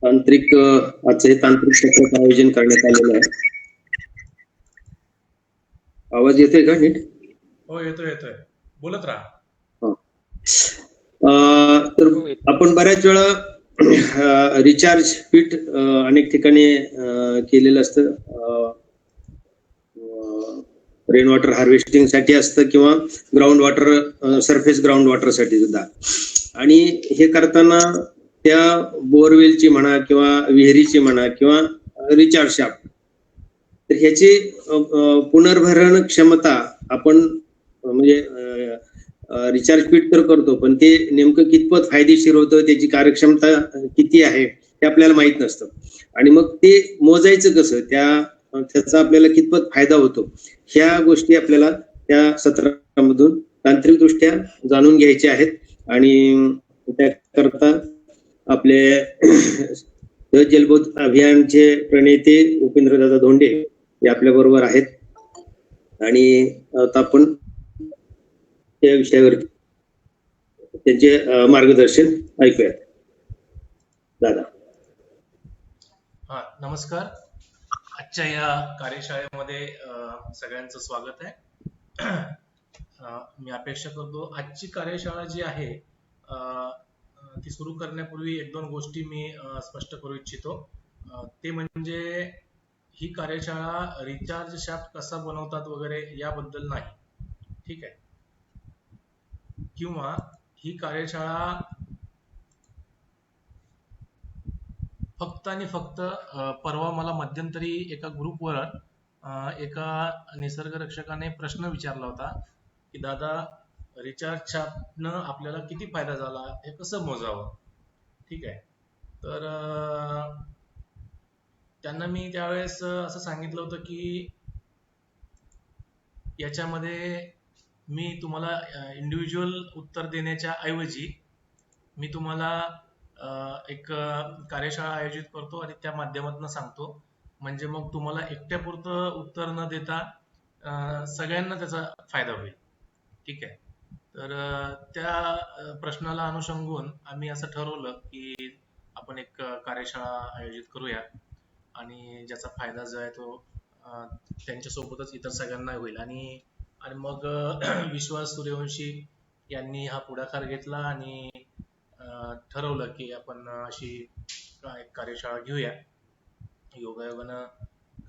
तांत्रिक आजचे तांत्रिक सत्राचं आयोजन करण्यात आलेलं आहे. आवाज येतोय का नीट? हो येतोय बोलत राहा. तर आपण बऱ्याच वेळा रिचार्ज पीठ अनेक ठिकाणी केलेलं असतं. रेन वॉटर हार्वेस्टिंग साठी असतं किंवा ground water surface ground water साठी सुद्धा. आणि हे करताना त्या बोरवेलची म्हणा किंवा विहिरीची म्हणा किंवा रिचार्ज शाफ्ट, तर ह्याची पुनर्भरण क्षमता आपण म्हणजे रिचार्ज पीठ तर करतो, पण ते नेमकं कितपत फायदेशीर होतं, त्याची कार्यक्षमता किती आहे ते आपल्याला माहित नसतं. आणि मग ते मोजायचं कसं, त्याचा आपल्याला कितपत फायदा होतो, ह्या गोष्टी आपल्याला त्या सत्रामधून तांत्रिकदृष्ट्या जाणून घ्यायच्या आहेत. आणि त्याकरता आपले जलबोध अभियानचे प्रणेते उपेंद्रदादा धोंडे हे आपल्या बरोबर आहेत. आणि आता आपण त्या विषयावर त्यांचे मार्गदर्शन ऐकूयात. दादा. नमस्कार. आजच्या या कार्यशाळेमध्ये सगळ्यांचं स्वागत आहे. मी अपेक्षा करतो आजची कार्यशाळा जी आहे ती सुरू करण्यापूर्वी एक दोन गोष्टी मी स्पष्ट करू इच्छितो. ते म्हणजे ही कार्यशाळा रिचार्ज शाफ्ट कसा बनवतात वगैरे याबद्दल नाही, ठीक आहे, किंवा ही कार्यशाळा फक्त आणि फक्त परवा मला मध्यंतरी एका ग्रुपवर एका निसर्गरक्षकाने प्रश्न विचारला होता की दादा रिचार्ज शाफ्टनं आपल्याला किती फायदा झाला हे कसं मोजावं, ठीक आहे. तर त्यांना मी त्यावेळेस असं सांगितलं होतं की याच्यामध्ये मी तुम्हाला इंडिव्हिज्युअल उत्तर देण्याच्या ऐवजी मी तुम्हाला एक कार्यशाळा आयोजित करतो आणि त्या माध्यमातून सांगतो, म्हणजे मग तुम्हाला एकट्यापुरतं उत्तर न देता सगळ्यांना त्याचा फायदा होईल, ठीक आहे. तर त्या प्रश्नाला अनुषंगून आम्ही असं ठरवलं की आपण एक कार्यशाळा आयोजित करूया आणि ज्याचा फायदा जो आहे तो त्यांच्यासोबतच इतर सगळ्यांना होईल. आणि मग विश्वास सूर्यवंशी यांनी हा पुढाकार घेतला आणि ठरवलं की आपण अशी एक कार्यशाळा घेऊया. योगायोगानं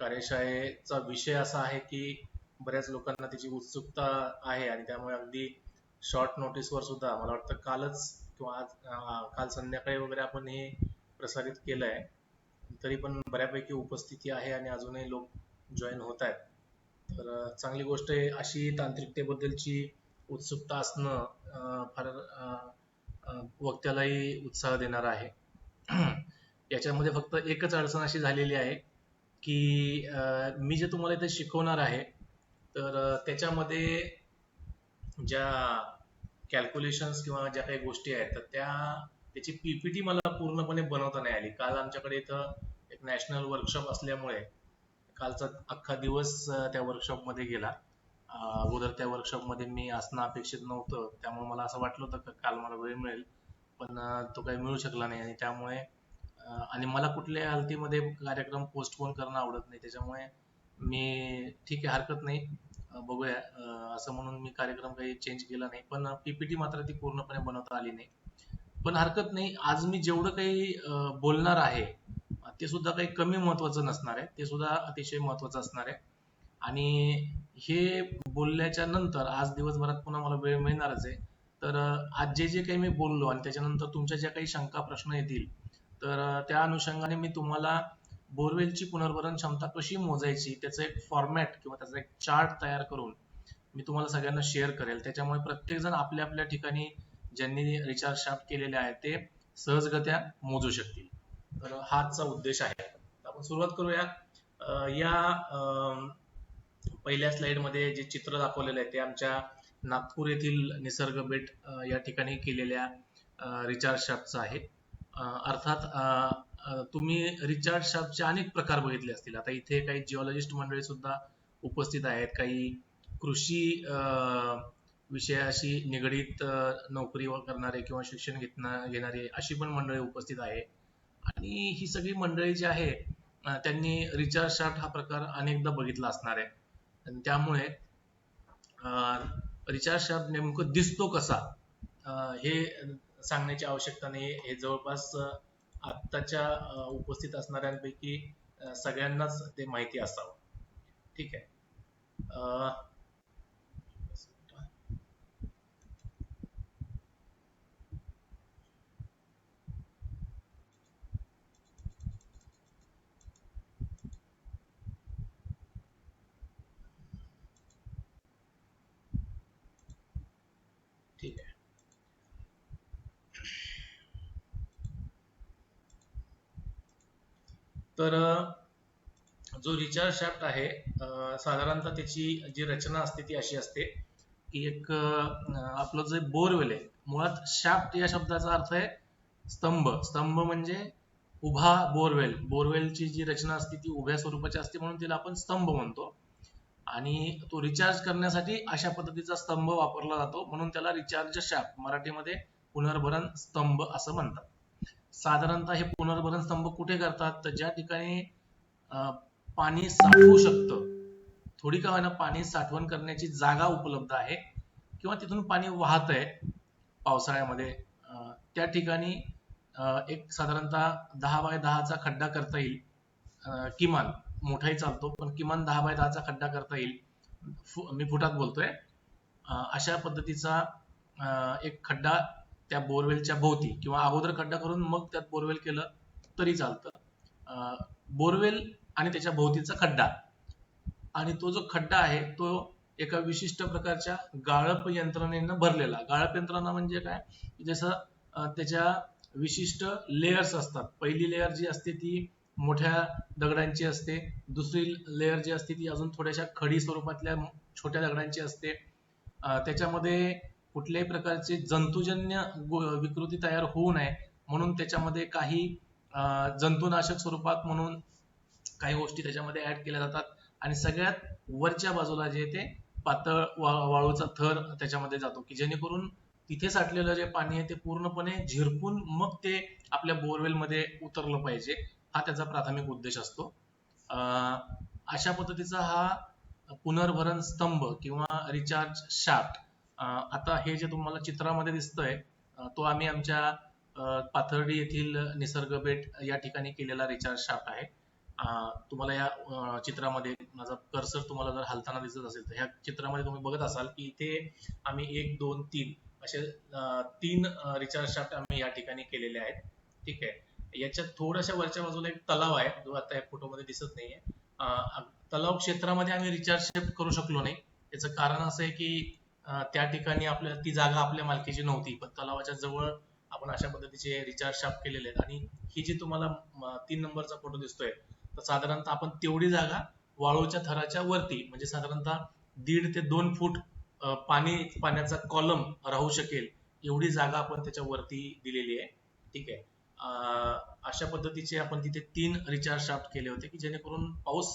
कार्यशाळेचा विषय असा आहे की बऱ्याच लोकांना त्याची उत्सुकता आहे आणि त्यामुळे अगदी शॉर्ट नोटीसवर सुद्धा मला वाटतं कालच किंवा आज काल संध्याकाळी वगैरे आपण हे प्रसारित केलं आहे, तरी पण बऱ्यापैकी उपस्थिती आहे आणि अजूनही लोक जॉईन होत आहेत. तर चांगली गोष्ट आहे. अशी तांत्रिकतेबद्दलची उत्सुकता असणं फार वक्त्यालाही उत्साह देणार आहे. याच्यामध्ये फक्त एकच अडचण अशी झालेली आहे की मी जे तुम्हाला इथे शिकवणार आहे तर त्याच्यामध्ये ज्या कॅल्क्युलेशन्स किंवा ज्या काही गोष्टी आहेत तर त्याची पीपीटी मला पूर्णपणे बनवता नाही आली. काल आमच्याकडे इथं एक नॅशनल वर्कशॉप असल्यामुळे कालचा अख्खा दिवस त्या वर्कशॉपमध्ये गेला. अगोदर त्या वर्कशॉपमध्ये मी असणं अपेक्षित नव्हतं, त्यामुळे मला असं वाटलं होतं की काल मला वेळ मिळेल, पण तो काही मिळू शकला नाही. आणि त्यामुळे आणि मला कुठल्याही हालतीमध्ये कार्यक्रम पोस्टपोन करणं आवडत नाही, त्याच्यामुळे मी ठीक आहे हरकत नाही बघूया असं म्हणून मी कार्यक्रम काही चेंज केला नाही. पण पीपीटी मात्र ती पूर्णपणे बनवता आली नाही. पण हरकत नाही, आज मी जेवढं काही बोलणार आहे ते सुद्धा काही कमी महत्वाचं नसणार आहे, ते सुद्धा अतिशय महत्वाचं असणार आहे. आणि हे बोलल्याच्या नंतर आज दिवसभरात पुन्हा मला वेळ मिळणारच आहे, तर आज जे काही मी बोललो आणि त्याच्यानंतर तुमच्या ज्या काही शंका प्रश्न येतील तर त्या अनुषंगाने मी तुम्हाला बोरवेलची पुनर्भरण क्षमता कशी मोजायची त्याचं एक फॉर्मॅट किंवा त्याचा एक चार्ट तयार करून मी तुम्हाला सगळ्यांना शेअर करेल. त्याच्यामुळे प्रत्येक जण आपल्या आपल्या ठिकाणी ज्यांनी रिचार्ज शाफ्ट केलेले आहे ते सहजगत्या मोजू शकतील. तर हा आजचा उद्देश आहे. आपण सुरुवात करूया. या पहिल्या स्लाइड मध्ये जे चित्र दाखवलेलं आहे ते आमच्या नागपूर येथील निसर्ग बेट या ठिकाणी केलेल्या रिचार्ज शाफ्टचं आहे. अर्थात तुम्ही रिचार्ज शाफ्टचे अनेक प्रकार बघितले असतील. आता इथे काही जिओलॉजिस्ट मंडळी सुद्धा उपस्थित आहेत, काही कृषी विषयाशी निगडीत नोकरी करणारे किंवा शिक्षण घेणारे अशी पण मंडळी उपस्थित आहे. आणि ही सगळी मंडळी जी आहे त्यांनी रिचार्ज शाफ्ट हा प्रकार अनेकदा बघितला असणार आहे. आणि त्यामुळे रिचार्ज शाफ्ट नेमकं दिसतो कसा हे सांगण्याची आवश्यकता नाही. हे जवळपास आत्ताच्या उपस्थित असणाऱ्यांपैकी सगळ्यांनाच ते माहिती असावं. ठीक आहे. ठीक आहे. तर जो रिचार्ज शाफ्ट आहे साधारणतः त्याची जी रचना असते ती अशी असते की एक आपलं जे बोरवेल आहे, मुळात शाफ्ट या शब्दाचा अर्थ आहे स्तंभ. स्तंभ म्हणजे उभा बोरवेल. बोरवेलची जी रचना असते ती उभ्या स्वरूपाची असते म्हणून तिला आपण स्तंभ म्हणतो. आणि तो रिचार्ज करण्यासाठी अशा पद्धतीचा स्तंभ वापरला जातो म्हणून त्याला रिचार्ज शाफ्ट, मराठीमध्ये पुनर्भरण स्तंभ असं म्हणतात. साधारणतः हे पुनर्भरण स्तंभ कुठे करतात? तर ज्या ठिकाणी पाणी साठवू शकतं, थोडी का होईना पाणी साठवण करण्याची जागा उपलब्ध आहे किंवा तिथून पाणी वाहत आहे पावसाळ्यामध्ये, त्या ठिकाणी एक साधारणतः 10x10चा खड्डा करता येईल. किमान मोठाही चालतो पण किमान 10x10चा खड्डा करता येईल. मी फुटात बोलतोय. अशा पद्धतीचा एक खड्डा त्या बोरवेलच्या भोवती, किंवा अगोदर खड्डा करून मग त्यात बोरवेल केलं तरी चालतं. बोरवेल आणि त्याच्या भोवतीचा खड्डा, आणि तो जो खड्डा आहे तो एका विशिष्ट प्रकारच्या गाळप यंत्रणेनं भरलेला. गाळप यंत्रणा म्हणजे काय? जसं त्याच्या विशिष्ट लेयर्स असतात. पहिली लेयर जी असते ती मोठ्या दगडांची असते, दुसरी लेयर जी असते ती अजून थोड्याशा खडी स्वरूपातल्या छोट्या दगडांची असते. त्याच्यामध्ये कुठल्याही प्रकारचे जंतुजन्य विकृती तयार होऊ नये म्हणून त्याच्यामध्ये काही जंतुनाशक स्वरूपात म्हणून काही गोष्टी त्याच्यामध्ये ऍड केल्या जातात. आणि सगळ्यात वरच्या बाजूला जे ते पातळ वाळूचा थर त्याच्यामध्ये जातो की जेणेकरून तिथे साठलेलं जे पाणी आहे ते पूर्णपणे झिरपून मग ते आपल्या बोरवेल मध्ये उतरलं पाहिजे, हा त्याचा प्राथमिक उद्देश असतो. अशा पद्धतीचा हा पुनर्भरण स्तंभ किंवा रिचार्ज शाफ्ट, आता हे जे तुम्हाला चित्रामध्ये दिसतंय तो आम्ही आमच्या पाथर्डी येथील निसर्ग बेट या ठिकाणी केलेला रिचार्ज शाफ्ट आहे. तुम्हाला या चित्रामध्ये माझा कर्सर तुम्हाला जर हलताना दिसत असेल तर ह्या चित्रामध्ये तुम्ही बघत असाल की इथे आम्ही 1, 2, 3 असे 3 रिचार्ज शाफ्ट आम्ही या ठिकाणी केलेले आहेत. ठीक आहे. याच्यात थोड्याशा वरच्या बाजूला एक तलाव आहे जो आता या फोटोमध्ये दिसत नाहीये. तलाव क्षेत्रामध्ये आम्ही रिचार्ज शाफ्ट करू शकलो नाही. याचं कारण असं आहे की त्या ठिकाणी आपल्या ती जागा आपल्या मालकीची नव्हती, पण तलावाच्या जवळ आपण अशा पद्धतीचे रिचार्ज शाफ्ट केलेले आहेत. आणि ही जी तुम्हाला 3 नंबरचा फोटो दिसतोय तर साधारणतः आपण तेवढी जागा वाळूच्या थराच्या वरती, म्हणजे साधारणतः 1.5 ते 2 फूट पाण्याचा कॉलम राहू शकेल एवढी जागा आपण त्याच्या वरती दिलेली आहे. ठीक आहे. अशा पद्धतीचे आपण तिथे 3 रिचार्ज शाफ्ट केले होते की जेणेकरून पाऊस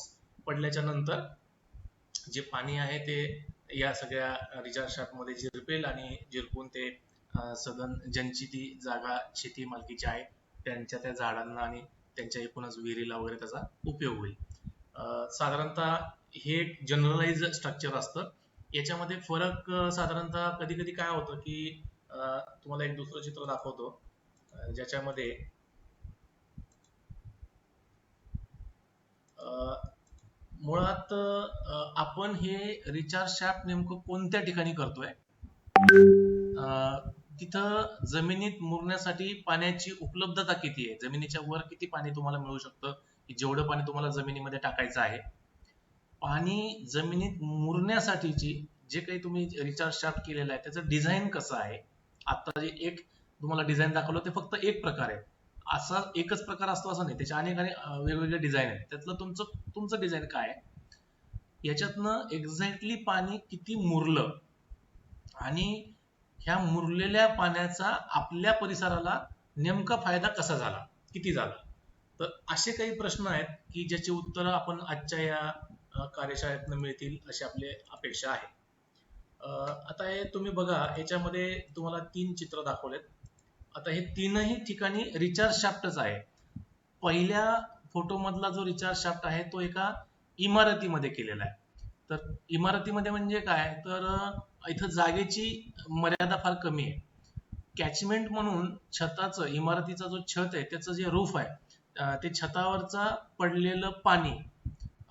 पडल्याच्या नंतर जे पाणी आहे ते या सगळ्या रिचार्ज शाफ्ट मध्ये झिरपेल आणि झिरपून ते सदन ज्यांची ती जागा शेती मालकीची आहे त्यांच्या त्या झाडांना आणि त्यांच्या एकूणच विहिरीला वगैरे त्याचा उपयोग होईल. साधारणतः हे एक जनरलाइज स्ट्रक्चर असतं. याच्यामध्ये फरक साधारणतः कधी कधी काय होतं की तुम्हाला एक दुसरं चित्र दाखवतो ज्याच्यामध्ये मुळात आपण हे रिचार्ज शाफ्ट नेमकं कोणत्या ठिकाणी करतोय, तिथं जमिनीत मुरण्यासाठी पाण्याची उपलब्धता किती आहे, जमिनीच्या वर किती पाणी तुम्हाला मिळू शकतं की जेवढं पाणी तुम्हाला जमिनीमध्ये टाकायचं आहे. पाणी जमिनीत मुरण्यासाठीची जे काही तुम्ही रिचार्ज शाफ्ट केलेलं आहे त्याचं डिझाईन कसं आहे. आता जे एक तुम्हाला डिझाईन दाखवलं ते फक्त एक प्रकार आहे. असा एकच प्रकार असतो असं नाही, त्याच्या अनेक वेगवेगळे डिझाईन आहेत. त्यातलं तुमचं डिझाईन काय आहे, याच्यातनं एक्झॅक्टली पाणी किती मुरलं आणि ह्या मुरलेल्या पाण्याचा आपल्या परिसराला नेमका फायदा कसा झाला, किती झाला. तर असे काही प्रश्न आहेत की ज्याची उत्तरं आपण आजच्या या कार्यशाळेतनं मिळतील अशी आपली अपेक्षा आहे. आता हे तुम्ही बघा, याच्यामध्ये तुम्हाला 3 चित्र दाखवलेत. आता हे 3ही ठिकाणी रिचार्ज शाफ्टच आहे. पहिल्या फोटोमधला जो रिचार्ज शाफ्ट आहे तो एका इमारतीमध्ये केलेला आहे. तर इमारतीमध्ये म्हणजे काय, तर इथं जागेची मर्यादा फार कमी आहे. कॅचमेंट म्हणून छताचं, इमारतीचा जो छत आहे त्याचं जे रूफ आहे, ते छतावरचा पडलेलं पाणी,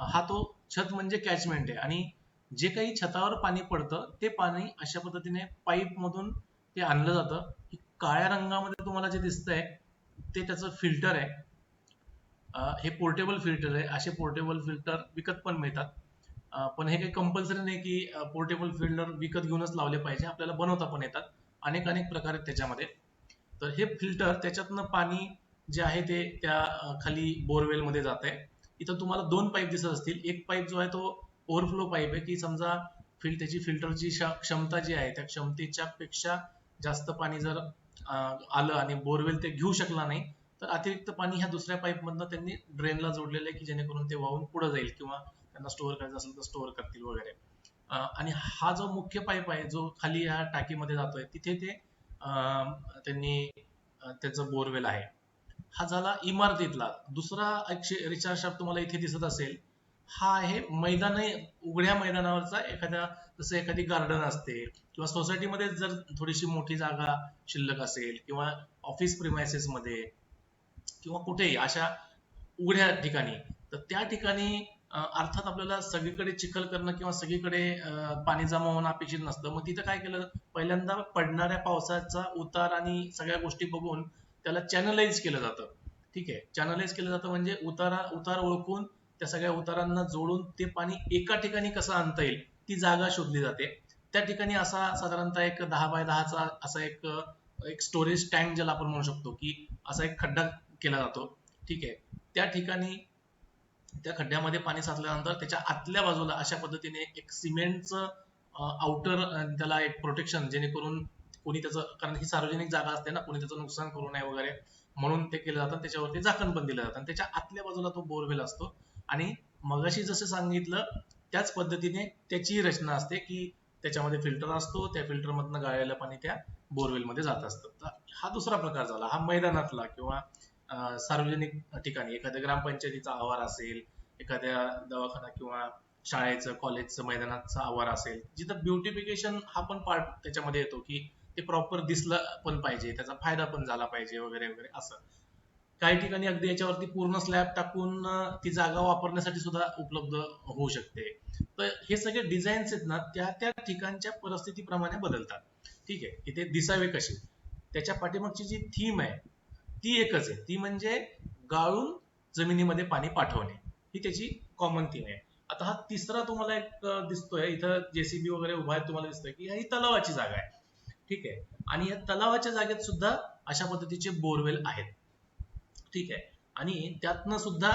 हा तो छत म्हणजे कॅचमेंट आहे. आणि जे काही छतावर पाणी पडतं ते पाणी अशा पद्धतीने पाईप मधून ते आणलं जातं. काळ्या रंगामध्ये तुम्हाला जे दिसतंय ते त्याचं फिल्टर आहे. हे पोर्टेबल फिल्टर आहे. असे पोर्टेबल फिल्टर विकत पण मिळतात. पण हे काही कंपल्सरी नाही की पोर्टेबल फिल्टर विकत घेऊनच लावले पाहिजे, आपल्याला बनवता पण येतात. अनेक अनेक प्रकार आहेत त्याच्यामध्ये. तर हे फिल्टर, त्याच्यातनं पाणी जे आहे ते त्या खाली बोरवेल मध्ये जात आहे. इथं तुम्हाला 2 पाईप दिसत असतील. एक पाईप जो आहे तो ओव्हरफ्लो पाईप आहे, की समजा त्याची फिल्टरची क्षमता जी आहे त्या क्षमतेच्या पेक्षा जास्त पाणी जर आलं आणि बोरवेल ते घेऊ शकला नाही, तर अतिरिक्त पाणी ह्या दुसऱ्या पाईप मधनं त्यांनी ड्रेनला जोडलेलं आहे, की जेणेकरून ते वाहून पुढे जाईल किंवा त्यांना स्टोअर करायचं असेल तर स्टोअर करतील वगैरे. आणि हा जो मुख्य पाईप आहे जो खाली ह्या टाकीमध्ये जातोय, तिथे ते त्यांनी त्याचं बोरवेल आहे. हा झाला इमारतीतला. दुसरा एक रिचार्ज शाफ्ट तुम्हाला इथे दिसत असेल, हा आहे उघड्या मैदानावरचा. जसं एखादी गार्डन असते किंवा सोसायटीमध्ये जर थोडीशी मोठी जागा शिल्लक असेल किंवा ऑफिस प्रिमायसेस मध्ये किंवा कुठेही अशा उघड्या ठिकाणी, तर त्या ठिकाणी अर्थात आपल्याला सगळीकडे चिखल करणं किंवा सगळीकडे पाणी जमा होणं अपेक्षित नसतं. मग तिथं काय केलं, पहिल्यांदा पडणाऱ्या पावसाचा उतार आणि सगळ्या गोष्टी बघून त्याला चॅनलाइज केलं जातं. ठीक आहे, चॅनलाइज केलं जातं म्हणजे उतार ओळखून त्या सगळ्या उतारांना जोडून ते पाणी एका ठिकाणी कसं आणता येईल ती जागा शोधली जाते. त्या ठिकाणी असा साधारणतः एक 10x10 असा एक स्टोरेज टँक ज्याला आपण म्हणू शकतो, की असा एक खड्डा केला जातो. ठीक आहे, त्या ठिकाणी त्या खड्ड्यामध्ये पाणी साचल्यानंतर त्याच्या आतल्या बाजूला अशा पद्धतीने एक सिमेंटचं आउटर, त्याला एक प्रोटेक्शन, जेणेकरून कोणी त्याचं, कारण ही सार्वजनिक जागा असते ना, कोणी त्याचं नुकसान करू नये वगैरे म्हणून ते केलं जातं. त्याच्यावरती झाकण पण दिलं जातं आणि त्याच्या आतल्या बाजूला तो बोरवेल असतो. आणि मगाशी जसं सांगितलं त्याच पद्धतीने त्याची रचना असते, की त्याच्यामध्ये फिल्टर असतो, त्या फिल्टर मधनं गाळलेलं पाणी त्या बोरवेल मध्ये जात असतं. तर हा दुसरा प्रकार झाला. हा मैदानातला किंवा सार्वजनिक ठिकाणी, एखाद्या ग्रामपंचायतीचा आवार असेल, एखाद्या दवाखाना किंवा शाळेचं कॉलेजचं मैदानाचा आवार असेल, जिथं ब्युटिफिकेशन हा पण पार्ट त्याच्यामध्ये येतो, की ते प्रॉपर दिसलं पण पाहिजे, त्याचा फायदा पण झाला पाहिजे वगैरे वगैरे असं. काही ठिकाणी अगदी याच्यावरती पूर्ण स्लॅब टाकून ती जागा वापरण्यासाठी सुद्धा उपलब्ध होऊ शकते. तर हे सगळे डिझाईन्स आहेत ना, त्या त्या ठिकाणच्या परिस्थितीप्रमाणे बदलतात. ठीक आहे, की ते दिसावे कसे, त्याच्या पाठीमागची जी थीम आहे ती एकच आहे, ती म्हणजे गाळून जमिनीमध्ये पाणी पाठवणे, ही त्याची कॉमन थीम आहे. आता हा तिसरा तुम्हाला एक दिसतोय इथं, जेसीबी वगैरे उभा आहे, तुम्हाला दिसतोय की ही तलावाची जागा आहे. ठीक आहे, आणि या तलावाच्या जागेत सुद्धा अशा पद्धतीचे बोरवेल आहेत. ठीक आहे, आणि त्यातनं सुद्धा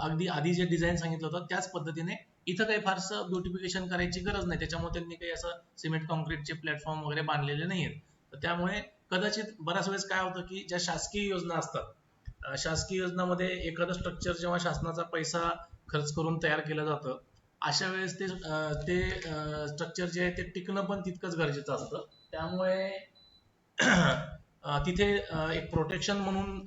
अगदी आधी जे डिझाईन सांगितलं होतं त्याच पद्धतीने इथं काही फारसं ब्युटिफिकेशन करायची गरज नाही. त्याच्यामुळे त्यांनी काही असं सिमेंट कॉन्क्रीटचे प्लॅटफॉर्म वगैरे बांधलेले नाहीयेत. तर त्यामुळे कदाचित बऱ्याच वेळेस काय होतं, की ज्या शासकीय योजना असतात, शासकीय योजनामध्ये एखादं स्ट्रक्चर जेव्हा शासनाचा पैसा खर्च करून तयार केलं जातं, अशा वेळेस ते स्ट्रक्चर जे आहे ते टिकणं पण तितकंच गरजेचं असतं. त्यामुळे तिथे एक प्रोटेक्शन म्हणून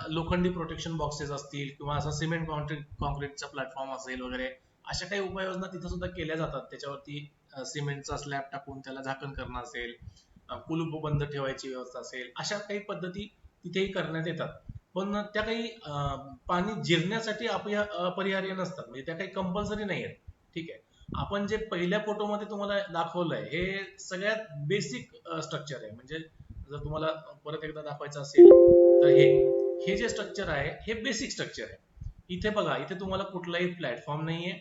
लोखंडी प्रोटेक्शन बॉक्सेस असतील किंवा असा सिमेंट कॉन्क्रीटचा प्लॅटफॉर्म असेल वगैरे, अशा काही उपाययोजना तिथे सुद्धा केल्या जातात. त्याच्यावरती सिमेंटचा स्लॅब टाकून त्याला झाकण करणं असेल, कुलूप बंद ठेवायची व्यवस्था असेल, अशा काही पद्धती तिथेही करण्यात येतात. पण त्या काही पाणी जिरण्यासाठी अपरिहार्य नसतात, म्हणजे त्या काही कंपल्सरी नाही आहेत. ठीक आहे, आपण जे पहिल्या फोटोमध्ये तुम्हाला दाखवलंय हे सगळ्यात बेसिक स्ट्रक्चर आहे. म्हणजे जर तुम्हाला परत एकदा दाखवायचं असेल तर हे जे स्ट्रक्चर आहे हे बेसिक स्ट्रक्चर आहे. इथे बघा, इथे तुम्हाला कुठलाही प्लॅटफॉर्म नाहीये,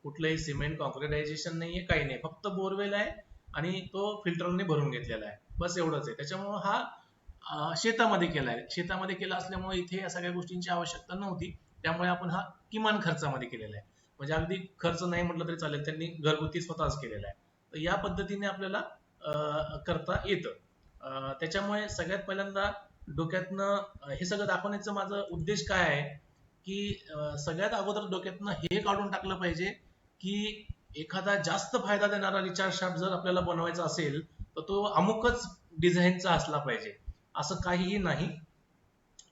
कुठलंही सिमेंट कॉन्क्रिटायझेशन नाहीये, काही नाही, फक्त बोरवेल आहे आणि तो फिल्टरने भरून घेतलेला आहे, बस एवढंच आहे. त्याच्यामुळे हा शेतामध्ये केलाय. शेतामध्ये केला असल्यामुळे इथे या सगळ्या गोष्टींची आवश्यकता नव्हती. त्यामुळे आपण हा किमान खर्चामध्ये केलेला आहे. म्हणजे अगदी खर्च नाही म्हटलं तरी चालेल, त्यांनी घरगुती स्वतःच केलेला आहे. तर या पद्धतीने आपल्याला करता येतं. त्याच्यामुळे सगळ्यात पहिल्यांदा डोक्यातनं हे सगळं दाखवण्याचं माझं उद्देश काय आहे, की सगळ्यात अगोदर डोक्यातनं हे काढून टाकलं पाहिजे, की एखादा जास्त फायदा देणारा रिचार्ज शाफ्ट जर आपल्याला बनवायचा असेल तर तो अमुकच डिझाईनचा असला पाहिजे, असं काहीही नाही.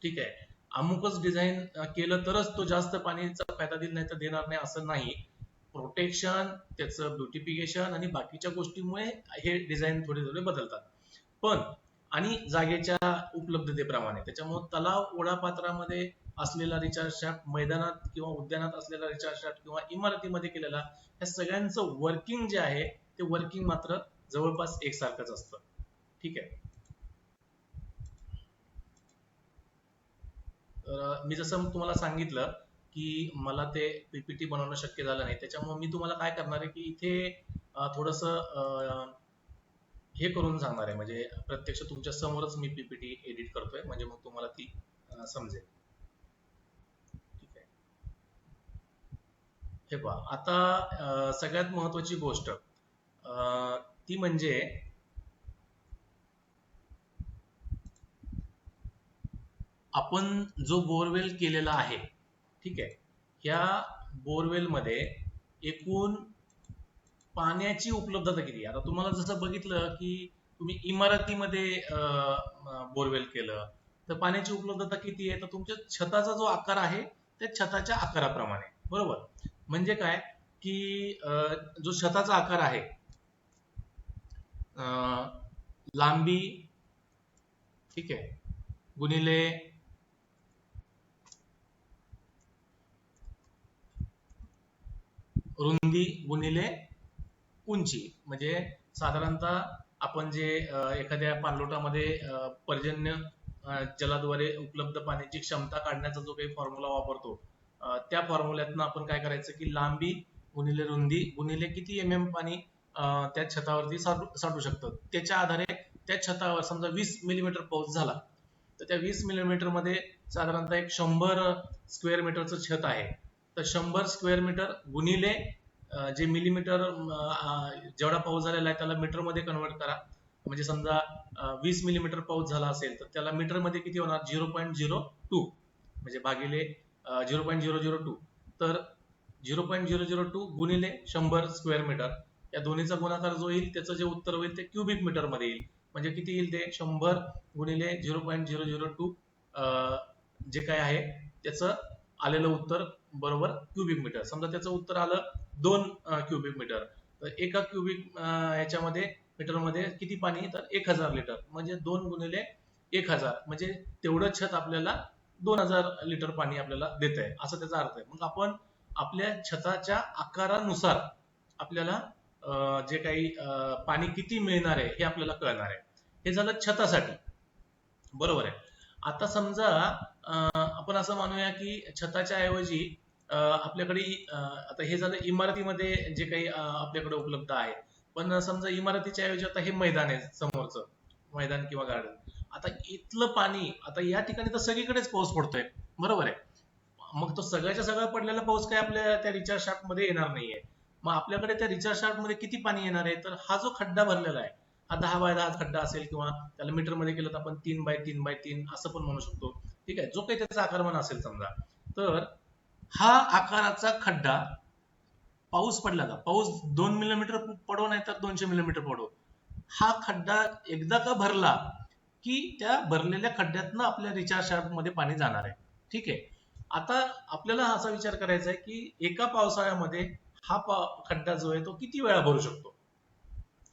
ठीक आहे, अमुकच डिझाईन केलं तरच तो जास्त पाणीचा फायदा देईल, नाही तर देणार नाही असं नाही. प्रोटेक्शन, त्याचं ब्युटिफिकेशन आणि बाकीच्या गोष्टीमुळे हे डिझाईन थोडे थोडे बदलतात. पण आणि जागेच्या उपलब्धतेप्रमाणे त्याच्यामुळे तलाव ओढापात्रामध्ये असलेला रिचार्ज शाफ्ट, मैदानात किंवा उद्यानात असलेला रिचार्ज शाफ्ट किंवा इमारतीमध्ये केलेला, या सगळ्यांचं वर्किंग जे आहे ते वर्किंग मात्र जवळपास एकसारखंच असतं. ठीक आहे. तर मी जसं तुम्हाला सांगितलं की मला ते पीपीटी बनवणं शक्य झालं नाही, त्याच्यामुळे मी तुम्हाला काय करणार आहे की इथे थोडस हे करून सांगणार आहे, म्हणजे प्रत्यक्ष तुमच्या समोरच मी पीपीटी एडिट करतोय, म्हणजे मग तुम्हाला ती समजेल. ठीक आहे. हे पहा, आता सगळ्यात महत्वाची गोष्ट ती म्हणजे आपण जो बोरवेल केलेला आहे, ठीक आहे, या बोरवेल मध्ये एकूण पाण्याची उपलब्धता किती. आता तुम्हाला जसं बघितलं की तुम्ही इमारतीमध्ये बोरवेल केलं तर पाण्याची उपलब्धता किती आहे, तर तुमच्या छताचा जो आकार आहे त्या छताच्या आकाराप्रमाणे, बरोबर. म्हणजे काय की जो छताचा आकार आहे, लांबी, ठीक आहे, गुणिले रुंदी गुणिले उंची, म्हणजे साधारणतः आपण जे एखाद्या पाणलोटामध्ये पर्जन्य जलाद्वारे उपलब्ध पाण्याची क्षमता काढण्याचा जो काही फॉर्म्युला वापरतो, त्या फॉर्म्युल्यातनं आपण काय करायचं की लांबी गुणिले रुंदी गुणिले किती एम पाणी त्या छतावरती साठू शकतं, त्याच्या आधारे त्या छतावर समजा 20 मिलीमीटर पाऊस झाला तर त्या 20 मिलीमीटर मध्ये साधारणतः एक 100 स्क्वेअर मीटरचं छत आहे, तर 100 स्क्वेअर मीटर गुणिले जे मिलीमीटर जेवढा पाऊस झालेला आहे त्याला मीटर मध्ये कन्वर्ट करा. म्हणजे समजा 20 मिलीमीटर पाऊस झाला असेल तर त्याला मीटर मध्ये किती होणार, 0.02, म्हणजे भागिले 0.002, तर 0.002 गुणिले 100 स्क्वेअर मीटर, या दोन्हीचा गुणाकार जो येईल त्याचं जे उत्तर होईल ते क्युबिक मीटर मध्ये येईल. म्हणजे किती येईल ते 100 गुणिले 0.002 जे काय आहे त्याचं आलेलं उत्तर बरोबर क्युबिक मीटर. समजा त्याचं उत्तर आलं 2 क्युबिक मीटर, तर एका क्युबिक याच्यामध्ये मीटरमध्ये किती पाणी, तर 1000 लिटर, म्हणजे 2 गुणिले 1000, म्हणजे तेवढं छत आपल्याला 2000 लिटर पाणी आपल्याला देत आहे, असं त्याचा अर्थ आहे. मग आपण आपल्या छताच्या आकारानुसार आपल्याला जे काही पाणी किती मिळणार आहे हे आपल्याला कळणार आहे. हे झालं छतासाठी, बरोबर आहे. आता समजा आपण असं मानूया की छताच्या ऐवजी आपल्याकडे आता हे झालं इमारतीमध्ये जे काही आपल्याकडे उपलब्ध आहे, पण समजा इमारतीच्या ऐवजी आता हे मैदान आहे समोरचं, मैदान किंवा गार्डन. आता इथलं पाणी, आता या ठिकाणी तर सगळीकडेच पाऊस पडतोय, बरोबर आहे. मग तो सगळ्याच्या सगळा पडलेला पाऊस काय आपल्या त्या रिचार्ज शाफ्ट मध्ये येणार नाहीये. मग आपल्याकडे त्या रिचार्ज शाफ्ट मध्ये किती पाणी येणार आहे, तर हा जो खड्डा भरलेला आहे हा 10 बाय 10 खड्डा असेल, किंवा त्याला मीटर मध्ये केलं तर आपण 3 बाय 3 बाय 3 असं पण म्हणू शकतो. ठीक आहे, जो काही त्याचा आकारमान असेल समजा, तर हा आकाराचा खड्डा पाऊस पडला का, पाऊस 2 मिलीमीटर पडो नाही तर 200 मिलीमीटर पडो, हा खड्डा एकदा का भरला की त्या भरलेल्या खड्ड्यातनं आपल्या रिचार्ज शाफ्ट मध्ये पाणी जाणार आहे. ठीक आहे. आता आपल्याला असा विचार करायचा आहे की एका पावसाळ्यामध्ये हा खड्डा जो आहे तो किती वेळा भरू शकतो.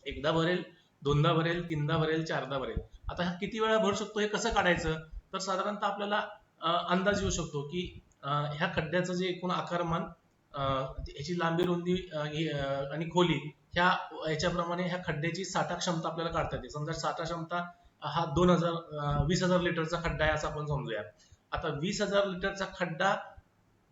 एकदा भरेल, दोनदा भरेल, तीनदा भरेल, चारदा भरेल. आता हा किती वेळा भरू शकतो हे कसं काढायचं, तर साधारणतः आपल्याला अंदाज येऊ शकतो की ह्या खड्ड्याचं जे एकूण आकारमान, याची लांबी, रुंदी आणि खोली, ह्या याच्याप्रमाणे ह्या खड्ड्याची साठा क्षमता आपल्याला काढता येते. समजा साठा क्षमता हा 20,000 लिटरचा खड्डा आहे असं आपण समजूया. आता 20,000 लिटरचा खड्डा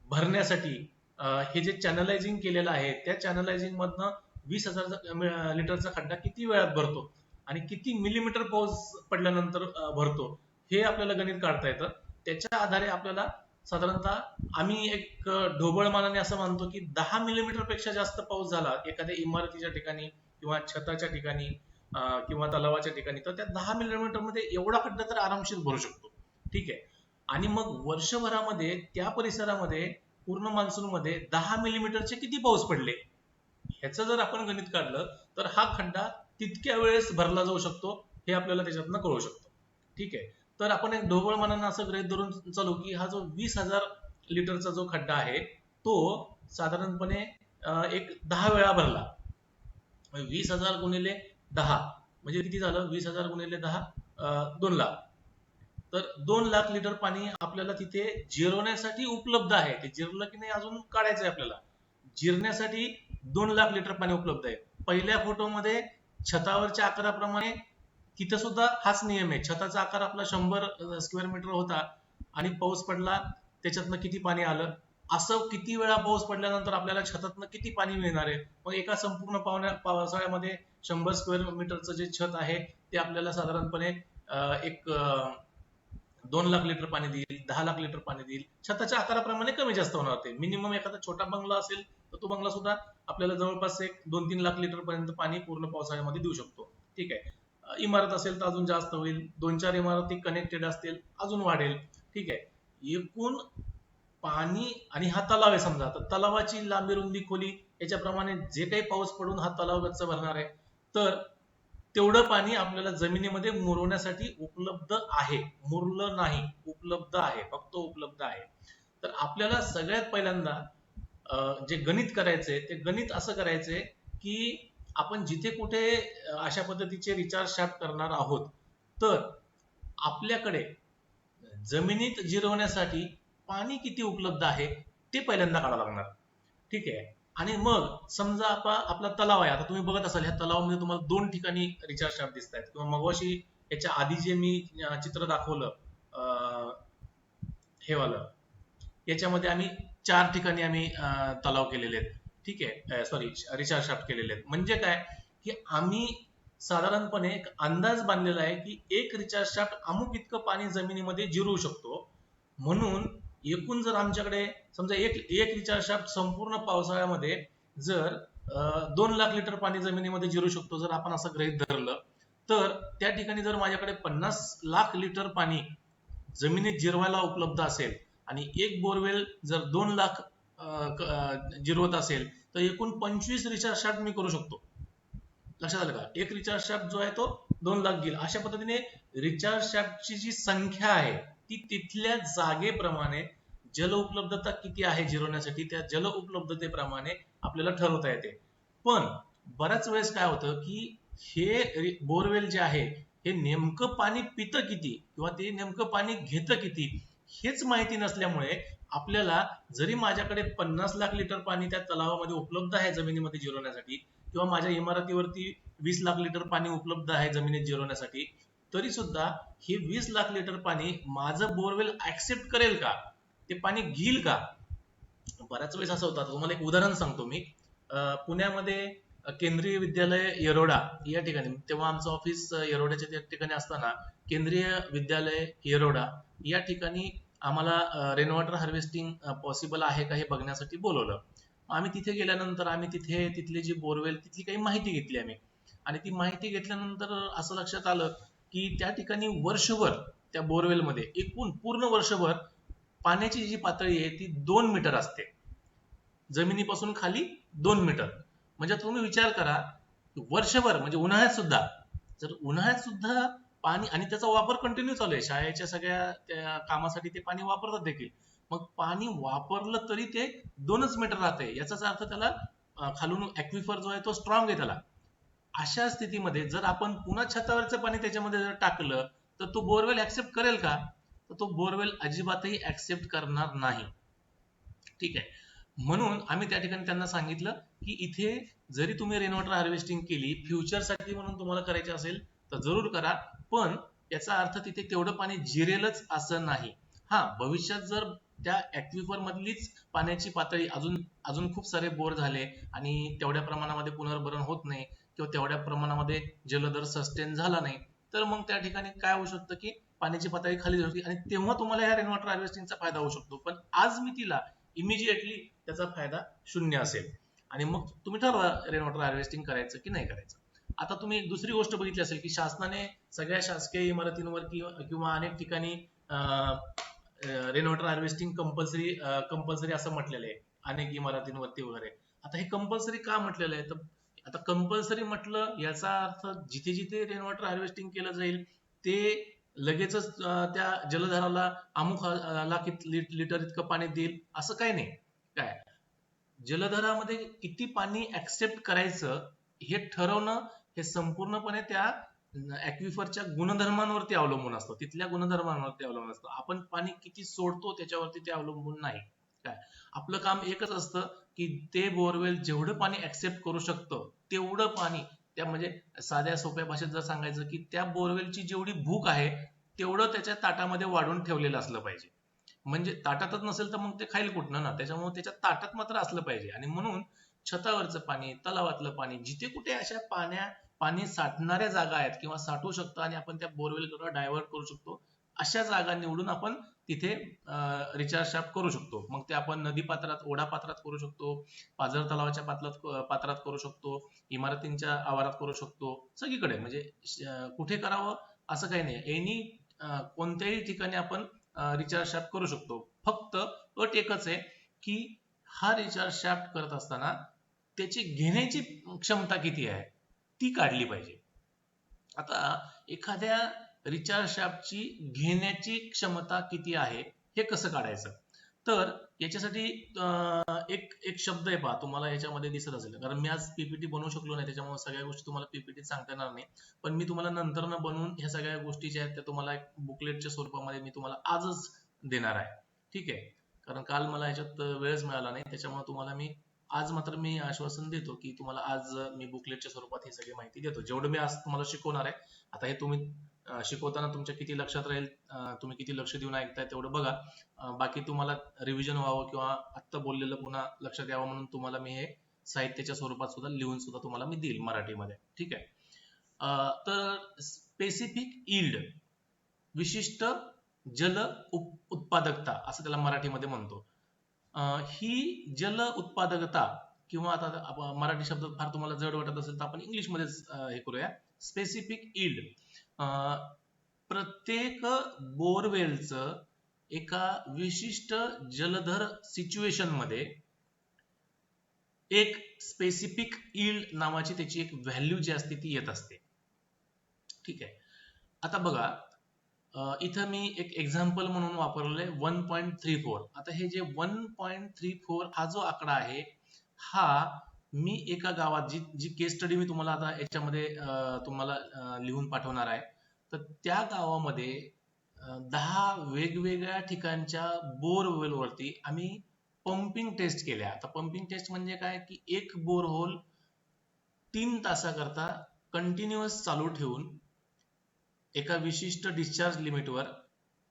भरण्यासाठी हे जे चॅनलायझिंग केलेलं आहे त्या चॅनलायझिंग मधनं 20,000 लिटरचा खड्डा किती वेळात भरतो आणि किती मिलीमीटर पाऊस पडल्यानंतर भरतो, हे आपल्याला गणित काढता येतं. त्याच्या आधारे आपल्याला साधारणतः आम्ही एक ढोबळ मानाने असं मानतो की 10 मिलीमीटर पेक्षा जास्त पाऊस झाला एखाद्या इमारतीच्या ठिकाणी किंवा छताच्या ठिकाणी किंवा तलावाच्या ठिकाणी, तर त्या 10 मिलीमीटर मध्ये एवढा खड्डा तर आरामशीर भरू शकतो. ठीक आहे. आणि मग वर्षभरामध्ये त्या परिसरामध्ये पूर्ण मान्सून मध्ये 10 मिलीमीटरचे किती पाऊस पडले, ह्याचं जर आपण गणित काढलं तर हा खड्डा तितक्या वेळेस भरला जाऊ शकतो, हे आपल्याला त्याच्यातनं कळू शकतो. ठीक आहे. तर आपण एक ढोबळ मनानं असं गृहीत धरून चालू की हा जो 20,000 लिटरचा जो खड्डा आहे तो साधारणपणे एक 10 वेळा भरला. 20,000 गुणिले 10 म्हणजे किती झालं? 20,000 गुणिले 10 2 लाख. तर 2 लाख लिटर पाणी आपल्याला तिथे जिरवण्यासाठी उपलब्ध आहे. ते जिरलं की नाही अजून काढायचं आहे आपल्याला. जिरण्यासाठी 2 लाख लिटर पाणी उपलब्ध आहे. पहिल्या फोटोमध्ये छतावरच्या आकाराप्रमाणे तिथे सुद्धा हाच नियम आहे. छताचा आकार आपला 100 स्क्वेअर मीटर होता आणि पाऊस पडला त्याच्यातनं किती पाणी आलं, असं किती वेळा पाऊस पडल्यानंतर आपल्याला छतातनं किती पाणी मिळणार आहे. मग एका संपूर्ण पावसाळ्यामध्ये 100 स्क्वेअर मीटरचं जे छत आहे ते आपल्याला साधारणपणे एक 2 लाख लिटर पाणी देईल, 10 लाख लिटर पाणी देईल. छताच्या आकाराप्रमाणे कमी जास्त होणार ते. मिनिमम एखादा छोटा बंगला असेल तर तो बंगला सुद्धा आपल्याला जवळपास एक 2-3 लाख लिटर पर्यंत पाणी पूर्ण पावसाळ्यामध्ये देऊ शकतो. ठीक आहे. इमारत असेल तर अजून जास्त होईल. 2-4 इमारती कनेक्टेड असतील अजून वाढेल. ठीक आहे. एकूण पाणी आणि हा तलाव आहे समजा, तर तलावाची लांबी रुंदी खोली याच्याप्रमाणे जे काही पाऊस पडून हा तलाव गच्च भरणार आहे तर तेवढं पाणी आपल्याला जमिनीमध्ये मुरवण्यासाठी उपलब्ध आहे. मुरलं नाही, उपलब्ध आहे, फक्त उपलब्ध आहे. तर आपल्याला सगळ्यात पहिल्यांदा जे गणित करायचंय ते गणित असं करायचंय की आपण जिथे कुठे अशा पद्धतीचे रिचार्ज शाफ्ट करणार आहोत तर आपल्याकडे जमिनीत जिरवण्यासाठी पाणी किती उपलब्ध आहे ते पहिल्यांदा काढावं लागणार. ठीक आहे. आणि मग समजा आपला तलाव आहे. आता तुम्ही बघत असाल ह्या तलावामध्ये तुम्हाला 2 ठिकाणी रिचार्ज शाफ्ट दिसत आहेत किंवा मगाशी याच्या आधी जे मी चित्र दाखवलं हे वालं, याच्यामध्ये आम्ही 4 ठिकाणी आम्ही तलाव केलेले आहेत. ठीक आहे. सॉरी, रिचार्ज शाफ्ट केलेले आहेत. म्हणजे काय की आम्ही साधारणपणे एक अंदाज बांधलेला आहे की एक रिचार्ज शाफ्ट अमुक इतकं पाणी जमिनीमध्ये जिरवू शकतो. म्हणून एकूण जर आमच्याकडे समजा एक रिचार्ज शाफ्ट संपूर्ण पावसाळ्यामध्ये जर 2 लाख लिटर पाणी जमिनीमध्ये जिरू शकतो जर आपण असं गृहीत धरलं तर त्या ठिकाणी जर माझ्याकडे 50 लाख लिटर पाणी जमिनीत जिरवायला उपलब्ध असेल आणि एक बोरवेल जर 2 लाख जिरवत असेल तर एकूण 25 रिचार्ज शाफ्ट मी करू शकतो. लक्षात आलं का? एक रिचार्ज शाफ्ट जो आहे तो 2 लाख घेईल. अशा पद्धतीने रिचार्ज शाफ्टची जी संख्या आहे ती तिथल्या जागेप्रमाणे जल उपलब्धता किती आहे जिरवण्यासाठी त्या जल उपलब्धतेप्रमाणे आपल्याला ठरवता येते. पण बऱ्याच वेळेस काय होतं की हे बोरवेल जे आहे हे नेमकं पाणी पितं किती किंवा ते नेमकं पाणी घेतं किती हेच माहिती नसल्यामुळे आपल्याला जरी माझ्याकडे 50 लाख लिटर पाणी त्या तलावामध्ये उपलब्ध आहे जमिनीमध्ये जिरवण्यासाठी किंवा माझ्या इमारतीवरती 20 लाख लिटर पाणी उपलब्ध आहे जमिनीत जिरवण्यासाठी तरी सुद्धा हे 20 लाख लिटर पाणी माझं बोरवेल ऍक्सेप्ट करेल का, ते पाणी घेईल का? बऱ्याच वेळेस असं होतं. तुम्हाला एक उदाहरण सांगतो मी. पुण्यामध्ये केंद्रीय विद्यालय येरोडा या ठिकाणी, तेव्हा आमचं ऑफिस येरोड्याच्या त्या ठिकाणी असताना केंद्रीय विद्यालय येरोडा या ठिकाणी आम्हाला रेन वॉटर हार्वेस्टिंग पॉसिबल आहे का हे बघण्यासाठी बोलवलं. आम्ही तिथे गेल्यानंतर आम्ही तिथले जी बोरवेल तिथली काही माहिती घेतली आम्ही आणि ती माहिती घेतल्यानंतर असं लक्षात आलं की त्या ठिकाणी वर्षभर त्या बोरवेलमध्ये एकूण पूर्ण वर्षभर पाण्याची जी पातळी आहे ती 2 मीटर असते. जमिनीपासून खाली 2 मीटर. म्हणजे तुम्ही विचार करा वर्षभर म्हणजे उन्हाळ्यात सुद्धा, जर उन्हाळ्यात सुद्धा पाणी आणि त्याचा वापर कंटिन्यू चालू आहे, शाळेच्या सगळ्या त्या कामासाठी ते पाणी वापरतात देखील, मग पाणी वापरलं तरी ते 2च मीटर राहते. याचाच अर्थ त्याला खालून ऍक्विफर जो आहे तो स्ट्रॉंग आहे त्याला. अशा स्थितीमध्ये जर आपण पुन्हा छतावरचं पाणी त्याच्यामध्ये जर टाकलं तर तो बोरवेल ऍक्सेप्ट करेल का? तर तो बोरवेल अजिबातही ऍक्सेप्ट करणार नाही. ठीक आहे. म्हणून आम्ही त्या ठिकाणी त्यांना सांगितलं की इथे जरी तुम्ही रेन वॉटर हार्वेस्टिंग केली फ्युचरसाठी म्हणून तुम्हाला करायचे असेल तर जरूर करा, पण याचा अर्थ तिथे तेवढं पाणी जिरेलच असं नाही. हा, भविष्यात जर त्या ऍक्विफर मधलीच पाण्याची पातळी अजून खूप सारे बोर झाले आणि तेवढ्या प्रमाणामध्ये पुनर्भरण होत नाही किंवा तेवढ्या प्रमाणामध्ये जलदर सस्टेन झाला नाही तर मग त्या ठिकाणी काय होऊ शकतं की पाण्याची पातळी खाली जाते आणि तेव्हा तुम्हाला या रेन वॉटर हार्वेस्टिंगचा फायदा होऊ शकतो. पण आज मी तिला इमिजिएटली त्याचा फायदा 0 असेल आणि मग तुम्ही ठरवा रेन वॉटर हार्वेस्टिंग करायचं की नाही करायचं. आता तुम्ही एक दुसरी गोष्ट बघितली असेल की शासनाने सगळ्या शासकीय इमारतींवर किंवा अनेक ठिकाणी रेन वॉटर हार्वेस्टिंग कंपल्सरी असं म्हटलेलं आहे अनेक इमारतींवरती वगैरे. आता हे कंपल्सरी का म्हटलेलं आहे? तर आता कंपल्सरी म्हटलं याचा अर्थ जिथे जिथे रेन वॉटर हार्वेस्टिंग केलं जाईल ते लगेचच त्या जलधाराला अमुक लाख लिटर इतकं पाणी देईल असं काही नाही. काय जलधारामध्ये किती पाणी ऍक्सेप्ट करायचं हे ठरवणं हे संपूर्णपणे त्या ऍक्विफरच्या गुणधर्मांवरती अवलंबून असतं, तिथल्या गुणधर्मांवरती अवलंबून असतं. आपण पाणी किती सोडतो त्याच्यावरती ते अवलंबून नाही. काय आपलं काम एकच असतं की ते बोरवेल जेवढं पाणी ऍक्सेप्ट करू शकतं तेवढं पाणी, त्या म्हणजे साध्या सोप्या भाषेत जर सांगायचं की त्या बोरवेलची जेवढी भूक आहे तेवढं त्याच्या ताटामध्ये वाढून ठेवलेलं असलं पाहिजे. म्हणजे ताटातच नसेल तर मग ते खाईल कुठनं ना, त्याच्यामुळे त्याच्या ताटात मात्र असलं पाहिजे. आणि म्हणून छतावरचं पाणी, तलावातलं पाणी, जिथे कुठे अशा पाणी साठणाऱ्या जागा आहेत किंवा साठवू शकतो आणि आपण त्या बोरवेलकडे डायव्हर्ट करू शकतो, अशा जागा निवडून आपण तिथे रिचार्ज शाफ्ट करू शकतो. मग ते आपण नदी पात्रात, ओढा पात्रात करू शकतो, पाझर तलावाच्या पात्रात करू शकतो, इमारतींच्या आवारात करू शकतो, सगळीकडे. म्हणजे कुठे करावं असं काही नाही, एनी कोणत्याही ठिकाणी आपण रिचार्ज शाफ्ट करू शकतो. फक्त अट एकच आहे की हा रिचार्ज शाफ्ट करत असताना त्याची घेण्याची क्षमता किती आहे ती काढली पाहिजे. आता एखाद्या रिचार्ज शाफ्टची घेण्याची क्षमता किती आहे हे कसं काढायचं, तर याच्यासाठी एक शब्द आहे पहा, तुम्हाला याच्यामध्ये दिसत असेल, कारण मी आज पीपीटी बनवू शकलो नाही त्याच्यामुळे सगळ्या गोष्टी तुम्हाला पीपीटी सांगता येणार नाही, पण मी तुम्हाला नंतर बनवून ह्या सगळ्या गोष्टी ज्या आहेत त्या तुम्हाला एक बुकलेटच्या स्वरूपामध्ये मी तुम्हाला आजच देणार आहे. ठीक आहे, कारण काल मला ह्याच्यात वेळच मिळाला नाही, त्याच्यामुळे तुम्हाला मी आज मात्र मी आश्वासन देतो की तुम्हाला आज मी बुकलेटच्या स्वरूपात ही सगळी माहिती देतो, जेवढं मी आज तुम्हाला शिकवणार आहे. आता हे तुम्ही शिकवताना तुमच्या किती लक्षात राहील, तुम्ही किती लक्ष देऊन ऐकताय तेवढं बघा. बाकी तुम्हाला रिव्हिजन व्हावं किंवा आत्ता बोललेलं पुन्हा लक्षात यावं म्हणून तुम्हाला मी हे साहित्याच्या स्वरूपात सुद्धा लिहून सुद्धा तुम्हाला मी देईल मराठीमध्ये. ठीक आहे. तर स्पेसिफिक यील्ड, विशिष्ट जल उत्पादकता असं त्याला मराठीमध्ये म्हणतो. ही जल उत्पादकता, किंवा आता मराठी शब्द फार तुम्हाला जड वाटत असेल तर आपण इंग्लिशमध्येच हे करूया. स्पेसिफिक यील्ड, प्रत्येक बोरवेलचं एका विशिष्ट जलधर सिच्युएशन मध्ये एक स्पेसिफिक यील्ड नावाची त्याची एक व्हॅल्यू जी असते ती येत असते. ठीक आहे. आता बघा, इथं मी एक एक्झाम्पल म्हणून वापरलेलं आहे 1.34. आता हे जे 1.34 हा जो आकडा आहे, हा मी एका गावात जी केस स्टडी मी तुम्हाला आता याच्यामध्ये तुम्हाला लिहून पाठवणार आहे, तर त्या गावामध्ये 10 वेगवेगळ्या ठिकाणच्या बोरवेलवरती आम्ही पंपिंग टेस्ट केल्या. आता पंपिंग टेस्ट म्हणजे काय की एक बोरहोल 3 तासाकरता कंटिन्युअस चालू ठेवून एका विशिष्ट डिस्चार्ज लिमिटवर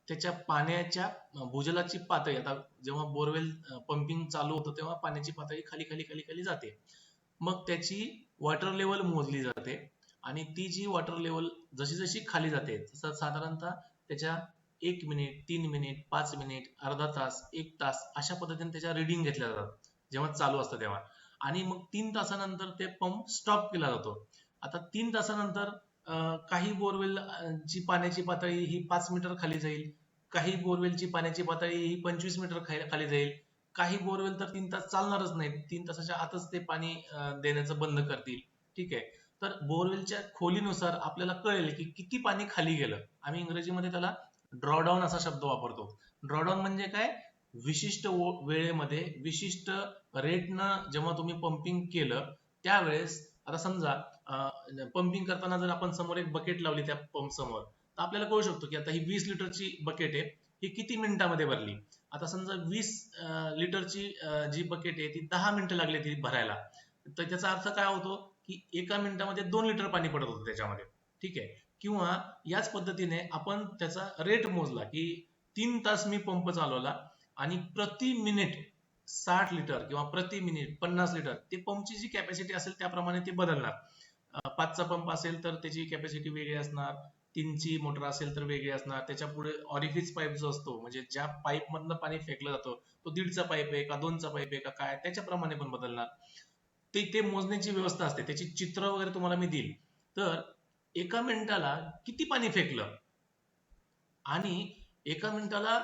त्याच्या पाण्याच्या भूजलाची पातळी, आता जेव्हा बोरवेल पंपिंग चालू होतं तेव्हा पाण्याची पातळी खाली खाली खाली खाली जाते, मग त्याची वॉटर लेवल मोजली जाते आणि ती जी वॉटर लेवल जशी जशी खाली जाते तसं साधारणतः त्याच्या 1 मिनिट, 3 मिनिट, 5 मिनिट, अर्धा तास, 1 तास अशा पद्धतीने त्याच्या रिडिंग घेतल्या जातात जेव्हा चालू असतं तेव्हा. आणि मग 3 तासानंतर ते पंप स्टॉप केला जातो. आता 3 तासानंतर काही बोरवेल ची पाण्याची पातळी ही 5 मीटर खाली जाईल, काही बोरवेलची पाण्याची पातळी ही 25 मीटर खाली जाईल, काही बोरवेल तर 3 तास चालणारच नाहीत, 3 तासाच्या आतच ते पाणी देण्याचं बंद करतील. ठीक आहे. तर बोरवेलच्या खोलीनुसार आपल्याला कळेल की किती पाणी खाली गेलं. आम्ही इंग्रजीमध्ये त्याला ड्रॉडाऊन असा शब्द वापरतो. ड्रॉडाऊन म्हणजे काय, विशिष्ट वेळेमध्ये विशिष्ट रेटनं जेव्हा तुम्ही पंपिंग केलं त्यावेळेस, आता समजा पंपिंग करताना जर आपण समोर एक बकेट लावली त्या पंप समोर, तर आपल्याला कळू शकतो की आता ही 20 लिटरची बकेट आहे, ही किती मिनिटामध्ये भरली. आता समजा 20 लिटरची जी बकेट आहे ती 10 मिनिटं लागली ती भरायला, तर त्याचा अर्थ काय होतो की एका मिनिटामध्ये 2 लिटर पाणी पडत होतं त्याच्यामध्ये. ठीक आहे. किंवा याच पद्धतीने आपण त्याचा रेट मोजला की 3 तास मी पंप चालवला आणि प्रति मिनिट 60 लिटर किंवा प्रति मिनिट 50 लिटर, ते पंपची जी कॅपॅसिटी असेल त्याप्रमाणे ते बदलणार. 5चा पंप असेल तर त्याची कॅपॅसिटी वेगळी असणार, 3ची मोटर असेल तर वेगळी असणार. त्याच्या पुढे ऑरिफिस पाईप जो असतो, म्हणजे ज्या पाईप मधनं पाणी फेकलं जातं, तो 1.5चा पाईप आहे का 2चा पाईप आहे का काय, त्याच्याप्रमाणे पण बदलणार. ते मोजण्याची व्यवस्था असते, त्याची चित्र वगैरे तुम्हाला मी देईल. तर एका मिनिटाला किती पाणी फेकलं आणि एका मिनिटाला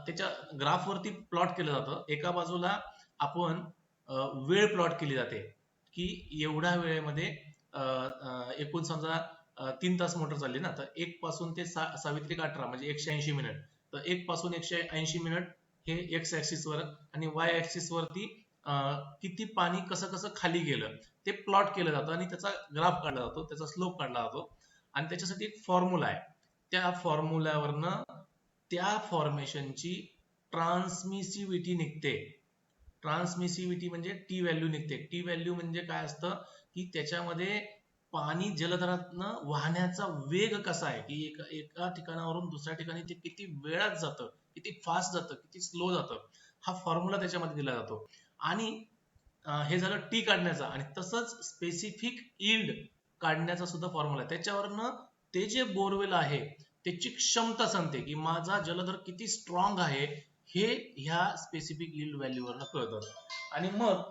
त्याच्या ग्राफवरती प्लॉट केलं जातं. एका बाजूला आपण वेळ प्लॉट केली जाते की एवढ्या वेळेमध्ये एकूण समजा 3 तास मोटर चालली ना, तर 1 पासून ते सावित्रिक 18 म्हणजे 180 मिनिट. तर 1 पासून 180 मिनिट हे एक्स ऍक्सिस वर आणि वाय ऍक्सिस वरती किती पाणी कसं कसं खाली गेलं ते प्लॉट केलं जातं आणि त्याचा ग्राफ काढला जातो, त्याचा स्लोप काढला जातो. आणि त्याच्यासाठी एक फॉर्म्युला आहे. त्या फॉर्म्युल्यावरनं त्या फॉर्मेशनची ट्रान्समिसिव्हिटी निघते. ट्रान्समिसिव्हिटी म्हणजे टी व्हॅल्यू निघते. टी व्हॅल्यू म्हणजे काय असतं की त्याच्यामध्ये पाणी जलधरातनं वाहण्याचा वेग कसा आहे, की एका ठिकाणावरून दुसऱ्या ठिकाणी ते किती वेळात जातं, किती फास्ट जातं, किती स्लो जातं, हा फॉर्म्युला त्याच्यामध्ये दिला जातो. आणि हे झालं टी काढण्याचा. आणि तसंच स्पेसिफिक यील्ड काढण्याचा सुद्धा फॉर्म्युला आहे. त्याच्यावरनं ते जे बोरवेल आहे त्याची क्षमता सांगते की माझा जलधर किती स्ट्रॉंग आहे, हे ह्या स्पेसिफिक यील्ड व्हॅल्यूवरनं कळतं. आणि मग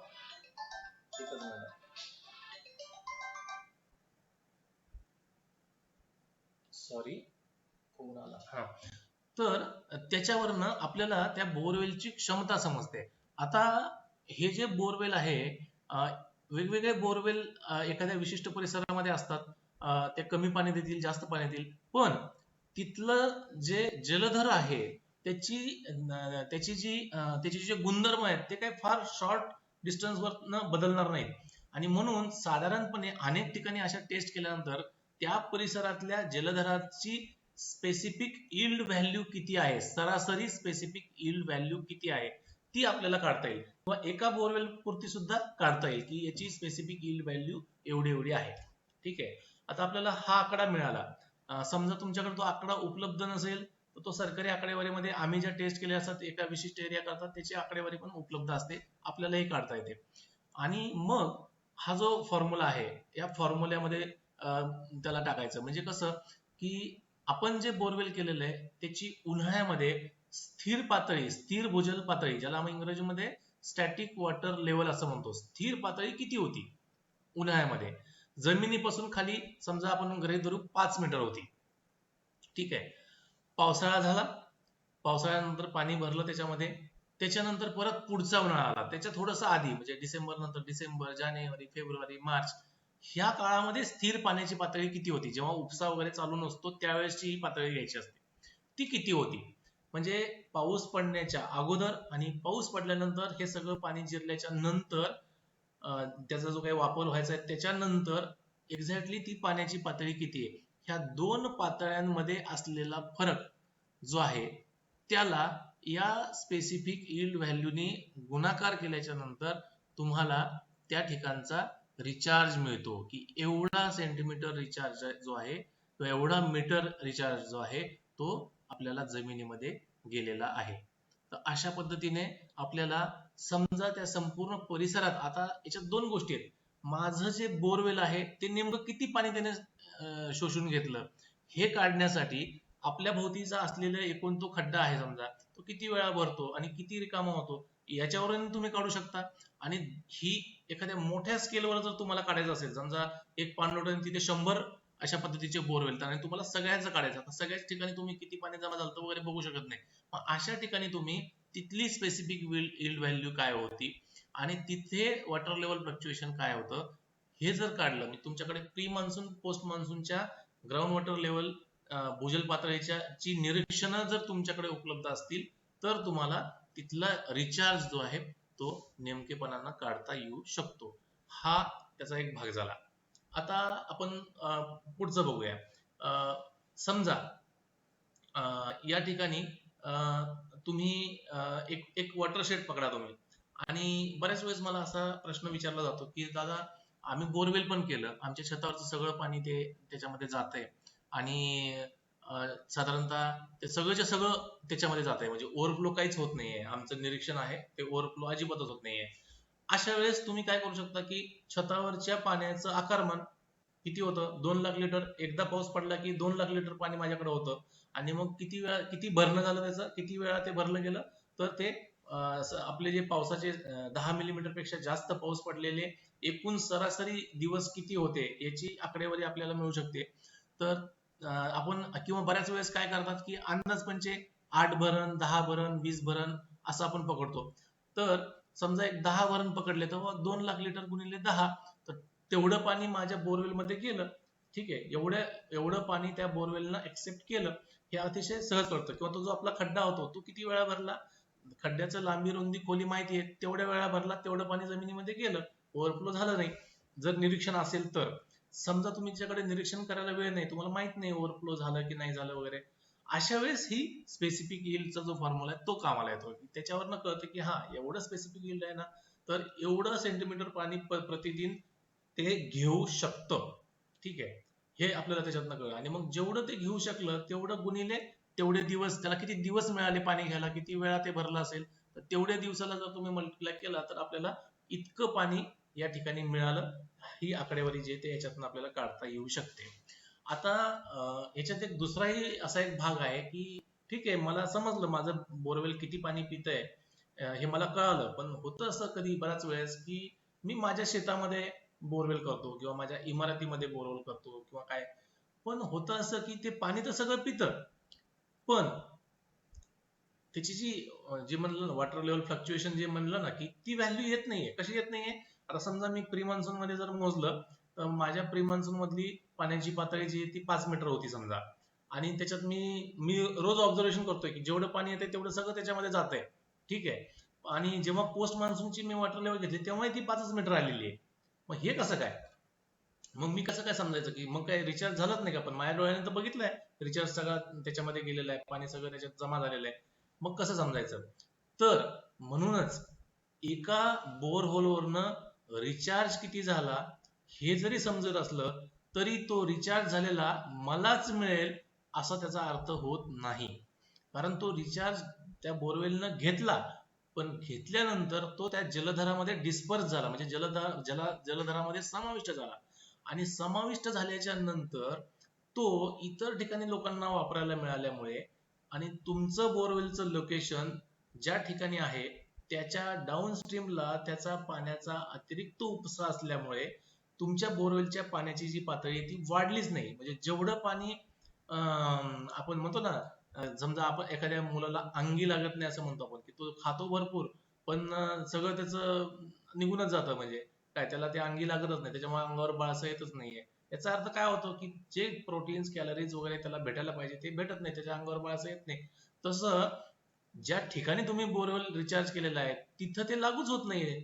सॉरी फोन आला. हा, तर त्याच्यावरनं आपल्याला त्या बोरवेलची क्षमता समजते. आता हे जे बोरवेल आहे, वेगवेगळे बोरवेल एखाद्या विशिष्ट परिसरामध्ये असतात. ते कमी पाणी देतील, जास्त पाणी देतील, पण तिथलं जे जलधर आहे त्याची जे गुणधर्म आहेत ते काही फार शॉर्ट डिस्टन्सवर बदलणार नाहीत. आणि म्हणून साधारणपणे अनेक ठिकाणी अशा टेस्ट केल्यानंतर त्या परिसरातल्या जलधराची स्पेसिफिक यील्ड व्हॅल्यू किती आहे, सरासरी स्पेसिफिक यील्ड व्हॅल्यू किती आहे, ती आपल्याला काढता येईल. किंवा एका बोरवेल पुरती सुद्धा काढता येईल की याची स्पेसिफिक यील्ड व्हॅल्यू एवढी एवढी आहे. ठीक आहे. आता आपल्याला हा आकडा मिळाला. समजा तुमच्याकडे तो आकडा उपलब्ध नसेल तर तो सरकारी आकडेवारीमध्ये आम्ही ज्या टेस्ट केल्या असतात एका विशिष्ट एरिया करतात त्याची आकडेवारी पण उपलब्ध असते, आपल्यालाही काढता येते. आणि मग हा जो फॉर्म्युला आहे या फॉर्म्युल्यामध्ये त्याला टाकायचं. म्हणजे कसं की आपण जे बोरवेल केलेलं आहे त्याची उन्हाळ्यामध्ये स्थिर पातळी, स्थिर भूजल पातळी, ज्याला आम्ही इंग्रजीमध्ये स्टॅटिक वॉटर लेवल असं म्हणतो, स्थिर पातळी किती होती उन्हाळ्यामध्ये. जमिनीपासून खाली समजा आपण गृहीत धरू 5 मीटर होती. ठीक आहे. पावसाळा झाला, पावसाळ्यानंतर पाणी भरलं त्याच्यानंतर परत पुढचा उन्हाळा आला, त्याच्या थोडंसं आधी म्हणजे डिसेंबर नंतर, डिसेंबर, जानेवारी, फेब्रुवारी, मार्च, ह्या काळामध्ये स्थिर पाण्याची पातळी किती होती, जेव्हा उपसा वगैरे चालू नसतो त्यावेळेसची ही पातळी घ्यायची असते, ती किती होती. म्हणजे पाऊस पडण्याच्या अगोदर आणि पाऊस पडल्यानंतर हे सगळं पाणी जिरल्याच्या नंतर त्याचा जो काही वापर व्हायचा आहे त्याच्यानंतर एक्झॅक्टली ती पाण्याची पातळी किती आहे, ह्या दोन पातळ्यांमध्ये असलेला फरक जो आहे त्याला या स्पेसिफिक यील्ड व्हॅल्यूनी गुणाकार केल्याच्या नंतर तुम्हाला त्या ठिकाणचा रिचार्ज मिळतो, की एवढा सेंटीमीटर रिचार्ज जो आहे तो एवढा मीटर रिचार्ज जो आहे तो आपल्याला जमिनीमध्ये गेलेला आहे. तर अशा पद्धतीने आपल्याला समजा त्या संपूर्ण परिसरात, आता याच्यात दोन गोष्टी आहेत, माझं जे बोरवेल आहे ते नेमकं किती पाणी त्याने शोषून घेतलं हे काढण्यासाठी आपल्या भोवतीचा असलेला एकूण तो खड्डा आहे समजा तो किती वेळा भरतो आणि किती रिकामा होतो याच्यावरून तुम्ही काढू शकता. आणि ही एखाद्या मोठ्या स्केलवर जर तुम्हाला काढायचं असेल, समजा एक पाणलोट तिथे 100 अशा पद्धतीचे बोरवेल आणि तुम्हाला सगळ्यांचं काढायचं, आता सगळ्याच ठिकाणी तुम्ही किती पाणी जमा झालं वगैरे बघू शकत नाही. मग अशा ठिकाणी तुम्ही तिथली स्पेसिफिक यील्ड व्हॅल्यू काय होती आणि तिथे वॉटर लेवल फ्लक्च्युएशन काय होतं हे जर काढलं, मी तुमच्याकडे प्री मान्सून पोस्ट मान्सूनच्या ग्राउंड वॉटर लेवल भूजल पातळीच्या ची निरीक्षणं जर तुमच्याकडे उपलब्ध असतील तर तुम्हाला तिथला रिचार्ज जो आहे तो नेमकेपणानं काढता येऊ शकतो. हा त्याचा एक भाग झाला. आता आपण पुढचं बघूया. समजा या ठिकाणी तुम्ही एक वॉटरशेड पकडा तुम्ही. आणि बऱ्याच वेळेस मला असा प्रश्न विचारला जातो की दादा आम्ही बोरवेल पण केलं, आमच्या छतावरचं सगळं पाणी ते त्याच्यामध्ये जातंय आणि साधारणतः ते सगळंच्या सगळं त्याच्यामध्ये जात आहे, म्हणजे ओव्हरफ्लो काहीच होत नाहीये, आमचं निरीक्षण आहे ते ओव्हरफ्लो अजिबातच होत नाहीये. अशा वेळेस तुम्ही काय करू शकता की छतावरच्या पाण्याचं आकारमान किती होतं, 2 लाख लिटर. एकदा पाऊस पडला की 2 लाख लिटर पाणी माझ्याकडे होतं. आणि मग किती वेळा किती भरणं झालं त्याचं, किती वेळा ते भरलं गेलं, तर ते आपले जे पावसाचे 10 मिलीमीटर पेक्षा जास्त पाऊस पडलेले एकूण सरासरी दिवस किती होते याची आकडेवारी आपल्याला मिळू शकते. तर आपण किंवा बऱ्याच वेळेस काय करतात की अंदाजपंचे 8 भरण, 10 भरण, 20 भरण असं आपण पकडतो. तर समजा एक 10 भरण पकडले तर 2 लाख लिटर गुणिले 10, तर तेवढं पाणी माझ्या बोरवेल मध्ये गेलं. ठीक आहे, एवढं पाणी त्या बोरवेलनं एक्सेप्ट केलं हे अतिशय सहज कळतं. किंवा तो जो आपला खड्डा होतो तो किती वेळा भरला, खड्ड्याचं लांबी रुंदी खोली माहिती आहे, तेवढ्या वेळा भरला, तेवढं पाणी जमिनीमध्ये गेलं, ओव्हरफ्लो झालं नाही. जर निरीक्षण असेल तर, समजा तुमच्याकडे निरीक्षण करायला वेळ नाही, तुम्हाला माहित नाही ओव्हरफ्लो झालं की नाही झालं वगैरे, अशा वेळेस ही स्पेसिफिक यील्डचा जो फॉर्म्युला आहे तो कामाला येतो. त्याच्यावरनं कळतं की हा एवढं स्पेसिफिक यील्ड आहे ना, तर एवढं सेंटीमीटर पाणी प्रतिदिन ते घेऊ शकतं. ठीक आहे, हे आपल्याला त्याच्यातनं कळलं. आणि मग जेवढं ते घेऊ शकलं तेवढं गुणिले तेवढे दिवस, त्याला किती दिवस मिळाले पाणी घ्यायला, किती वेळा ते भरलं असेल, तर तेवढ्या दिवसाला जर तुम्ही मल्टिप्लाय केला तर आपल्याला इतकं पाणी या ठिकाणी मिळालं, ही आकडेवारी जी आहे ते याच्यातनं आपल्याला काढता येऊ शकते. आता याच्यात एक दुसराही असा एक भाग आहे की ठीक आहे, मला समजलं माझं बोरवेल किती पाणी पितंय, हे मला कळालं. पण होतं असं कधी बऱ्याच वेळेस की मी माझ्या शेतामध्ये बोरवेल करतो किंवा माझ्या इमारतीमध्ये बोरवेल करतो किंवा काय, पण होतं असं की ते पाणी तर सगळं पितं, पण त्याची जी म्हणलं वॉटर लेवल फ्लक्च्युएशन जे म्हणलं ना, की ती व्हॅल्यू येत नाहीये. कशी येत नाहीये? आता समजा मी प्री मान्सून मध्ये जर मोजलं तर माझ्या प्री मान्सून मधली पाण्याची पातळी जी आहे ती 5 मीटर होती समजा, आणि त्याच्यात मी रोज ऑब्झर्वेशन करतोय की जेवढं पाणी येतंय तेवढं सगळं त्याच्यामध्ये जातंय. ठीक आहे, आणि जेव्हा पोस्ट मान्सूनची मी वॉटर लेवल घेतली तेव्हा ती 5 मीटर आलेली आहे. मग हे कसं काय? मग मी कसं काय समजायचं की मग काय रिचार्ज झालंच नाही का? पण माझ्या डोळ्याने तर बघितलंय रिचार्ज सगळा त्याच्यामध्ये गेलेला आहे, पाणी सगळं त्याच्यात जमा झालेलं आहे. मग कसं समजायचं? तर म्हणूनच एका बोरहोलवरनं रिचार्ज किती झाला हे जरी समजत असलं तरी तो रिचार्ज झालेला मलाच मिळेल असा त्याचा अर्थ होत नाही. कारण तो रिचार्ज त्या बोरवेलनं घेतला, पण घेतल्यानंतर तो त्या जलधरामध्ये डिस्पर्स झाला, म्हणजे जलधरामध्ये समाविष्ट झाला. आणि समाविष्ट झाल्याच्या नंतर तो इतर ठिकाणी लोकांना वापरायला मिळाल्यामुळे आणि तुमचं बोरवेलचं लोकेशन ज्या ठिकाणी आहे त्याच्या डाऊन स्ट्रीमला त्याचा पाण्याचा अतिरिक्त उपसा असल्यामुळे तुमच्या बोरवेलच्या पाण्याची जी पातळी आहे ती वाढलीच नाही. म्हणजे जेवढं पाणी आपण म्हणतो ना, समजा आपण एखाद्या मुलाला अंगी लागत नाही असं म्हणतो आपण, की तो खातो भरपूर पण सगळं त्याचं निघूनच जातं, म्हणजे काय त्याला ते अंगी लागतच नाही, त्याच्यामुळे अंगावर बाळसं येतच नाहीये. याचा अर्थ काय होतो की जे प्रोटीन्स कॅलरीज वगैरे त्याला भेटायला पाहिजे ते भेटत नाही, त्याच्या अंगावर बाळसं येत नाही. तसं ज्या ठिकाणी तुम्ही बोरवेल रिचार्ज केलेला आहे तिथं ते लागूच होत नाहीये,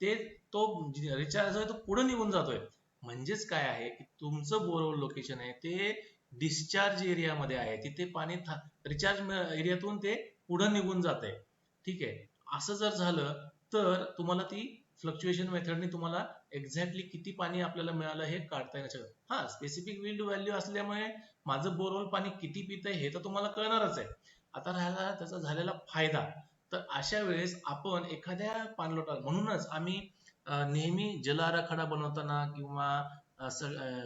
ते तो रिचार्ज आहे तो पुढे निघून जातोय. म्हणजेच काय आहे की तुमचं बोरवेल लोकेशन आहे ते डिस्चार्ज एरियामध्ये आहे, तिथे पाणी रिचार्ज एरियातून ते पुढे निघून जात आहे. ठीक आहे, असं जर झालं तर तुम्हाला ती फ्लक्च्युएशन मेथडने तुम्हाला एक्झॅक्टली किती पाणी आपल्याला मिळालं हे काढता येण्याचं. हा स्पेसिफिक विल्ड व्हॅल्यू असल्यामुळे माझं बोरवेल पाणी किती पित आहे हे तर तुम्हाला कळणारच आहे. आता राहिला त्याचा झालेला फायदा. तर अशा वेळेस आपण एखाद्या पाणलोटा, म्हणूनच आम्ही नेहमी जल आराखडा बनवताना किंवा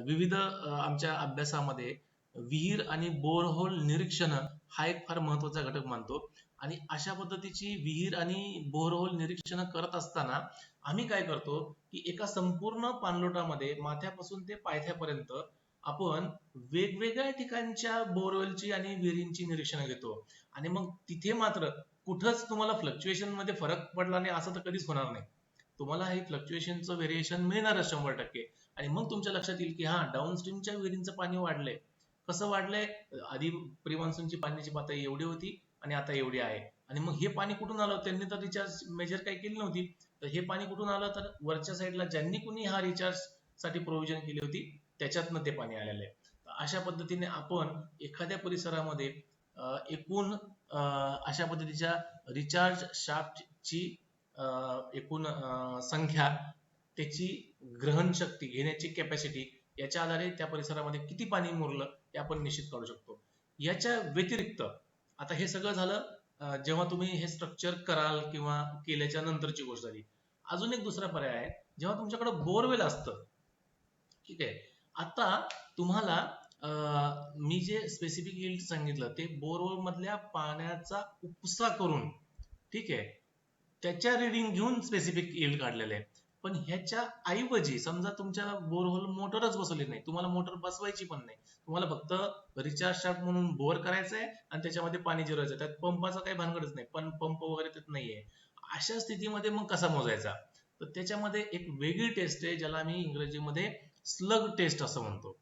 विविध आमच्या अभ्यासामध्ये विहीर आणि बोरहोल निरीक्षण हा एक फार महत्वाचा घटक मानतो. आणि अशा पद्धतीची विहीर आणि बोरहोल निरीक्षण करत असताना आम्ही काय करतो की एका संपूर्ण पाणलोटामध्ये माथ्यापासून ते पायथ्यापर्यंत आपण वेगवेगळ्या ठिकाणच्या बोरवेलची आणि विहिरींची निरीक्षण घेतो. आणि मग तिथे मात्र कुठंच तुम्हाला फ्लक्च्युएशन मध्ये फरक पडला नाही असं तर कधीच होणार नाही. तुम्हाला हे फ्लक्च्युएशनचं व्हेरिएशन मिळणारच 100%. आणि मग तुमच्या लक्षात येईल की हा डाऊनस्ट्रीमच्या विहिरींचं पाणी वाढलंय. कसं वाढलंय? आधी प्री मान्सूनची पाण्याची पातळी एवढी होती आणि आता एवढी आहे. आणि मग हे पाणी कुठून आलं? त्यांनी तर रिचार्ज मेजर काही केली नव्हती. तर हे पाणी कुठून आलं? तर वरच्या साईडला ज्यांनी कुणी हा रिचार्ज साठी प्रोव्हिजन केली होती त्याच्यातनं ते पाणी आलेलं आहे. तर अशा पद्धतीने आपण एखाद्या परिसरामध्ये एकूण अशा पद्धतीच्या रिचार्ज शाफ्टची एकूण संख्या, त्याची ग्रहण शक्ती घेण्याची कॅपॅसिटी याच्या आधारे त्या परिसरामध्ये किती पाणी मुरलं हे आपण निश्चित काढू शकतो. याच्या व्यतिरिक्त आता हे सगळं झालं जेव्हा तुम्ही हे स्ट्रक्चर कराल किंवा केल्याच्या नंतरची गोष्ट झाली. अजून एक दुसरा पर्याय आहे, जेव्हा तुमच्याकडे बोरवेल असतं. ठीक आहे, आता तुम्हाला मी जे स्पेसिफिक यील्ड सांगितलं ते बोरवेल मधल्या पाण्याचा उपसा करून, ठीक आहे, त्याच्या रिडिंग घेऊन स्पेसिफिक यील्ड काढलेले आहे. पण ह्याच्या ऐवजी समजा तुमच्या बोरहोल मोटरच बसवली नाही, तुम्हाला मोटर बसवायची पण नाही, तुम्हाला फक्त रिचार्ज शाफ्ट म्हणून बोर करायचं आहे आणि त्याच्यामध्ये पाणी जिरवायचं, त्यात पंपाचा काही भानगडच नाही, पण पंप वगैरे त्यात नाहीये. अशा स्थितीमध्ये मग कसा मोजायचा? तर त्याच्यामध्ये एक वेगळी टेस्ट आहे ज्याला आम्ही इंग्रजीमध्ये स्लग टेस्ट असं म्हणतो.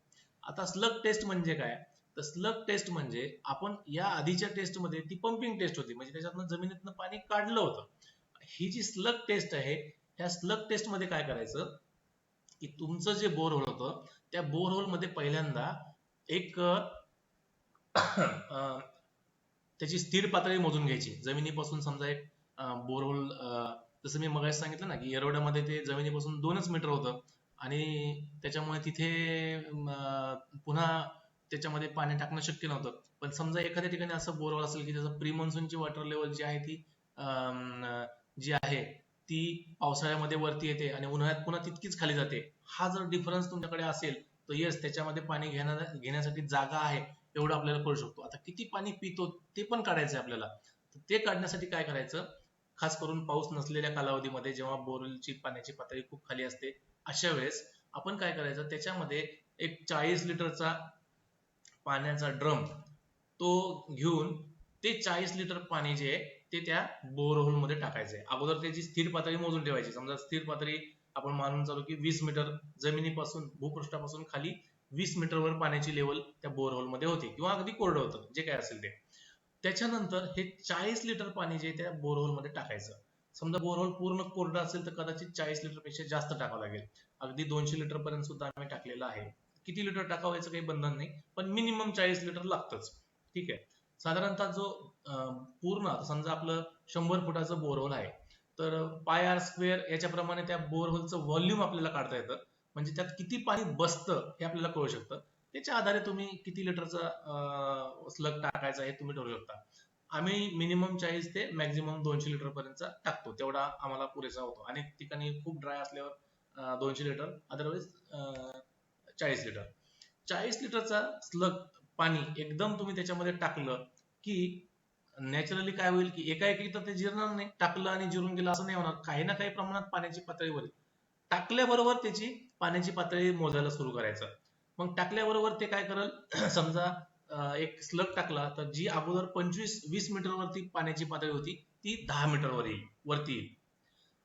आता स्लग टेस्ट म्हणजे काय? तर स्लग टेस्ट म्हणजे आपण या आधीच्या टेस्टमध्ये ती पंपिंग टेस्ट होती, म्हणजे त्याच्यातनं जमिनीतनं पाणी काढलं होतं. ही जी स्लग टेस्ट आहे, ह्या स्लग टेस्ट मध्ये काय करायचं की तुमचं जे बोरहोल होतं त्या बोरहोल मध्ये पहिल्यांदा एक अं, त्याची स्थिर पातळी मोजून घ्यायची. जमिनीपासून समजा एक बोरहोल, जसं मी मगाशी सांगितलं ना की येरवड्यामध्ये ते जमिनीपासून 2च मीटर होतं आणि त्याच्यामुळे तिथे पुन्हा त्याच्यामध्ये पाणी टाकणं शक्य नव्हतं. पण समजा एखाद्या ठिकाणी असं बोरहोल असेल की त्याचं प्री मॉन्सूनची वॉटर लेवल जी आहे ती जी आहे ती पावसाळ्यामध्ये वरती येते आणि उन्हाळ्यात पुन्हा तितकीच खाली जाते. हा जर डिफरन्स तुमच्याकडे असेल तर येस, त्याच्यामध्ये पाणी घेण्यासाठी जागा आहे एवढं आपल्याला कळू शकतो. आता किती पाणी पितो ते पण काढायचं आहे आपल्याला. ते काढण्यासाठी काय करायचं, खास करून पाऊस नसलेल्या कालावधीमध्ये जेव्हा बोरवेलची पाण्याची पातळी खूप खाली असते, अशा वेळेस आपण काय करायचं, त्याच्यामध्ये एक 40 लिटरचा पाण्याचा ड्रम तो घेऊन ते 40 लिटर पाणी जे आहे ते त्या बोरहोल मध्ये टाकायचंय. अगोदर त्याची स्थिर पातळी मोजून ठेवायची. समजा स्थिर पातळी आपण मानून चालू की 20 मीटर, जमिनीपासून भूपृष्ठापासून खाली 20 मीटरवर पाण्याची लेवल त्या बोरहोल मध्ये होती किंवा अगदी कोरडं होतं, जे काय असेल ते. त्याच्यानंतर हे 40 लिटर पाणी जे त्या बोरहोल मध्ये टाकायचं. समजा बोरहोल पूर्ण कोरडा असेल तर कदाचित 40 लिटर पेक्षा जास्त टाकावं लागेल. अगदी 200 लिटर पर्यंत सुद्धा आम्ही टाकलेलं आहे. किती लिटर टाकावं याचं काही बंधन नाही, पण मिनिमम 40 लिटर लागतंच. ठीक आहे. साधारणतः जो पूर्ण समजा आपलं 100 फुटाचं बोरहोल आहे तर पाय आर स्क्वेअर याच्याप्रमाणे त्या बोरहोलचं व्हॉल्यूम आपल्याला काढता येतं. म्हणजे त्यात किती पाणी बसतं हे आपल्याला कळू शकतं. त्याच्या आधारे तुम्ही किती लिटरचा स्लग टाकायचा हे तुम्ही ठरवू शकता. आम्ही मिनिमम 40 ते मॅक्झिमम 200 लिटर पर्यंतचा टाकतो, तेवढा आम्हाला पुरेसा होतो. अनेक ठिकाणी खूप ड्राय असल्यावर 200 लिटर, अदरवाईज 40 लिटर. 40 लिटरचा स्लग पाणी एकदम तुम्ही त्याच्यामध्ये टाकलं की नॅचरली काय होईल की एकाएकी तर ते जिरणार नाही. टाकलं आणि जिरून गेलं असं नाही होणार, काही ना काही प्रमाणात पाण्याची पातळी वर टाकल्याबरोबर त्याची पाण्याची पातळी मोजायला सुरू करायचं. मग टाकल्याबरोबर ते काय करेल समजा एक स्लग टाकला तर जी अगोदर 25-20 मीटर वरती पाण्याची पातळी होती ती 10 मीटर वर येईल, वरती येईल.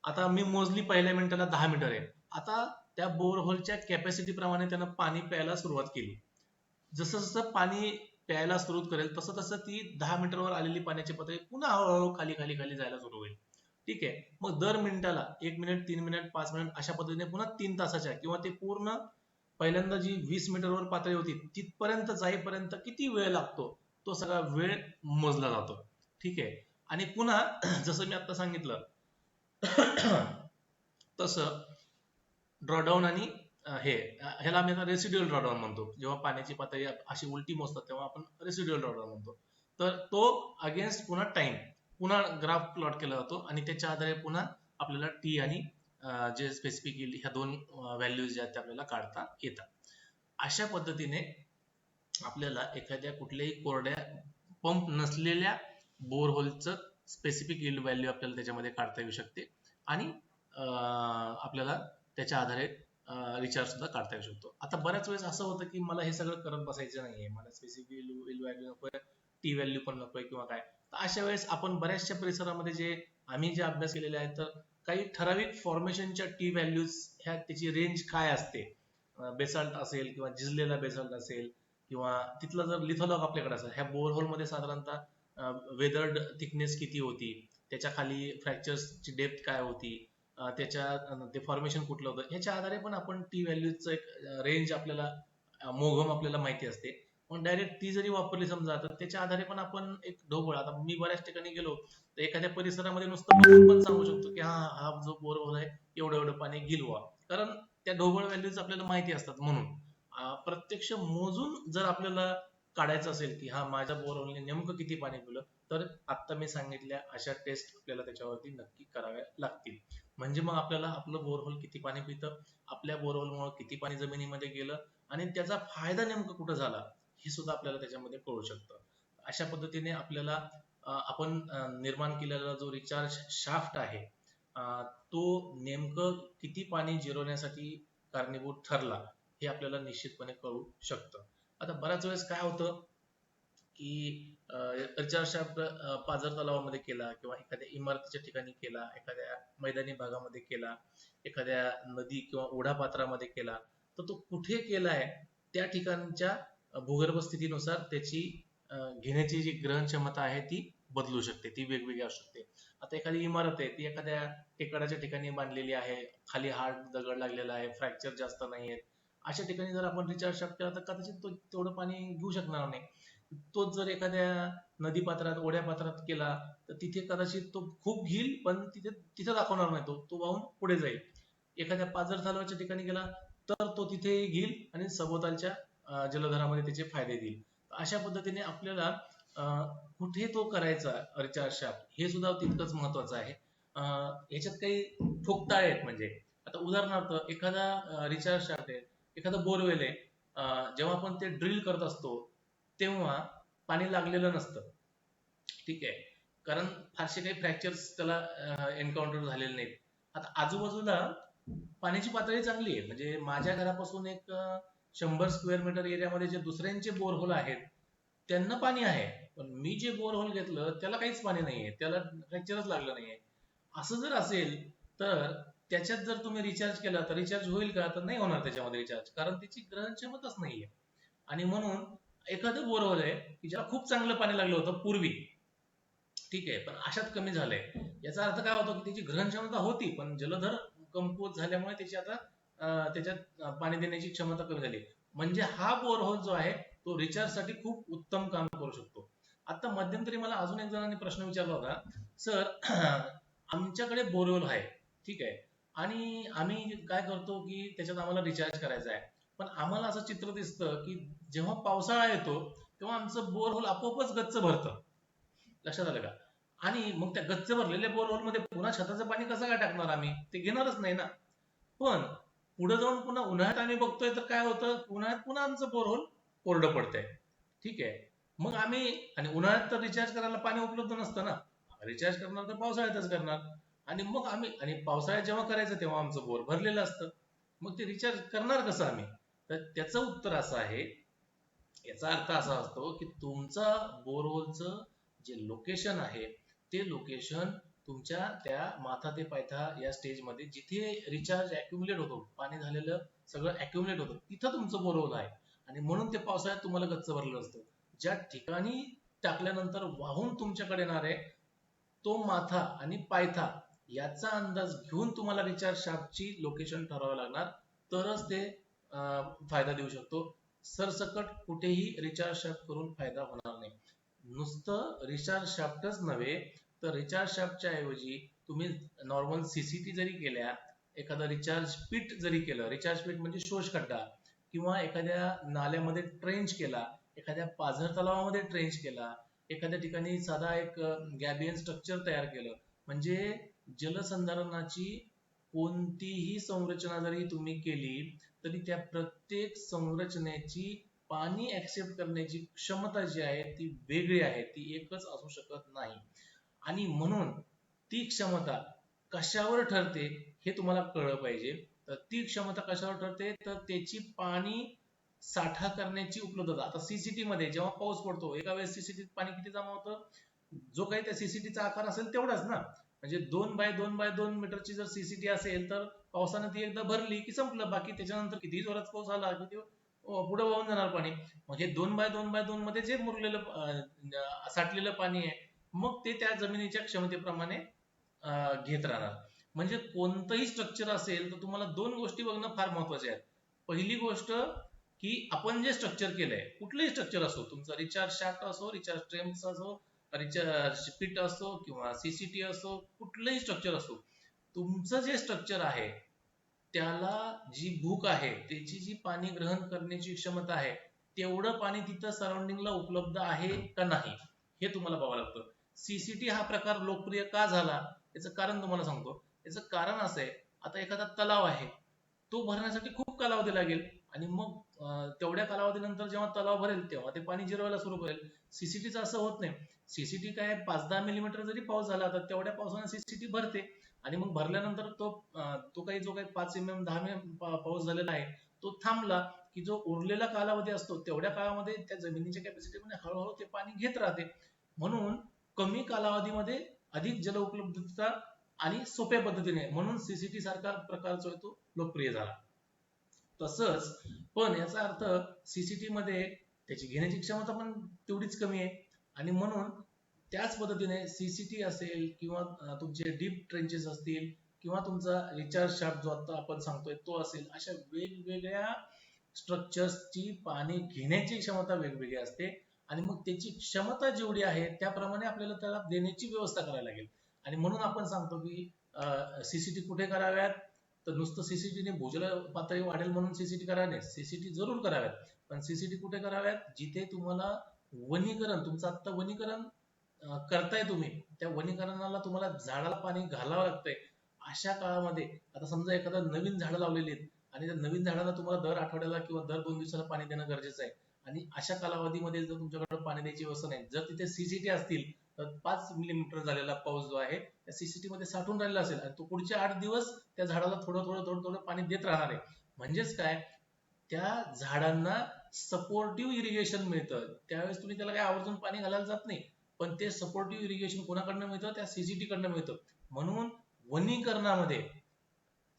आता मी मोजली पहिल्या मिनिटाला 10 मीटर आहे. आता त्या बोरहोलच्या कॅपॅसिटी प्रमाणे त्यानं पाणी प्यायला सुरुवात केली. जसं जसं पाणी प्यायला सुरुवात करेल तसं तसं ती 10 मीटरवर आलेली पाण्याची पातळी पुन्हा हळूहळू खाली खाली खाली जायला सुरू होईल. ठीक आहे. मग दर मिनिटाला 1 मिनिट, 3 मिनिट, 5 मिनिट अशा पद्धतीने पुन्हा 3 तासाच्या किंवा ते पूर्ण पहिल्यांदा जी 20 मीटरवर पातळी होती तिथपर्यंत जाईपर्यंत किती वेळ लागतो तो सगळा वेळ मोजला जातो. ठीक आहे. आणि पुन्हा जसं मी आता सांगितलं तसं ड्रॉडाऊन आणि ह्याला आम्ही आता रेसिड्युअल ड्रॉडाऊन म्हणतो. जेव्हा पाण्याची पातळी अशी उलटी मोजतात तेव्हा आपण रेसिड्युअल ड्रॉडाऊन म्हणतो. तर तो अगेन्स्ट पुन्हा टाइम पुन्हा ग्राफ प्लॉट केला जातो आणि त्याच्या आधारे पुन्हा आपल्याला टी आणि जे स्पेसिफिक ह्या दोन व्हॅल्यूज ज्या आहेत त्या आपल्याला काढता येतात. अशा पद्धतीने आपल्याला एखाद्या कुठल्याही कोरड्या पंप नसलेल्या बोरहोलचं स्पेसिफिक यील्ड व्हॅल्यू आपल्याला त्याच्यामध्ये काढता येऊ शकते आणि आपल्याला त्याच्या आधारे रिचार्ज सुद्धा काढता येऊ शकतो. आता बऱ्याच वेळेस असं होतं की मला हे सगळं करत बसायचं नाहीये, मला स्पेसिफिक यील्ड व्हॅल्यू नकोय, टी व्हॅल्यू पण नकोय किंवा काय. तर अशा वेळेस आपण बऱ्याचशा परिसरामध्ये आम्ही जे अभ्यास केलेले आहेत तर काही ठराविक फॉर्मेशनच्या टी व्हॅल्यूज ह्या त्याची रेंज काय असते, बेसाल्ट असेल किंवा झिजलेला बेसाल्ट असेल किंवा तिथला जर लिथोलॉग आपल्याकडे असेल, ह्या बोरहोल मध्ये साधारणतः वेदर्ड थिकनेस किती होती, त्याच्या खाली फ्रॅक्चर्सची डेप्थ काय होती, त्याच्या ते फॉर्मेशन कुठलं होतं, ह्याच्या आधारे पण आपण टी व्हॅल्यूचं एक रेंज आपल्याला मोघम आपल्याला माहिती असते. मग डायरेक्ट ती जरी वापरली समजा तर त्याच्या आधारे पण आपण एक ढोबळ, आता मी बऱ्याच ठिकाणी गेलो तर एखाद्या परिसरामध्ये नुसतं बघून पण सांगू शकतो की हा जो बोरहोल आहे एवढं एवढं पाणी गिलवा, कारण त्या ढोबळ व्हॅल्यूज आपल्याला माहिती असतात. म्हणून प्रत्यक्ष मोजून जर आपल्याला काढायचं असेल की हा माझ्या बोरहोलने नेमकं किती पाणी पिलं, तर आता मी सांगितल्या अशा टेस्ट आपल्याला त्याच्यावरती नक्की कराव्या लागतील. म्हणजे मग आपल्याला आपलं बोरहोल किती पाणी पितं, आपल्या बोरहोलमुळे किती पाणी जमिनीमध्ये गेलं आणि त्याचा फायदा नेमका कुठं झाला हे सुद्धा आपल्याला त्याच्यामध्ये कळू शकतं. अशा पद्धतीने आपल्याला आपण निर्माण केलेला जो रिचार्ज शाफ्ट आहे तो नेमकं किती पाणी जिरवण्यासाठी कारणीभूत ठरला हे आपल्याला निश्चितपणे कळू शकतं. आता बऱ्याच वेळेस काय होतं की रिचार्ज शाफ्ट पाझर तलावामध्ये केला किंवा एखाद्या इमारतीच्या ठिकाणी केला, एखाद्या मैदानी भागामध्ये केला, एखाद्या नदी किंवा ओढापात्रामध्ये केला, तर तो कुठे केलाय त्या ठिकाणच्या भूगर्भ स्थितीनुसार त्याची घेण्याची जी ग्रहण क्षमता आहे ती बदलू शकते, ती वेगवेगळी असू शकते. आता एखादी इमारत आहे ती एखाद्या टेकडाच्या ठिकाणी बांधलेली आहे, खाली हार्ड दगड लागलेला आहे, फ्रॅक्चर जास्त नाही आहेत, अशा ठिकाणी जर आपण रिचार्ज शाफ्ट केला तर कदाचित तो तेवढं पाणी घेऊ शकणार नाही. तोच जर एखाद्या नदी पात्रात, ओढ्या पात्रात केला तर तिथे कदाचित तो खूप घेईल, पण तिथे दाखवणार नाही, तो वाहून पुढे जाईल. एखाद्या पाझर तलावाच्या ठिकाणी गेला तर तो तिथे घेईल आणि सभोवतालच्या जलधरामध्ये त्याचे फायदे देईल. अशा पद्धतीने आपल्याला कुठे तो करायचा रिचार्ज शाफ्ट हे सुद्धा तितकंच महत्वाचं आहे. याच्यात काही ठोकताळे आहेत. म्हणजे आता उदाहरणार्थ एखादा रिचार्ज शाफ्ट आहे, एखादा बोरवेल आहे, जेव्हा आपण ते ड्रिल करत असतो तेव्हा पाणी लागलेलं नसतं, ठीक आहे, कारण फारसे काही फ्रॅक्चर्स त्याला एन्काउंटर झालेले नाहीत. आता आजूबाजूला पाण्याची पातळी चांगली आहे, म्हणजे माझ्या घरापासून एक 100 स्क्वेअर मीटर एरियामध्ये जे दुसऱ्यांचे बोरहोल आहेत त्यांना पाणी आहे, पण मी जे बोरहोल घेतलं त्याला काहीच पाणी नाहीये, त्याला फ्रॅक्चरच लागलं नाहीये. असं जर असेल तर त्याच्यात जर तुम्ही रिचार्ज केला तर रिचार्ज होईल का? तर नाही होणार त्याच्यामध्ये रिचार्ज, कारण त्याची ग्रहण क्षमताच नाहीये. आणि म्हणून एखादं बोरहोल आहे की ज्याला खूप चांगलं पाणी लागलं होतं पूर्वी, ठीक आहे, पण अशात कमी झालंय. याचा अर्थ काय होतो की त्याची ग्रहण क्षमता होती, पण जलधर कमकुवत झाल्यामुळे त्याची आता त्याच्यात पाणी देण्याची क्षमता कमी झाली. म्हणजे हा बोरहोल जो आहे तो रिचार्ज साठी खूप उत्तम काम करू शकतो. आता मध्यंतरी मला अजून एक जणांनी प्रश्न विचारला होता, सर आमच्याकडे बोरवेल आहे, ठीक आहे, आणि आम्ही काय करतो की त्याच्यात आम्हाला रिचार्ज करायचा आहे, पण आम्हाला असं चित्र दिसतं की जेव्हा पावसाळा येतो तेव्हा आमचं बोरहोल आपोआपच गच्च भरतं. लक्षात आलं का? आणि मग त्या गच्च भरलेल्या बोरहोल मध्ये पुन्हा छताचं पाणी कसं काय टाकणार आम्ही? ते घेणारच नाही ना. पण पुढे जाऊन पुन्हा उन्हाळ्यात आम्ही बघतोय तर काय होतं, उन्हाळ्यात पुन्हा आमचं बोरहोल कोरडं पडतंय, ठीक आहे. मग आम्ही, आणि उन्हाळ्यात तर रिचार्ज करायला पाणी उपलब्ध नसतं ना, रिचार्ज करणार तर पावसाळ्यातच करणार. आणि मग आम्ही, आणि पावसाळ्यात जेव्हा करायचं तेव्हा आमचं बोर भरलेलं असतं, मग ते रिचार्ज करणार कसं आम्ही? तर त्याचं उत्तर असं आहे, याचा अर्थ असा असतो की तुमचा बोरहोलचं जे लोकेशन आहे ते लोकेशन तुमच्या त्या माथा ते पायथा या स्टेजमध्ये जिथे रिचार्ज अॅक्युमुलेट होतो, पाणी झालेलं सगळं अॅक्युमुलेट होतं, तिथं तुमचं बोरहोल आहे. आणि म्हणून ते पावसाळ्यात तुम्हाला गच्च भरलेलं असतं. ज्या ठिकाणी टाकल्यानंतर वाहून तुमच्याकडे येणार आहे तो माथा आणि पायथा याचा अंदाज घेऊन तुम्हाला रिचार्ज शाफ्टची लोकेशन ठरवावं लागणार, तरच ते फायदा देऊ शकतो. सरसकट कुठेही रिचार्ज शाफ्ट करून फायदा होणार नाही. नुसतं रिचार्ज शाफ्टच नव्हे तर रिचार्ज शाफ्टच्या ऐवजी तुम्ही नॉर्मल सीसीटी जरी केल्या, एखादा रिचार्ज पिट जरी केलं, रिचार्ज पिट म्हणजे शोष खड्डा, किंवा एखाद्या नाल्यामध्ये ट्रेंच केला, एखाद्या पाझर तलावामध्ये ट्रेंच केला, एखाद्या ठिकाणी साधा एक गॅबियन स्ट्रक्चर तयार केलं, म्हणजे जलसंधारणाची कोणतीही संरचना जरी तुम्ही केली तरी त्या प्रत्येक संरचनेची पाणी ऍक्सेप्ट करण्याची क्षमता जी आहे ती वेगळी आहे, ती एकच असू शकत नाही. आणि म्हणून ती क्षमता कशावर ठरते हे तुम्हाला कळलं पाहिजे. तर ती क्षमता कशावर ठरते, तर त्याची पाणी साठा करण्याची उपलब्धता. आता सीसीटी मध्ये जेव्हा पाऊस पडतो, एका वेळेस सीसीटीत पाणी किती जमा होतं? जो काही त्या सीसीटीचा आकार असेल तेवढाच ना. म्हणजे 2 बाय 2 मीटरची जर सीसीटी असेल तर पावसानं ती एकदा भरली की संपलं, बाकी त्याच्यानंतर कितीही जोरात पाऊस आला की ते पुढे वाहून जाणार पाणी. मग हे 2 बाय 2 मध्ये जे मुरलेलं साठलेलं पाणी आहे मग ते त्या जमिनीच्या क्षमतेप्रमाणे घेत राहणार. म्हणजे कोणतंही स्ट्रक्चर असेल तर तुम्हाला दोन गोष्टी बघणं फार महत्वाचे आहेत. पहिली गोष्ट की आपण जे स्ट्रक्चर केलंय, कुठलंही स्ट्रक्चर असो, तुमचा रिचार्ज शाफ्ट असो, रिचार्ज ट्रेम्स असो, रिचार्ज पिट असो किंवा सीसीटी असो, कुठलंही स्ट्रक्चर असो, तुमचं जे स्ट्रक्चर आहे त्याला जी भूक आहे, त्याची जी पाणी ग्रहण करण्याची क्षमता आहे, तेवढं पाणी तिथं सराउंडिंगला उपलब्ध आहे का नाही हे तुम्हाला पाहावं लागतं. सीसीटी हा प्रकार लोकप्रिय का झाला याचं कारण तुम्हाला सांगतो. याचं कारण असं आहे, आता एखादा तलाव आहे, तो भरण्यासाठी खूप कालावधी लागेल, आणि मग तेवढ्या कालावधीनंतर जेव्हा तलाव भरेल तेव्हा ते पाणी जिरवायला सुरू करेल. सीसीटीचं असं होत नाही. सीसीटी काय 5-10 मिलीमीटर जरी पाऊस झाला तर तेवढ्या पावसाने सीसीटी भरते, आणि मग भरल्यानंतर तो काही जो काही 5 10 पाऊस झालेला आहे तो थांबला की जो उरलेला कालावधी असतो तेवढ्या काळामध्ये त्या जमिनीच्या कॅपॅसिटीमध्ये हळूहळू ते पाणी घेत राहते. म्हणून कमी कालावधीमध्ये अधिक जल उपलब्धता आणि सोप्या पद्धतीने, म्हणून सीसीटी सारखा प्रकार जो आहे तो लोकप्रिय झाला. तसंच पण याचा अर्थ सीसीटी मध्ये त्याची घेण्याची क्षमता पण तेवढीच कमी आहे. आणि म्हणून त्याच पद्धतीने सीसीटी असेल किंवा तुमचे डीप ट्रेंचेस असतील किंवा तुमचा रिचार्ज शाफ्ट जो आता आपण सांगतोय तो असेल, अशा वेगवेगळ्या स्ट्रक्चर्सची पाणी घेण्याची क्षमता वेगवेगळी असते. आणि मग त्याची क्षमता जेवढी आहे त्याप्रमाणे आपल्याला त्याला देण्याची व्यवस्था करायला लागेल. आणि म्हणून आपण सांगतो की सीसीटी कुठे कराव्यात, तर नुसतं सीसीटीने भूजल पातळी वाढेल म्हणून सीसीटी करावे नाही, सीसीटी जरूर कराव्यात. पण सीसीटी कुठे कराव्यात, जिथे तुम्हाला वनीकरण, तुमचं आत्ता वनीकरण करताय तुम्ही, त्या वनीकरणाला तुम्हाला झाडाला पाणी घालावं लागतंय. अशा काळामध्ये आता समजा एखादा नवीन झाडं लावलेली आहेत आणि त्या नवीन झाडाला तुम्हाला दर आठवड्याला किंवा दर 2 दिवसाला पाणी देणं गरजेचं आहे. आणि अशा कालावधीमध्ये जर तुमच्याकडे पाणी द्यायची व्यवस्था नाही, जर तिथे सीसीटी असतील तर 5 मिलीमीटर झालेला पाऊस जो आहे त्या सीसीटी मध्ये साठून राहिला असेल आणि तो पुढचे 8 दिवस त्या झाडाला थोडं थोडं थोडं थोडं पाणी देत राहणार आहे. म्हणजेच काय, त्या झाडांना सपोर्टिव्ह इरिगेशन मिळतं. त्यावेळेस तुम्ही त्याला काय आवर्जून पाणी घालायला जात नाही, पण ते सपोर्टिव्ह इरिगेशन कोणाकडनं मिळतं, त्या सीसीटी कडनं मिळतं. म्हणून वनीकरणामध्ये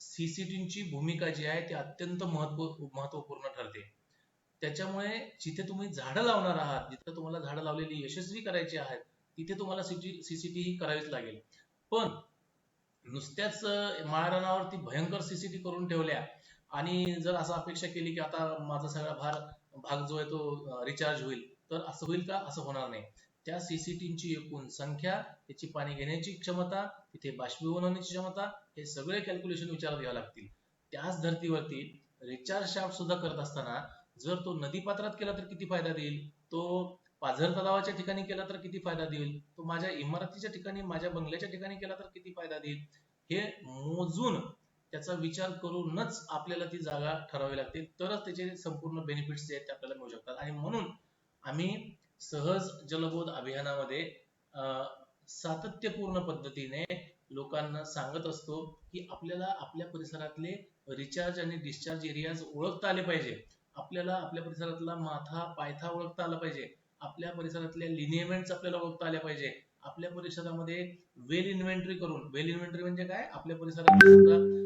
सीसीटीची भूमिका जी आहे ती अत्यंत महत्वपूर्ण ठरते. त्याच्यामुळे जिथे तुम्ही झाडं लावणार आहात, जिथे तुम्हाला झाडं लावलेली यशस्वी करायची आहेत, तिथे तुम्हाला सीसीटी ही करावीच लागेल. पण नुसत्याच माळरानावरती भयंकर सीसीटी करून ठेवल्या आणि जर असं अपेक्षा केली की आता माझा सगळा भाग जो आहे तो रिचार्ज होईल, तर असं होईल का? असं होणार नाही. त्या सीसीटीची एकूण संख्या, त्याची पाणी घेण्याची क्षमता, तिथे बाष्पीभवन होण्याची क्षमता, हे सगळे कॅल्क्युलेशन विचारात घ्यावे लागतील. त्याच धर्तीवरती रिचार्ज शाफ्ट सुद्धा करत असताना जर तो नदी पात्रात केला तर किती फायदा देईल, तो पाझर तलावाच्या ठिकाणी केला तर किती फायदा देईल, तो माझ्या इमारतीच्या ठिकाणी, माझ्या बंगल्याच्या ठिकाणी केला तर किती फायदा देईल, हे मोजून त्याचा विचार करूनच आपल्याला ती जागा ठरवावी लागते. तरच त्याचे संपूर्ण बेनिफिट्स जे आहेत ते आपल्याला मिळू शकतात. आणि म्हणून आम्ही सहज जलबोध अभियानामध्ये सातत्यपूर्ण पद्धतीने लोकांना सांगत असतो की आपल्याला आपल्या परिसरातले रिचार्ज आणि डिस्चार्ज एरियाज ओळखता आले पाहिजे. आपल्याला आपल्या परिसरातला माथा पायथा ओळखता आला पाहिजे. आपल्या परिसरातल्या लिनियमेंट्स आपल्याला ओळखता आल्या पाहिजे. आपल्या परिसरामध्ये वेल इन्व्हेंटरी करून, वेल इन्व्हेंटरी म्हणजे काय, आपल्या परिसरात समजा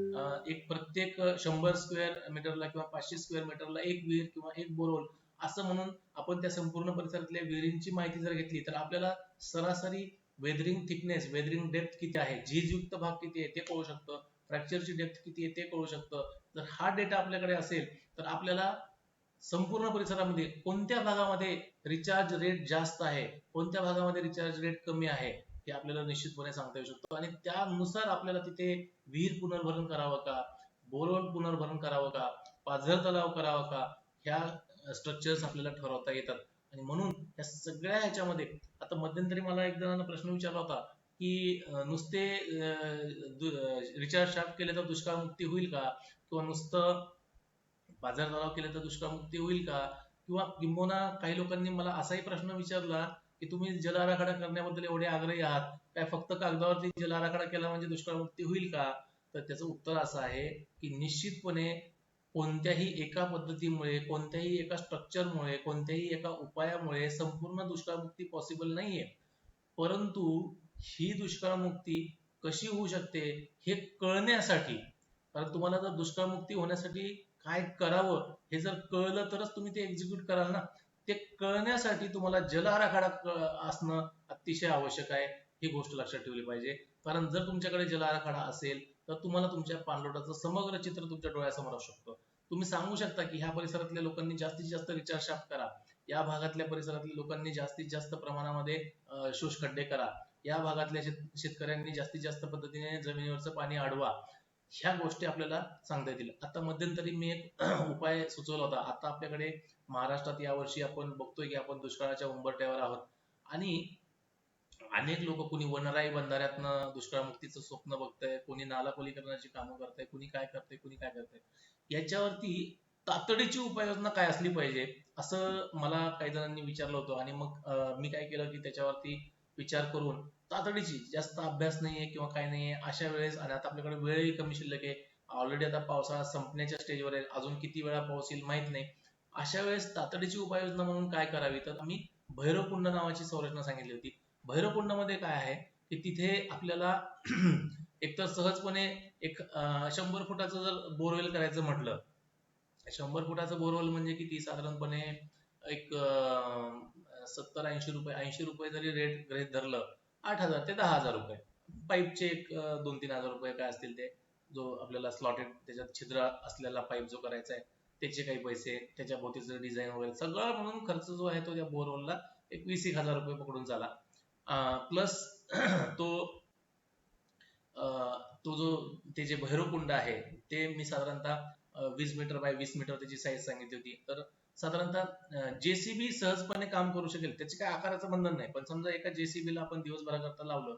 एक प्रत्येक 100 स्क्वेअर मीटरला किंवा 500 स्क्वेअर मीटरला एक विहीर किंवा एक बोरहोल असं म्हणून आपण त्या संपूर्ण परिसरातल्या विहिरींची माहिती जर घेतली तर आपल्याला सरासरी वेदरिंग थिकनेस, वेदरिंग डेप्थ किती आहे, झीजयुक्त भाग किती आहे ते कळू शकतं, फ्रॅक्चरची डेप्थ किती आहे ते कळू शकतं. जर हा डेटा आपल्याकडे असेल तर आपल्याला संपूर्ण परिसरामध्ये कोणत्या भागामध्ये रिचार्ज रेट जास्त आहे, कोणत्या भागामध्ये रिचार्ज रेट कमी आहे, हे आपल्याला निश्चितपणे सांगता येऊ शकतो. आणि त्यानुसार आपल्याला तिथे विहीर पुनर्भरण करावं का, बोरवेल पुनर्भरण करावं का, पाझर तलाव करावं का, ह्या स्ट्रक्चर्स आपल्याला ठरवता येतात. आणि म्हणून या सगळ्या ह्याच्यामध्ये आता मध्यंतरी मला एक जणांना प्रश्न विचारला होता की नुसते रिचार्ज शाफ्ट केले तर दुष्काळ मुक्ती होईल का, किंवा नुसतं बाजार तलाव केले तर दुष्काळ मुक्ती होईल का, किंवा किंबहुना काही लोकांनी मला असाही प्रश्न विचारला की तुम्ही जल आराखडा करण्याबद्दल एवढे आग्रही आहात, काय फक्त कागदावरती जल आराखडा केला म्हणजे दुष्काळ मुक्ती होईल का? तर त्याचं उत्तर असं आहे की निश्चितपणे कोणत्याही एका पद्धतीमुळे, कोणत्याही एका स्ट्रक्चरमुळे, कोणत्याही एका उपायामुळे संपूर्ण दुष्काळमुक्ती पॉसिबल नाहीये. परंतु ही दुष्काळमुक्ती कशी होऊ शकते हे कळण्यासाठी, कारण तुम्हाला जर दुष्काळमुक्ती होण्यासाठी काय करावं हे जर कळलं तरच तुम्ही ते एक्झिक्यूट कराल ना. ते कळण्यासाठी तुम्हाला जल आराखडा असणं अतिशय आवश्यक आहे, ही गोष्ट लक्षात ठेवली पाहिजे. कारण जर तुमच्याकडे जल आराखडा असेल तर तुम्हाला तुमच्या पाणलोटाचं समग्र चित्र तुमच्या डोळ्यासमोर असू शकतं. तुम्ही सांगू शकता की ह्या परिसरातल्या लोकांनी जास्तीत जास्त रिचार्ज शाफ्ट करा, या भागातल्या परिसरातल्या लोकांनी जास्तीत जास्त प्रमाणामध्ये शोषखड्डे करा, या भागातल्या शेतकऱ्यांनी जास्तीत जास्त पद्धतीने जमिनीवरचं पाणी अडवा. ह्या गोष्टी आपल्याला सांगता येतील. आता मध्यंतरी मी एक उपाय सुचवला होता. आता आपल्याकडे महाराष्ट्रात यावर्षी आपण बघतोय की आपण दुष्काळाच्या उंबरठ्यावर आहोत आणि अनेक लोक, कुणी वनराई बंधाऱ्यातनं दुष्काळमुक्तीचं स्वप्न बघतंय, कोणी नाला खोलीकरणाची कामं करतंय, कुणी काय करतंय, कुणी काय करतंय. याच्यावरती तातडीची उपाययोजना काय असली पाहिजे असं मला काही जणांनी विचारलं होतं. आणि मग मी काय केलं की त्याच्यावरती विचार करून तातडीची, जास्त अभ्यास नाहीये किंवा काय नाहीये अशा वेळेस, आणि आता आपल्याकडे वेळही कमी शिल्लक आहे, ऑलरेडी आता पावसाळा संपण्याच्या स्टेजवर आहे, अजून किती वेळा पाऊस येईल माहित नाही, अशा वेळेस तातडीची उपाययोजना म्हणून काय करावी, तर आम्ही भैरवकुंड नावाची संरचना सांगितली होती. भैरवकुंडमध्ये काय आहे की तिथे आपल्याला एकतर सहजपणे एक 100 फुटाचं जर बोरवेल करायचं म्हटलं 100 फुटाचं बोरवेल म्हणजे किती साधारणपणे एक 70-80 रुपये, 80 रुपये जरी रेट गृहीत धरलं, 8,000 ते 10,000 रुपये. पाईपचे एक 2-3 हजार रुपये काय असतील ते, जो आपल्याला स्लॉटेड त्याच्यात छिद्र असलेला पाईप जो करायचा आहे त्याचे काही पैसे, त्याच्या भोवतीचं डिझाईन वगैरे सगळं म्हणून खर्च जो आहे तो त्या बोरवेलला एक 20-1,000 रुपये पकडून चाला. प्लस तो तो जो ते जे भैरवकुंड आहे ते मी साधारणतः 20 मीटर बाय 20 मीटर त्याची साईज सांगितली होती. तर साधारणतः जेसीबी सहजपणे काम करू शकेल, त्याचे काय आकाराचं बंधन नाही. पण समजा एका जेसीबीला आपण दिवसभराकरता लावलं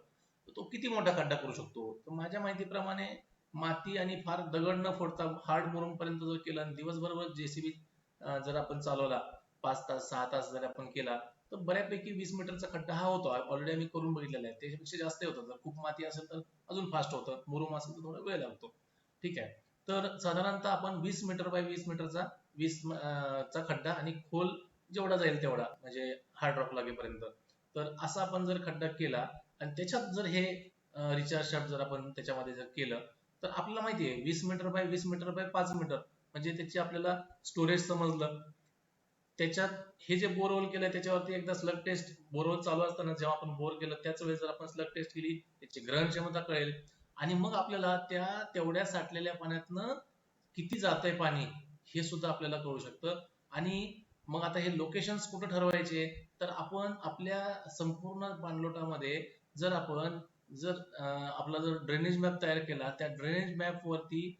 तर तो किती मोठा खड्डा करू शकतो. तर माझ्या माहितीप्रमाणे माती आणि फार दगड न फोडता हार्ड मुरुम पर्यंत जर केलं आणि दिवसभर जेसीबी जर आपण चालवला 5 तास 6 तास जर आपण केला तर बऱ्यापैकी 20 मीटरचा खड्डा हा होतो. ऑलरेडी आम्ही करून बघितलेला आहे. त्याच्यापेक्षा जास्त होतं. जर खूप माती असेल तर अजून फास्ट होतं, मुरुम असेल तर थोडा वेळ लागतो. ठीक आहे. तर साधारणतः आपण 20 मीटर बाय 20 मीटरचा 20 चा खड्डा आणि खोल जेवढा जाईल तेवढा म्हणजे हार्ड रॉक लागेपर्यंत, तर असा आपण जर खड्डा केला आणि त्याच्यात जर हे रिचार्ज शाफ्ट जर आपण त्याच्यामध्ये जर केलं तर आपल्याला माहिती आहे 20 metre by 20 metre by 5 metre म्हणजे त्याची आपल्याला स्टोरेज समजलं. त्याच्यात हे जे बोरवेल केलंय त्याच्यावरती एकदा स्लग टेस्ट, बोरवेल चालू असताना जेव्हा आपण बोर केलं त्याच वेळेस जर आपण स्लग टेस्ट केली त्याची ग्रहण क्षमता कळेल आणि मग आपल्याला त्या तेवढ्या साठलेल्या पाण्यातनं किती जातंय पाणी हे सुद्धा आपल्याला कळू शकतं. आणि मग आता हे लोकेशन्स कुठं ठरवायचे, तर आपण आपल्या संपूर्ण पाणलोटामध्ये जर आपण जर आपला जर ड्रेनेज मॅप तयार केला, त्या ड्रेनेज मॅप वरती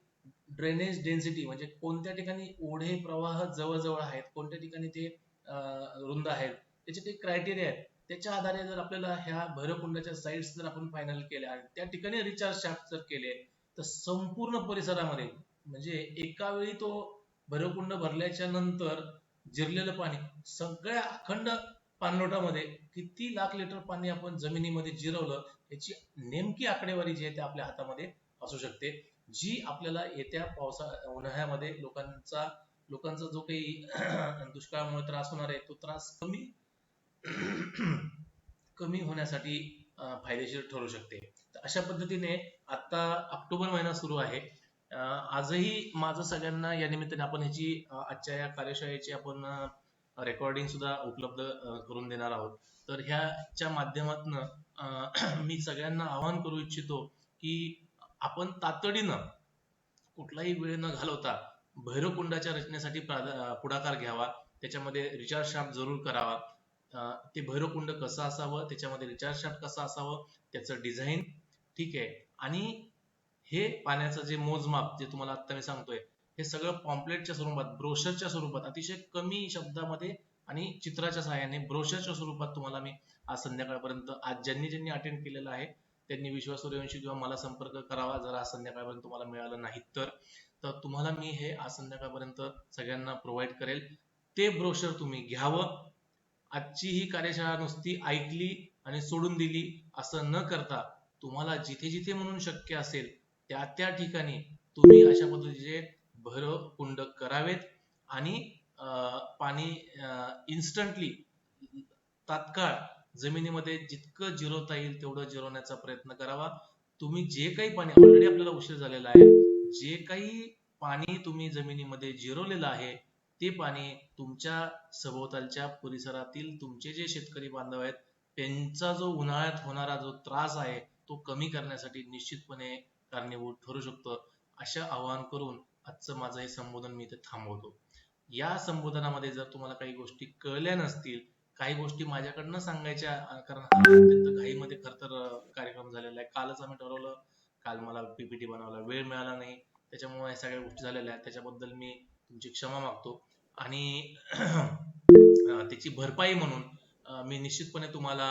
ड्रेनेज डेन्सिटी म्हणजे कोणत्या ठिकाणी ओढे प्रवाह जवळ आहेत, कोणत्या ठिकाणी ते रुंद आहेत, त्याचे ते क्रायटेरिया आहेत. त्याच्या आधारे जर आपल्याला ह्या भैरवकुंडाच्या साईट्स जर आपण फायनल केल्या आणि त्या ठिकाणी रिचार्ज शाफ्ट जर केले तर संपूर्ण परिसरामध्ये म्हणजे एका वेळी तो भैरवकुंड भरल्याच्या नंतर जिरलेलं पाणी सगळ्या अखंड पाणलोटामध्ये किती लाख लिटर पाणी आपण जमिनीमध्ये जिरवलं याची नेमकी आकडेवारी जी आहे ती आपल्या हातामध्ये असू शकते, जी आपल्याला येत्या उन्हाळ्यामध्ये लोकांचा जो काही दुष्काळामुळे त्रास होणार आहे तो त्रास कमी होण्यासाठी फायदेशीर ठरू शकते. तर अशा पद्धतीने आता ऑक्टोबर महिना सुरू आहे. आजही माझं सगळ्यांना या निमित्ताने आपण ह्याची आजच्या या कार्यशाळेची आपण रेकॉर्डिंग सुद्धा उपलब्ध करून देणार आहोत. तर ह्याच्या माध्यमातून मी सगळ्यांना आवाहन करू इच्छितो की आपण तातडीनं कुठलाही वेळ न घालवता भैरवकुंडाच्या रचनेसाठी पुढाकार घ्यावा. त्याच्यामध्ये रिचार्ज शाफ्ट जरूर करावा. ते भैरवकुंड कसं असावं, त्याच्यामध्ये रिचार्ज शाफ्ट कसं असावं, त्याचं डिझाईन, ठीक आहे. आणि हे पाण्याचं जे मोजमाप जे तुम्हाला आता मी सांगतोय हे सगळं पॉम्पलेटच्या स्वरूपात, ब्रोशरच्या स्वरूपात, अतिशय कमी शब्दामध्ये आणि चित्राच्या सहाय्याने ब्रोशरच्या स्वरूपात तुम्हाला मी आज संध्याकाळपर्यंत, आज ज्यांनी अटेंड केलेलं आहे त्यांनी विश्वास सूर्यवंशी किंवा मला संपर्क करावा जर आज संध्याकाळपर्यंत तुम्हाला मिळालं नाही तर तुम्हाला मी हे आज संध्याकाळपर्यंत सगळ्यांना प्रोव्हाइड करेल. ते ब्रोशर तुम्ही घ्यावं. आजची ही कार्यशाळा नुसती ऐकली आणि सोडून दिली असं न करता तुम्हाला जिथे जिथे म्हणून शक्य असेल त्या ठिकाणी तुम्ही अशा पद्धतीचे भैरवकुंड करावेत आणि पाणी इन्स्टंटली तात्काळ जमिनीमध्ये जितकं जिरवता येईल तेवढं जिरवण्याचा प्रयत्न करावा. तुम्ही जे काही पाणी, ऑलरेडी आपल्याला उशीर झालेला आहे, जे काही पाणी तुम्ही जमिनीमध्ये जिरवलेलं आहे ते पाणी तुमच्या सभोवतालच्या परिसरातील तुमचे जे शेतकरी बांधव आहेत त्यांचा जो उन्हाळ्यात होणारा जो त्रास आहे तो कमी करण्यासाठी निश्चितपणे कारणीभूत ठरू शकतो. अशा आवाहन करून आजचं माझं हे संबोधन मी इथे थांबवतो. या संबोधनामध्ये जर तुम्हाला काही गोष्टी कळल्या नसतील, काही गोष्टी माझ्याकडनं सांगायच्या, कारण हा अत्यंत घाईमध्ये खरं तर कार्यक्रम झालेला आहे. कालच आम्ही ठरवलं, काल मला पीपीटी बनवायला वेळ मिळाला नाही, त्याच्यामुळे या सगळ्या गोष्टी झालेल्या आहेत. त्याच्याबद्दल मी तुमची क्षमा मागतो आणि त्याची भरपाई म्हणून मी निश्चितपणे तुम्हाला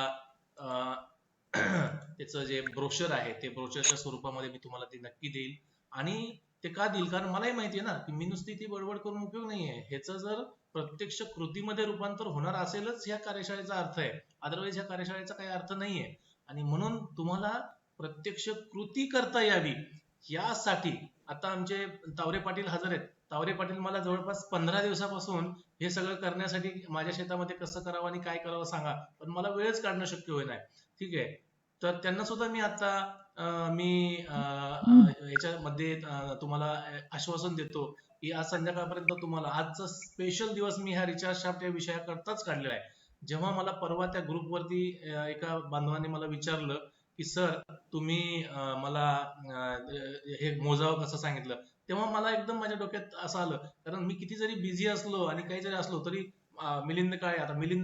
त्याचं जे ब्रोशर आहे ते ब्रोशरच्या स्वरूपामध्ये मी तुम्हाला ते नक्की देईल. आणि ते का देईल, कारण मलाही माहिती आहे ना की मी नुसती ती बडबड करून उपयोग नाहीये. ह्याचं जर प्रत्यक्ष कृतीमध्ये रूपांतर होणार असेलच ह्या कार्यशाळेचा अर्थ आहे, अदरवाईज ह्या कार्यशाळेचा काही अर्थ नाहीये. आणि म्हणून तुम्हाला प्रत्यक्ष कृती करता यावी यासाठी आता आमचे तावरे पाटील हजर आहेत. तावरे पाटील मला जवळपास 15 दिवसापासून हे सगळं करण्यासाठी माझ्या शेतामध्ये कसं करावं आणि काय करावं सांगा, पण मला वेळच काढणं शक्य होईना. ठीक आहे, तर त्यांना सुद्धा मी आता मी याच्यामध्ये तुम्हाला आश्वासन देतो की आज संध्याकाळपर्यंत तुम्हाला आजचा स्पेशल दिवस मी ह्या रिचार्ज शाफ्ट या विषयाकरताच काढलेला आहे. जेव्हा मला परवा त्या ग्रुपवरती एका बांधवाने मला विचारलं की सर तुम्ही मला हे मोजावं कसं सांगितलं, तेव्हा मला एकदम माझ्या डोक्यात असं आलं, कारण मी किती जरी बिझी असलो आणि काही जरी असलो तरी मिलिंद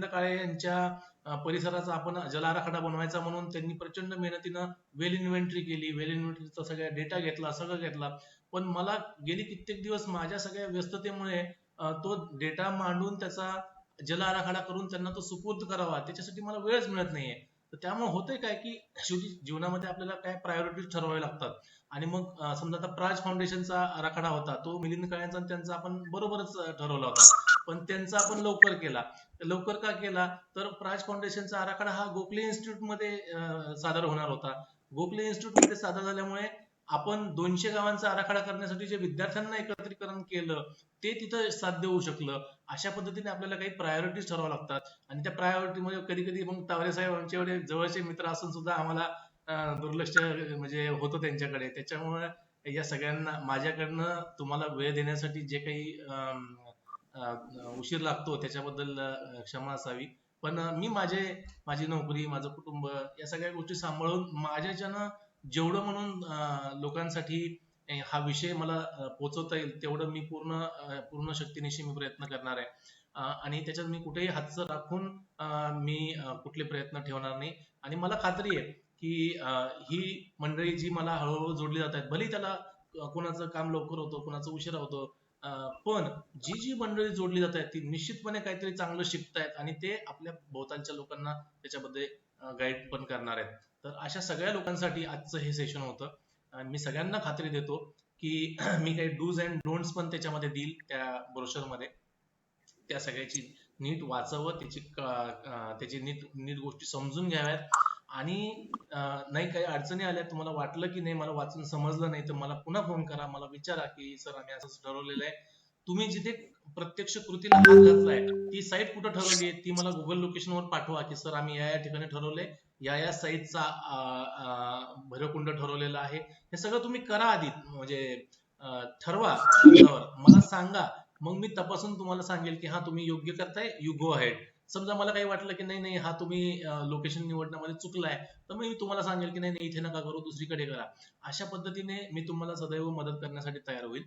काळे यांच्या परिसराचा आपण जल आराखडा बनवायचा म्हणून त्यांनी प्रचंड मेहनतीनं वेल इन्व्हेंटरी केली, वेल इन्व्हेंटरीचा सगळा डेटा घेतला, सगळं घेतला. पण मला गेली कित्येक दिवस माझ्या सगळ्या व्यस्ततेमुळे तो डेटा मांडून त्याचा जल आराखडा करून त्यांना तो सुपूर्द करावा, त्याच्यासाठी मला वेळच मिळत नाहीये. तर त्यामुळे होतंय काय की शेवटी जीवनामध्ये आपल्याला काय प्रायोरिटीज ठरवावे लागतात. आणि मग समजा आता प्राज फाउंडेशनचा आराखडा होता, तो मिलिंद काळेंचा आणि त्यांचा आपण बरोबरच ठरवला होता, पण त्यांचा आपण लवकर केला. लवकर का केला, तर प्राज फाउंडेशनचा आराखडा हा गोखले इन्स्टिट्यूट मध्ये सादर होणार होता. गोखले इन्स्टिट्यूट मध्ये सादर झाल्यामुळे आपण 200 गावांचा आराखडा करण्यासाठी जे विद्यार्थ्यांना एकत्रीकरण केलं ते तिथं साध्य होऊ शकलं. अशा पद्धतीने आपल्याला काही प्रायोरिटीज ठरवाव्या लागतात. आणि त्या प्रायोरिटीमध्ये कधी कधी मग तावरे साहेब आमचे एवढे जवळचे मित्र असून सुद्धा आम्हाला दुर्लक्ष म्हणजे होतं त्यांच्याकडे. त्याच्यामुळे या सगळ्यांना माझ्याकडनं तुम्हाला वेळ देण्यासाठी जे काही उशीर लागतो त्याच्याबद्दल क्षमा असावी. पण मी माझी नोकरी, माझं कुटुंब या सगळ्या गोष्टी सांभाळून माझ्याच्यानं जेवढं म्हणून लोकांसाठी हा विषय मला पोहोचवता येईल तेवढं मी पूर्ण शक्तीनिशी मी प्रयत्न करणार आहे. आणि त्याच्यात मी कुठेही हातचं राखून मी कुठले प्रयत्न ठेवणार नाही. आणि मला खात्री आहे की ही मंडळी जी मला हळूहळू जोडली जात आहेत, भले त्याला कोणाचं काम लवकर होतं, कोणाचं उशिरा होतं, पण जी मंडळी जोडली जात आहेत ती निश्चितपणे काहीतरी चांगलं शिकतायत आणि ते आपल्या भोवतालच्या लोकांना त्याच्यामध्ये गाईड पण करणार आहेत. तर अशा सगळ्या लोकांसाठी आजचं हे सेशन होतं. आणि मी सगळ्यांना खात्री देतो की मी काही डूज अँड डोंट्स पण त्याच्यामध्ये देईल त्या ब्रोशरमध्ये. त्या सगळ्याची नीट वाचावं, त्याची नीट गोष्टी समजून घ्याव्यात. आणि नाही काही अडचणी आल्या, तुम्हाला वाटलं की नाही मला वाचून समजलं नाही, तर मला पुन्हा फोन करा, मला विचारा की सर आम्ही असंच ठरवलेलं आहे. तुम्ही जिथे प्रत्यक्ष कृतीला हात घातलाय ती साईट कुठं ठरवली आहे ती मला गुगल लोकेशनवर पाठवा की सर आम्ही या ठिकाणी ठरवलंय, या साईटचा भैरवकुंड ठरवलेला आहे. हे सगळं तुम्ही करा आधी, म्हणजे ठरवा कागदावर, मला सांगा. मग मी तपासून तुम्हाला सांगेल की हा तुम्ही योग्य करताय, यू गो अहेड. समजा मला काही वाटलं की नाही हा तुम्ही लोकेशन निवडण्यामध्ये चुकलाय, तर मी तुम्हाला सांगेल की नाही इथे नका करू, दुसरीकडे करा. अशा पद्धतीने मी तुम्हाला सदैव मदत करण्यासाठी तयार होईल.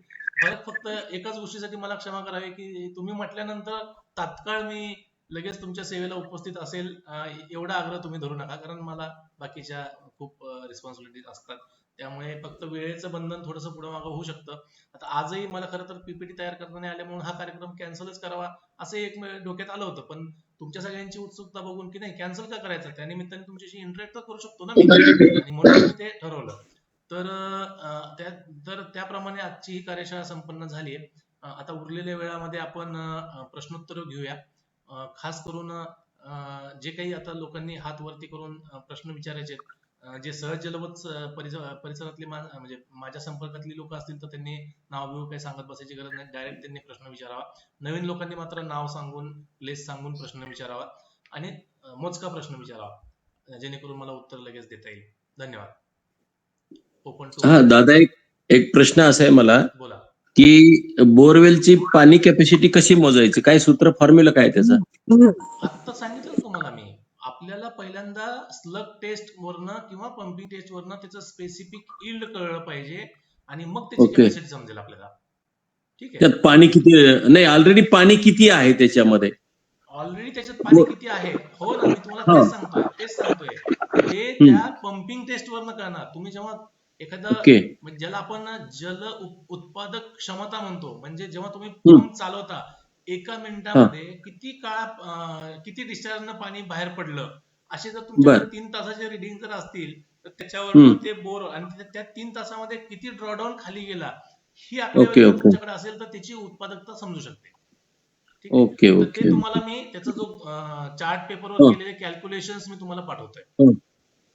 फक्त एकाच गोष्टीसाठी मला क्षमा करावी की तुम्ही म्हटल्यानंतर तात्काळ मी लगेच तुमच्या सेवेला उपस्थित असेल एवढा आग्रह तुम्ही धरू नका, कारण मला बाकीच्या खूप रिस्पॉन्सिबिलिटीज असतात. त्यामुळे फक्त वेळेचं बंधन थोडंसं पुढं मागं होऊ शकतं. आता आजही मला खरं तर पीपीटी तयार करता नाही आल्यामुळे हा कार्यक्रम कॅन्सलच करावा असं एक डोक्यात आलं होतं. पण तुमच्या सगळ्यांची उत्सुकता बघून की नाही कॅन्सल का करायचं, त्यानिमित्ताने तुमच्याशी इंटरॅक्ट तर करू शकतो ना मी, आणि म्हणून मी ते ठरवलं. तर त्याप्रमाणे आजची ही कार्यशाळा संपन्न झाली आहे. आता उरलेल्या वेळामध्ये आपण प्रश्नोत्तर घेऊया. खास करून जे काही आता लोकांनी हात वरती करून प्रश्न विचारायचे, जे सहज जलवत परिसरातले म्हणजे माझ्या संपर्कातली लोक असतील तर त्यांनी नाव बिव काही सांगत बसायची गरज नाही, डायरेक्ट त्यांनी प्रश्न विचारावा. नवीन लोकांनी मात्र नाव सांगून, प्लेस सांगून प्रश्न विचारावा आणि मोजका प्रश्न विचारावा, जेणेकरून मला उत्तर लगेच देता येईल. धन्यवाद. Open to. हा दादा, एक प्रश्न असा आहे मला बोला. की बोरवेलची पाणी कॅपॅसिटी कशी मोजायची, काय सूत्र, फॉर्म्युला काय त्याचा? आता सांगितलं तुम्हाला मी. आपल्याला पहिल्यांदा स्लग टेस्ट वरनं किंवा पंपिंग टेस्ट वरनं त्याचं स्पेसिफिक इल्ड कळलं पाहिजे आणि मग त्याची कॅपॅसिटी समजेल आपल्याला. ठीक आहे, त्यात पाणी किती नाही, ऑलरेडी पाणी किती आहे त्याच्यामध्ये? ऑलरेडी त्याच्यात पाणी किती आहे, हो ना, मी तुम्हाला तेच सांगतोय. ते त्या पंपिंग टेस्ट वरनं कळणार. तुम्ही जेव्हा एखादं म्हणजे ज्याला आपण जल उत्पादक क्षमता म्हणतो, म्हणजे जेव्हा तुम्ही पंप चालवता एका मिनिटामध्ये किती डिस्चार्जनं पाणी बाहेर पडलं, असे जर तुमच्याकडे 3 तासाचे रिडिंग जर असतील तर त्याच्यावर ते बोर, आणि त्या 3 तासामध्ये किती ड्रॉडाऊन खाली गेला ही आकडेवारी तुमच्याकडे असेल तर त्याची उत्पादकता समजू शकते. ठीक आहे, तर ते तुम्हाला मी त्याचा जो चार्ट पेपरवर केलेले कॅल्क्युलेशन्स मी तुम्हाला पाठवतोय.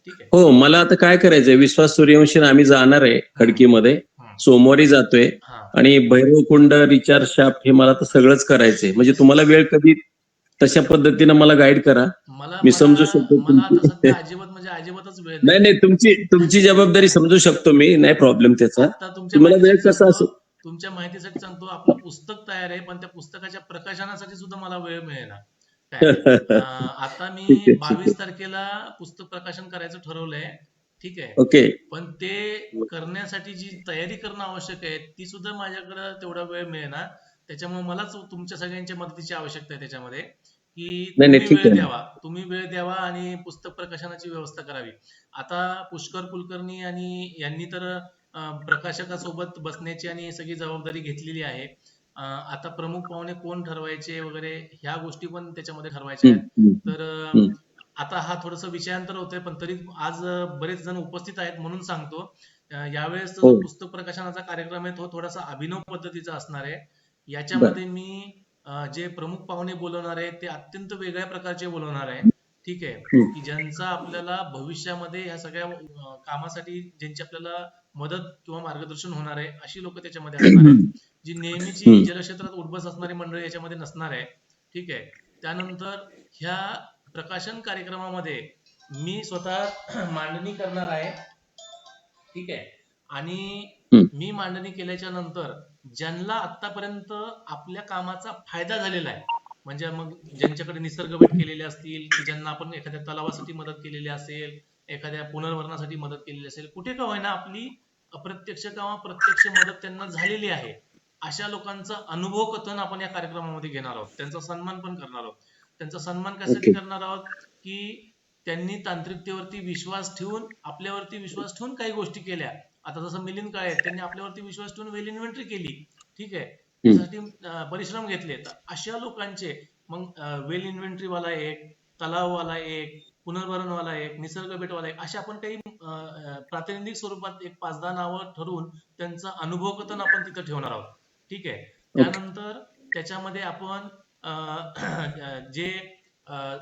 ठीक आहे. हो, मला आता काय करायचंय, विश्वास सूर्यवंशी आम्ही जाणार आहे खडकीमध्ये, सोमवारी जातोय, आणि भैरवकुंड, रिचार्ज शाफ्ट हे मला तर सगळंच करायचंय. म्हणजे तुम्हाला वेळ कधी तशा पद्धतीने मला गाईड करा, मी समजू शकतो. मला आता सध्या अजिबात म्हणजे अजिबातच वेळ नाही नाही, तुमची जबाबदारी समजू शकतो मी, नाही प्रॉब्लेम त्याचा. आता तुमच्या तुम्हाला वेळ माहितीसाठी कसा असेल? सांगतो, तुमच्या माहितीसाठी सांगतो, आपलं पुस्तक तयार आहे, पण त्या पुस्तकाच्या प्रकाशनासाठी सुद्धा मला वेळ मिळेना. काय आता ठीक मी आहे, ठीक 22 आहे. तारखेला पुस्तक प्रकाशन करायचं ठरवलंय. ठीक आहे. ओके. पण ते करण्यासाठी जी तयारी करणं आवश्यक आहे ती सुद्धा माझ्याकडे तेवढा वेळ मिळेना. त्याच्यामुळे मलाच तुमच्या सगळ्यांच्या मदतीची आवश्यकता आहे त्याच्यामध्ये, की नाही नाही, तुम्ही ठीक वेळ आहे. द्यावा, तुम्ही वेळ द्यावा आणि पुस्तक प्रकाशनाची व्यवस्था करावी. आता पुष्कर कुलकर्णी आणि यांनी तर प्रकाशकासोबत बसण्याची आणि सगळी जबाबदारी घेतलेली आहे. आता प्रमुख पाहुणे कोण ठरवायचे वगैरे ह्या गोष्टी पण त्याच्यामध्ये ठरवायच्या आहेत. तर आता हा थोडस विषयांतर होतोय, पण तरी आज बरेच जण उपस्थित आहेत म्हणून सांगतो. यावेळेस जो हो. पुस्तक प्रकाशनाचा कार्यक्रम आहे तो थोडासा अभिनव पद्धतीचा असणार आहे. याच्यामध्ये मी जे प्रमुख पाहुणे बोलवणार आहे ते अत्यंत वेगळ्या प्रकारचे बोलवणार आहे. ठीक आहे. की ज्यांचा आपल्याला भविष्यामध्ये ह्या सगळ्या कामासाठी ज्यांची आपल्याला मदत किंवा मार्गदर्शन होणार आहे अशी लोक त्याच्यामध्ये असणार आहेत. जी नेहमीची जलक्षेत्रात उठबस असणारी मंडळी याच्यामध्ये नसणार आहे. ठीक आहे. त्यानंतर ह्या प्रकाशन कार्यक्रमामध्ये मी स्वतः मांडणी करणार आहे. ठीक आहे. आणि मी मांडणी केल्याच्या नंतर ज्यांना आतापर्यंत आपल्या कामाचा फायदा झालेला आहे, म्हणजे मग ज्यांच्याकडे निसर्ग भेट केलेले असतील, की ज्यांना आपण एखाद्या तलावासाठी मदत केलेली असेल, एखाद्या पुनर्वरणासाठी मदत केलेली असेल, कुठे का होईना आपली अप्रत्यक्ष किंवा प्रत्यक्ष मदत त्यांना झालेली आहे, अशा लोकांचा अनुभव कथन आपण या कार्यक्रमामध्ये घेणार आहोत. त्यांचा सन्मान पण करणार आहोत. त्यांचा सन्मान कशासाठी करणार आहोत, की त्यांनी तांत्रिकतेवरती विश्वास ठेवून, आपल्यावरती विश्वास ठेवून काही गोष्टी केल्या. आता जसं मिलिंद काळे आहेत, त्यांनी आपल्यावरती विश्वास ठेवून वेल इन्व्हेंटरी केली. ठीक आहे. त्यासाठी परिश्रम घेतले. तर अशा लोकांचे मग वेल इन्व्हेंटरीवाला एक, तलाववाला एक, पुनर्भरणवाला एक, निसर्ग भेटवाला एक, अशा आपण काही प्रातिनिधिक स्वरूपात एक 5-10 नावं ठरवून त्यांचा अनुभव कथन आपण तिथं ठेवणार आहोत. ठीक आहे. त्यानंतर त्याच्यामध्ये आपण जे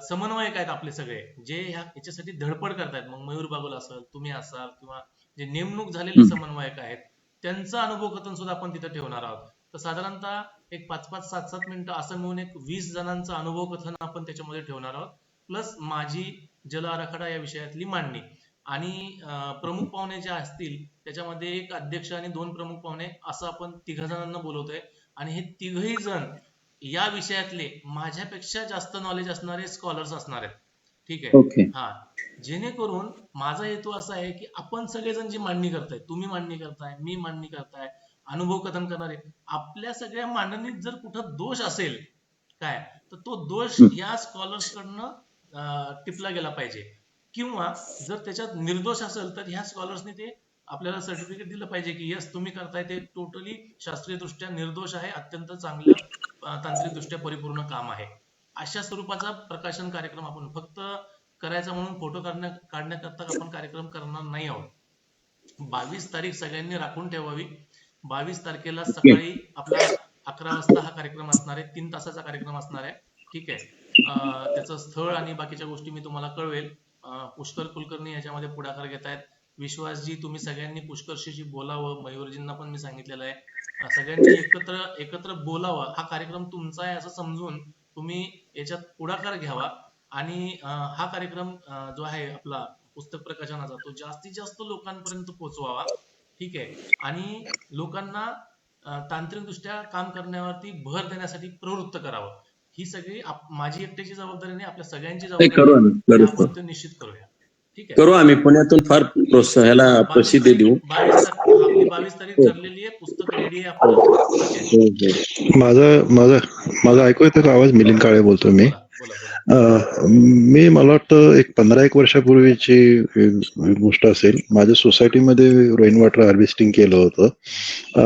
समन्वयक आहेत आपले सगळे, जे याच्यासाठी धडपड करतायत, मग मयूर बागुल असेल, तुम्ही असाल, किंवा जे नेमणूक झालेले समन्वयक आहेत त्यांचा अनुभव कथन सुद्धा आपण तिथं ठेवणार आहोत. तर साधारणतः एक 5-5, 7-7 मिनिटं असं मिळून एक 20 जणांचा अनुभव कथन आपण त्याच्यामध्ये ठेवणार आहोत. प्लस माझी जल आराखडा या विषयातली मांडणी. आणि प्रमुख पाहुणे जे असतील त्याच्यामध्ये एक अध्यक्ष आणि 2 प्रमुख पाहुणे असं आपण 3 जणांना बोलवतोय. आणि हे 3ही जण या विषयातले माझ्यापेक्षा जास्त नॉलेज असणारे स्कॉलर्स असणार आहेत. ठीक आहे. ओके. हा, जेणेकरून माझा हेतू असा आहे की आपण सगळेजण जी मांडणी करताय, तुम्ही मांडणी करताय, मी मांडणी करताय, अनुभव कथन करणारे, आपल्या सगळ्या मांडणीत जर कुठं दोष असेल काय, तर तो दोष या स्कॉलर्स कडनं टिपला गेला पाहिजे. किंवा जर त्याच्यात निर्दोष असेल तर ह्या स्कॉलर्सनी ते आपल्याला सर्टिफिकेट दिलं पाहिजे की यस, तुम्ही करताय ते टोटली शास्त्रीयदृष्ट्या निर्दोष आहे, अत्यंत चांगलं तांत्रिकदृष्ट्या परिपूर्ण काम आहे. अशा स्वरूपाचा प्रकाशन कार्यक्रम आपण फक्त करायचा म्हणून फोटो काढण्याकरता आपण कार्यक्रम करणार नाही आहोत. 22 तारीख सगळ्यांनी राखून ठेवावी. 22 तारखेला सकाळी आपला 11 वाजता हा कार्यक्रम असणार आहे. 3 तासाचा कार्यक्रम असणार आहे. ठीक आहे. त्याचं स्थळ आणि बाकीच्या गोष्टी मी तुम्हाला कळवेल. पुष्कर कुलकर्णी याच्यामध्ये पुढाकार घेत आहेत. विश्वासजी, तुम्ही सगळ्यांनी पुष्करशीशी बोलावं, मयूरजींना पण मी सांगितलेलं आहे. सगळ्यांनी एकत्र बोलावं. हा कार्यक्रम तुमचा आहे असं समजून तुम्ही याच्यात पुढाकार घ्यावा. आणि हा कार्यक्रम जो आहे आपला पुस्तक प्रकाशनाचा, तो जास्तीत जास्त लोकांपर्यंत पोहोचवावा. ठीक आहे. आणि लोकांना तांत्रिकदृष्ट्या काम करण्यावरती भर देण्यासाठी प्रवृत्त करावं. ही सगळी माझी एकट्याची जबाबदारी नाही, आपल्या सगळ्यांची जबाबदारी आहे. आपण ते निश्चित करूया. ठीक आहे. करू आम्ही पुण्यातून फार ह्याला प्रसिद्धी देऊ. आपली 22 तारीख ठरलेली आहे. पुस्तक रेडी आहे आपलं. ठीक आहे. माझं ऐकू येतं का आवाज? मिलिंद काळे बोलतोय मी. मला वाटतं एक 15-1 वर्षापूर्वीची गोष्ट असेल. माझ्या सोसायटीमध्ये रेन वॉटर हार्वेस्टिंग केलं होतं.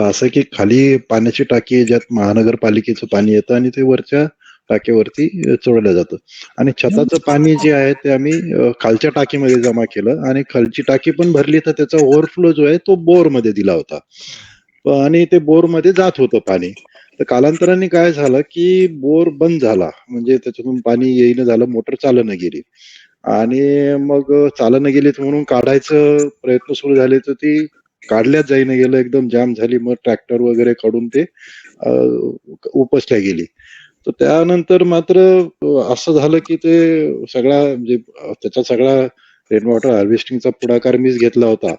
असं की खाली पाण्याची टाकी आहे, ज्यात महानगरपालिकेचं पाणी येतं आणि ते वरच्या टाकीवरती चोळलं जातं. आणि छताचं पाणी जे आहे ते आम्ही खालच्या टाकीमध्ये जमा केलं आणि खालची टाकी पण भरली, तर त्याचा ओव्हरफ्लो जो आहे तो बोरमध्ये दिला होता. आणि ते बोरमध्ये जात होतं पाणी. तर कालांतराने काय झालं की बोर बंद झाला, म्हणजे त्याच्यातून पाणी येईन झालं, मोटर चालना गेली. आणि मग चालना गेलीत म्हणून काढायचं प्रयत्न सुरू झाले, तर ती काढल्याच जाईना गेलं, एकदम जाम झाली. मग ट्रॅक्टर वगैरे काढून ते उपसल्या गेली. तर त्यानंतर मात्र असं झालं की ते सगळा म्हणजे त्याचा सगळा रेन वॉटर हार्वेस्टिंगचा पुढाकार मीच घेतला होता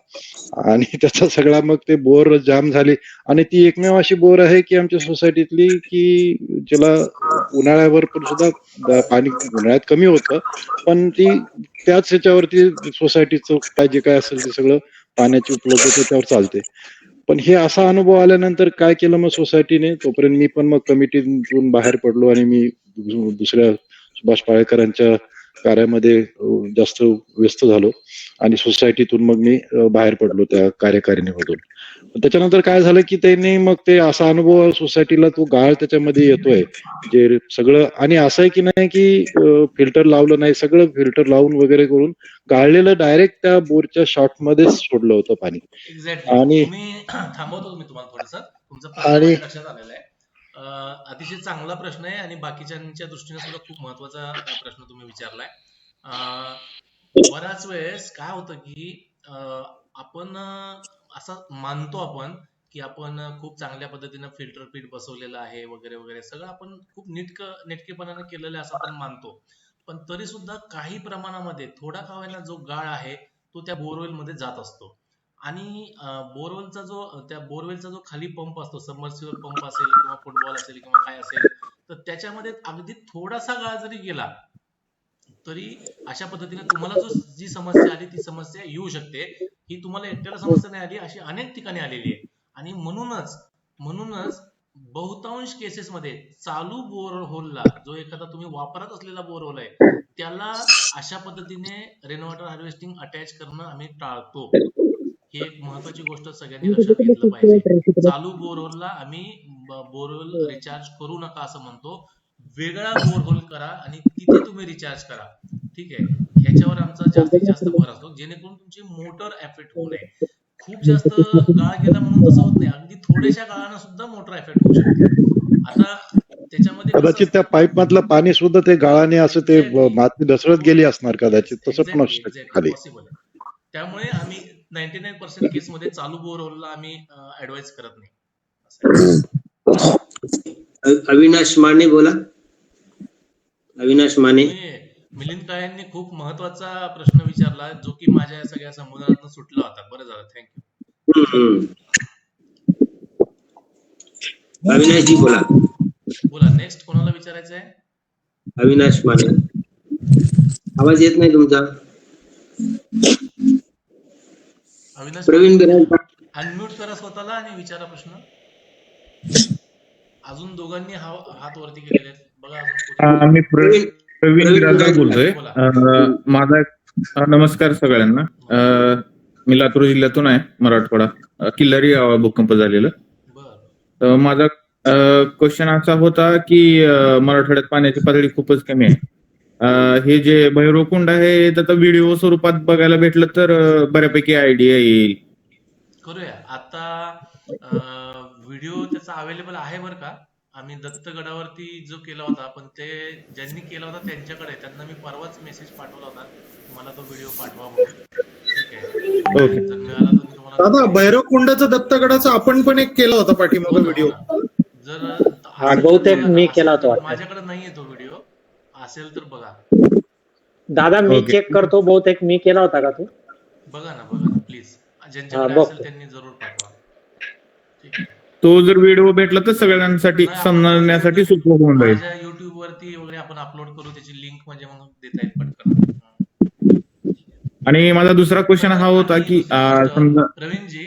आणि त्याचा सगळा मग ते बोर जाम झाले आणि ती एकमेव अशी बोर आहे की आमच्या सोसायटीतली की ज्याला उन्हाळ्यावर पण सुद्धा पाणी उन्हाळ्यात कमी होतं पण ती त्याच ह्याच्यावरती सोसायटीचं पाहिजे काय असेल ते सगळं पाण्याची उपलब्धता त्याच्यावर चालते. पण हे असा अनुभव आल्यानंतर काय केलं मग सोसायटीने, तोपर्यंत मी पण मग कमिटीतून बाहेर पडलो आणि मी दुसऱ्या सुभाष पाळेकरांच्या कार्यामध्ये जास्त व्यस्त झालो आणि सोसायटीतून मग मी बाहेर पडलो त्या कार्यकारिणीमधून. त्याच्यानंतर काय झालं की त्यांनी मग ते असा अनुभव सोसायटीला तो गाळ त्याच्यामध्ये येतोय जे सगळं आणि असं आहे की नाही की फिल्टर लावलं नाही, सगळं फिल्टर लावून वगैरे करून गाळलेलं डायरेक्ट त्या बोरच्या शॉर्ट मध्येच सोडलं होतं पाणी. एक्झॅक्टली. आणि तुम्ही थांबवतो मी तुम्हाला थोडंसं. तुमचा प्रश्न आणि माझ्या लक्षात आलेला आहे. अतिशय चांगला प्रश्न आहे आणि बाकीच्यांच्या दृष्टीने सुद्धा खूप महत्वाचा प्रश्न तुम्ही विचारलाय. बऱ्याच वेळेस काय होतं की आपण असं मानतो आपण की आपण खूप चांगल्या पद्धतीनं फिल्टर पीठ बसवलेलं आहे वगैरे वगैरे सगळं आपण खूप नेटकेपणानं केलेलं आहे असं आपण मानतो. पण तरी सुद्धा काही प्रमाणामध्ये थोडा का होईना जो गाळ आहे तो त्या बोरवेल मध्ये जात असतो आणि त्या बोरवेलचा जो खाली पंप असतो, सबमर्सिबल पंप असेल किंवा फुटबॉल असेल किंवा काय असेल, तर त्याच्यामध्ये अगदी थोडासा गाळ जरी गेला तरी अशा पद्धतीने तुम्हाला जी समस्या आली ती समस्या येऊ शकते. ही तुम्हाला एकट्याला समस्या नाही आली, अशी अनेक ठिकाणी आलेली आहे. आणि म्हणूनच बहुतांश केसेसमध्ये चालू बोरहोलला जो एखादा तुम्ही वापरत असलेला बोरहोल आहे त्याला अशा पद्धतीने रेन वॉटर हार्वेस्टिंग अटॅच करणं आम्ही टाळतो. ही एक महत्वाची गोष्ट सगळ्यांनी लक्षात घेतलं पाहिजे. चालू बोरहोलला आम्ही बोरहोल रिचार्ज करू नका असं म्हणतो. वेगळा बोरहोल करा आणि तिथे तुम्ही रिचार्ज करा. ठीक आहे, ह्याच्यावर आमचा जास्तीत जास्त भर असतो जेणेकरून तुमची मोटर एफेक्ट होऊ नये. खूप जास्त गाळ गेला म्हणून तसं होत नाही, अगदी थोड्याशा गाळानं सुद्धा मोटर एफेक्ट होऊ शकते. आता त्याच्यामध्ये कदाचित त्या पाईप मधलं पाणी सुद्धा ते गाळाने असं ते माती ढसळत गेली असणार कदाचित, तसं पण असू शकतं खाली. पॉसिबल आहे. त्यामुळे आम्ही 99% केस मध्ये चालू बोरहोलला आम्ही ऍडवाइस करत नाही. अविनाश माने बोला. अविनाश माने. मिलिंद काळेंनी खूप महत्वाचा प्रश्न विचारला जो की माझ्या या सगळ्या समुद्रातून सुटला होता. बरं झालं, थँक्यू. अविनाश जी बोला. बोला, नेक्स्ट कोणाला विचारायचं आहे? अविनाश माने. आवाज येत नाही तुमचा. अविनाश, प्रवीण बिराज अनम्यूट करा स्वतःला आणि विचारा प्रश्न. अजून दोघांनी हात वरती केलेले आहेत बघा. अजून मी प्रवीण बिराजदार बोलतोय. माझा नमस्कार सगळ्यांना. मी लातूर जिल्ह्यातून आहे, मराठवाडा. किल्लारी गावात भूकंप झालेलं. तर माझा क्वेश्चन असा होता की मराठवाड्यात पाण्याची पातळी खूपच कमी आहे. हे जे भैरवकुंड आहे त्याचा व्हिडिओ स्वरूपात बघायला भेटलं तर बऱ्यापैकी आयडिया येईल. करूया. आता व्हिडिओ त्याचा अवेलेबल आहे बरं का. आम्ही दत्तगडावरती जो केला होता, पण ते ज्यांनी केला होता त्यांच्याकडे, त्यांना मी परवाच मेसेज पाठवला होता मला तो व्हिडिओ पाठवा म्हणून. ठीक आहे, जर मिळाला तर मी तुम्हाला. दादा, भैरवकुंडाचा दत्तगडाचा आपण पण एक केला होता पाठीमागे व्हिडिओ. जर बहुतेक मी केला होता. माझ्याकडे नाहीये तो व्हिडिओ, असेल तर बघा. दादा मी चेक करतो, बहुतेक मी केला होता का तू? बघा ना प्लीज. ज्यांच्याकडे असेल त्यांनी जरूर पाठवा. ठीक आहे, तो जर व्हिडिओ भेटला तर सगळ्यांसाठी समजण्यासाठी सोपं होऊन जाईल. माझ्या युट्यूब वरती वगैरे आपण अपलोड करू त्याची लिंक, म्हणजे मग देता येईल पटकन. आणि माझा दुसरा क्वेश्चन हा होता की समजा प्रवीणजी,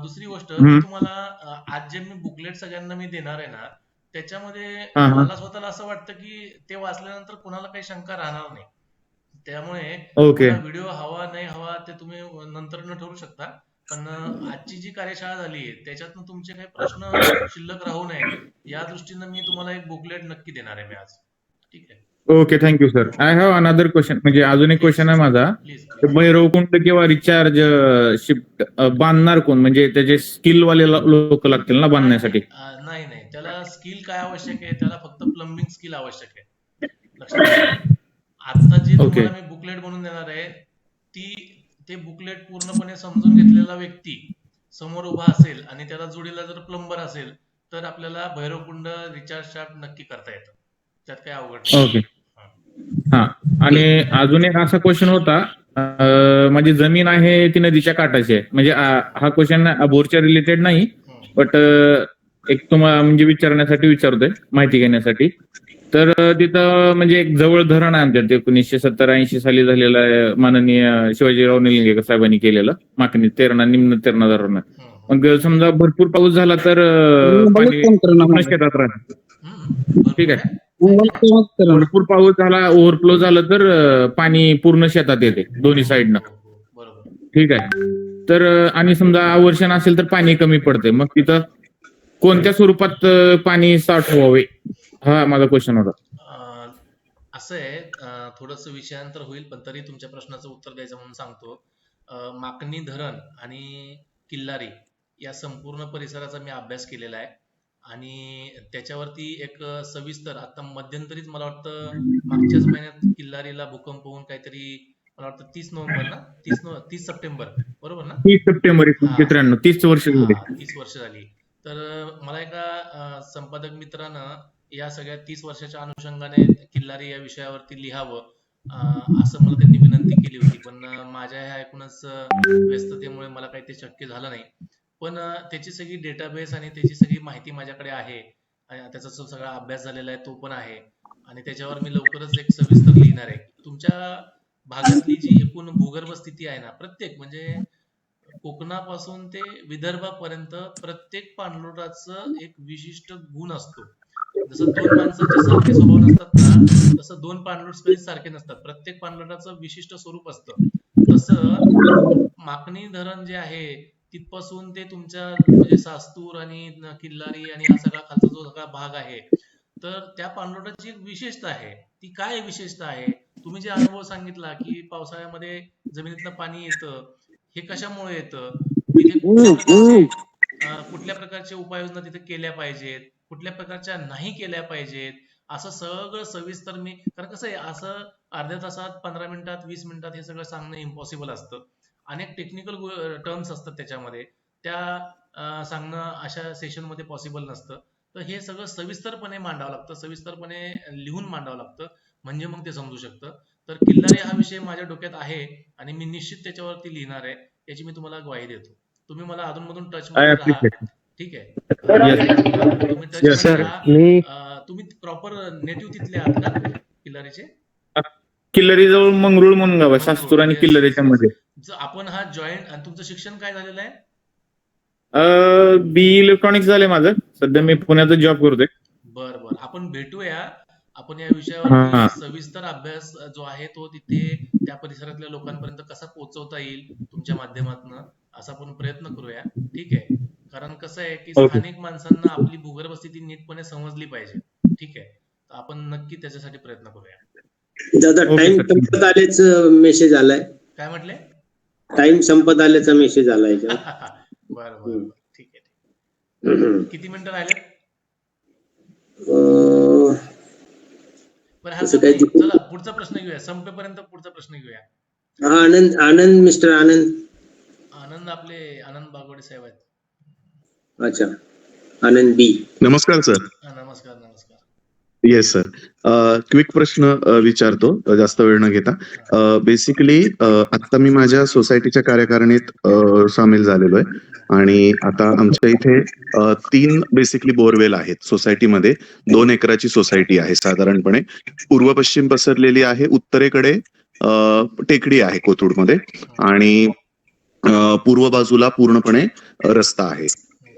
दुसरी गोष्ट मी तुम्हाला आज जे मी बुकलेट सगळ्यांना मी देणार आहे ना, त्याच्यामध्ये मला स्वतःला असं वाटतं की ते वाचल्यानंतर कुणाला काही शंका राहणार नाही. त्यामुळे व्हिडिओ हवा नाही हवा ते तुम्ही नंतर न ठरवू शकता. पण आजची जी कार्यशाळा झाली आहे त्याच्यातून तुमचे काही प्रश्न शिल्लक राहू नये या दृष्टीनं मी तुम्हाला एक बुकलेट नक्की देणार आहे मी आज. ठीक आहे, okay, thank you sir. I have another question, म्हणजे अजून एक क्वेश्चन आहे माझा. भैरवकुंड किंवा रिचार्ज शिफ्ट बांधणार कोण? म्हणजे त्याचे स्किल वाले लोक लागतील ना बांधण्यासाठी? नाही, त्याला स्किल काय आवश्यक आहे? त्याला फक्त प्लंबिंग स्किल आवश्यक आहे. लक्षात घ्या. आता जे तुम्हाला मी बुकलेट बनवून देणार आहे ते बुकलेट पूर्णपणे समजून घेतलेला व्यक्ती समोर उभा असेल आणि त्याला जोडीला जर प्लंबर असेल तर आपल्याला भैरवकुंड रिचार्ज शाफ्ट नक्की करता येतं. त्यात काय अवघड नाही. ओके, हा. आणि अजून एक असा क्वेश्चन होता माझी जमीन आहे ती नदीच्या काठाची आहे. म्हणजे हा क्वेश्चन बोरच्या रिलेटेड नाही, बट एक तुम्हाला म्हणजे विचारण्यासाठी विचारतोय, माहिती घेण्यासाठी. तर तिथं म्हणजे एक जवळ धरण आहे आमच्या 1970-80 साली झालेलं आहे, माननीय शिवाजीराव निलंगेकर साहेबांनी केलेलं, माकणी तेरणा निम्न तेरणा धरण. मग समजा भरपूर पाऊस झाला तर पाणी पूर्ण शेतात राहतं. ठीक आहे. भरपूर पाऊस झाला, ओव्हरफ्लो झालं तर पाणी पूर्ण शेतात येते दोन्ही साईडनं. ठीक आहे. तर आणि समजा अवर्षण असेल तर पाणी कमी पडते. मग तिथं कोणत्या स्वरूपात पाणी साठवावे, हा माझा क्वेश्चन होता. असं आहे, थोडस विषयांतर होईल, पण तरी तुमच्या प्रश्नाचं उत्तर द्यायचं म्हणून सांगतो. माकणी धरण आणि किल्लारी या संपूर्ण परिसराचा मी अभ्यास केलेला आहे आणि त्याच्यावरती एक सविस्तर, आता मध्यंतरीच मला वाटतं मागच्याच महिन्यात किल्लारीला भूकंप होऊन काहीतरी, मला वाटतं 30 नोव्हेंबर ना, 30 सप्टेंबर बरोबर ना, 30 सप्टेंबर 1993, 30 वर्ष झाली. 30 वर्ष झाली. तर मला एका संपादक मित्रानं या सगळ्या 30 वर्षाच्या अनुषंगाने किल्लारी या विषयावरती लिहावं असं मला त्यांनी विनंती केली होती, पण माझ्या ह्या ऐकूनच व्यस्ततेमुळे मला काही ते शक्य झालं नाही. पण त्याची सगळी डेटाबेस आणि त्याची सगळी माहिती माझ्याकडे आहे आणि त्याचा जो सगळा अभ्यास झालेला आहे तो पण आहे आणि त्याच्यावर मी लवकरच एक सविस्तर लिहिणार आहे. तुमच्या भागातली जी एकूण भूगर्भ स्थिती आहे ना, प्रत्येक म्हणजे कोकणापासून ते विदर्भापर्यंत प्रत्येक पाणलोटाचं एक विशिष्ट गुण असतो. जसं दोन माणसाचे सारखे स्वभाव नसतात ना, तसं दोन पाणलोट कधीच सारखे नसतात. प्रत्येक पाणलोटाचं विशिष्ट स्वरूप असतं. तसं माकणी धरण जे आहे तिथपासून ते तुमच्या म्हणजे सास्तूर आणि किल्लारी आणि हा सगळा खालचा जो सगळा भाग आहे, तर त्या पाणलोटाची एक विशेषता आहे. ती काय विशेषता आहे? तुम्ही जे अनुभव सांगितला की पावसाळ्यामध्ये जमिनीतनं पाणी येतं, हे कशामुळे येतं, तिथे कुठल्या प्रकारचे उपाययोजना तिथे केल्या पाहिजेत, कुठल्या प्रकारच्या नाही केल्या पाहिजेत, असं सगळं सविस्तर मी, कारण कसं आहे, असं अर्ध्या तासात 15 मिनिटात 20 मिनिटात हे सगळं सांगणं इम्पॉसिबल असतं. अनेक टेक्निकल टर्म्स असतात त्याच्यामध्ये, त्या सांगणं अशा सेशन मध्ये पॉसिबल नसतं. तर हे सगळं सविस्तरपणे मांडावं लागतं, सविस्तरपणे लिहून मांडावं लागतं, म्हणजे मग ते समजू शकतं. तर किल्लारी हा विषय माझ्या डोक्यात आहे आणि मी निश्चित त्याच्यावरती लिहिणार आहे, याची मी तुम्हाला ग्वाही देतो. तुम्ही मला अधूनमधून टच मध्ये राहा, ठीक आहे? तुम्ही टच मध्ये राहा. तुम्ही प्रॉपर नेटिव्ह तिथले आहात का किल्लारीचे? किल्लारी जवळ मंगरुळ म्हणून गाव आहे, सास्तूर आणि किल्लारीच्या मध्ये. आपण हा जॉईंट, आणि तुमचं शिक्षण काय झालेलं आहे? बी इलेक्ट्रॉनिक्स झालंय माझं, सध्या मी पुण्यात जॉब करतोय. बरं, आपण भेटूया, आपण या विषयावर सविस्तर अभ्यास जो आहे तो तिथे त्या परिसरातल्या लोकांपर्यंत कसा पोहोचवता येईल तुमच्या माध्यमातून, असा आपण प्रयत्न करूया, ठीक आहे? कारण कसं आहे की स्थानिक माणसांना आपली भूगर्भ स्थिती नीटपणे समजली पाहिजे, ठीक आहे? तर आपण नक्की त्याच्यासाठी प्रयत्न करूया. दादा, टाइम संपत आल्याच मेसेज आलाय. काय म्हटले? टाइम संपत आल्याचा मेसेज आलाय. बरं, ठीक आहे. किती मिनिटं राहिले? बरं, हरकत नाही. चला पुढचा प्रश्न घेऊया, संपेपर्यंत पुढचा प्रश्न घेऊया. आनंद मिस्टर आनंद आपले आनंद बागवडे साहेब आहेत. अच्छा, आनंद बी. नमस्कार सर. नमस्कार. येस सर, क्विक प्रश्न विचारतो, जास्त वेळ न घेता. बेसिकली आता मी माझ्या सोसायटीच्या कार्यकारिणीत सामील झालेलो आहे आणि आता आमच्या इथे 3 बेसिकली बोरवेल आहेत सोसायटीमध्ये. 2 एकराची सोसायटी आहे साधारणपणे, पूर्व पश्चिम पसरलेली आहे, उत्तरेकडे टेकडी आहे कोथरूडमध्ये आणि पूर्व बाजूला पूर्णपणे रस्ता आहे.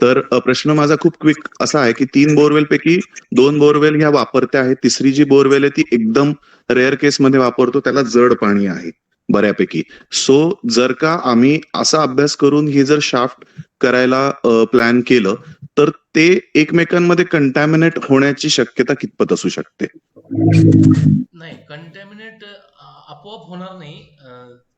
तर प्रश्न माझा खूप क्विक असा आहे की 3 बोरवेल पैकी 2 बोरवेल ह्या वापरत्या आहेत, तिसरी जी बोरवेल आहे ती एकदम रेअर केसमध्ये वापरतो, त्याला जड पाणी आहे बऱ्यापैकी. सो जर का आम्ही असा अभ्यास करून ही जर शाफ्ट करायला प्लॅन केलं तर ते एकमेकांमध्ये कंटॅमिनेट होण्याची शक्यता कितपत असू शकते? नाही, कंटॅमिनेट आपोआप होणार नाही.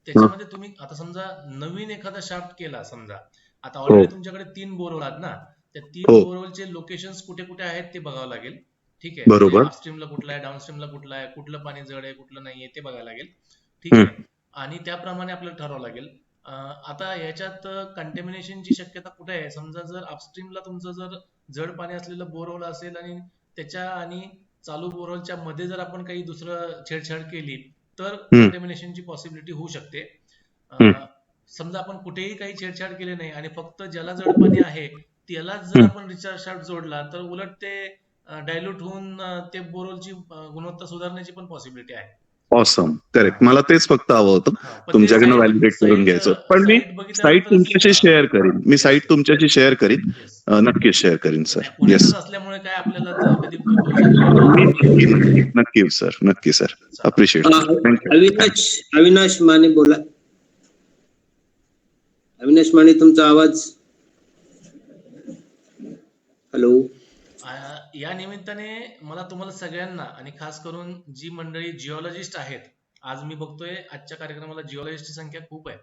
त्याच्यामध्ये तुम्ही आता समजा नवीन एखादा शाफ्ट केला, समजा आता ऑलरेडी तुमच्याकडे 3 बोरवेल आहेत ना, त्या 3 बोरवेलचे लोकेशन्स कुठे कुठे आहेत ते बघावं लागेल, ठीक आहे? बरोबर. अपस्ट्रीमला कुठला आहे, डाऊनस्ट्रीमला कुठला आहे, कुठलं पाणी जड आहे, कुठलं नाहीये ते बघायला लागेल, ठीक आहे? आणि त्याप्रमाणे आपल्याला ठरवावं लागेल. आता याच्यात कंटॅमिनेशनची शक्यता कुठे आहे? समजा जर अपस्ट्रीमला तुमचं जर जड पाणी असलेलं बोरवेल असेल आणि त्याच्या आणि चालू बोरवेलच्या मध्ये जर आपण काही दुसरं छेडछाड केली तर कंटॅमिनेशनची पॉसिबिलिटी होऊ शकते. समजा आपण कुठेही काही छेडछाड केली नाही आणि फक्त ज्याला जड पाणी आहे त्यालाच जर आपण रिचार्ज शाफ्ट जोडला तर उलट ते डायल्यूट होऊन ते बोरवेलची गुणवत्ता सुधारण्याची पण पॉसिबिलिटी आहे. Awesome, correct. मला तेच फक्त हवं होतं, पण तुमच्याकडनं ते व्हॅलिडेट करून घ्यायचं. पण मी साईट तुमच्याशी शेअर करीन, मी साईट तुमच्याशी शेअर करीन, नक्कीच शेअर करीन सर. येस, असल्यामुळे काय आपल्याला कधी भविष्यात कळणार नक्की सर, नक्की सर, अप्रिशिएट. अविनाश माने बोला. अविनाश माने, तुमचा आवाज. हॅलो. या निमित्ताने मला तुम्हाला सगळ्यांना आणि खास करून जी मंडळी जिओलॉजिस्ट आहेत, आज मी बघतोय आजच्या कार्यक्रमाला जिओलॉजिस्टची संख्या खूप आहे.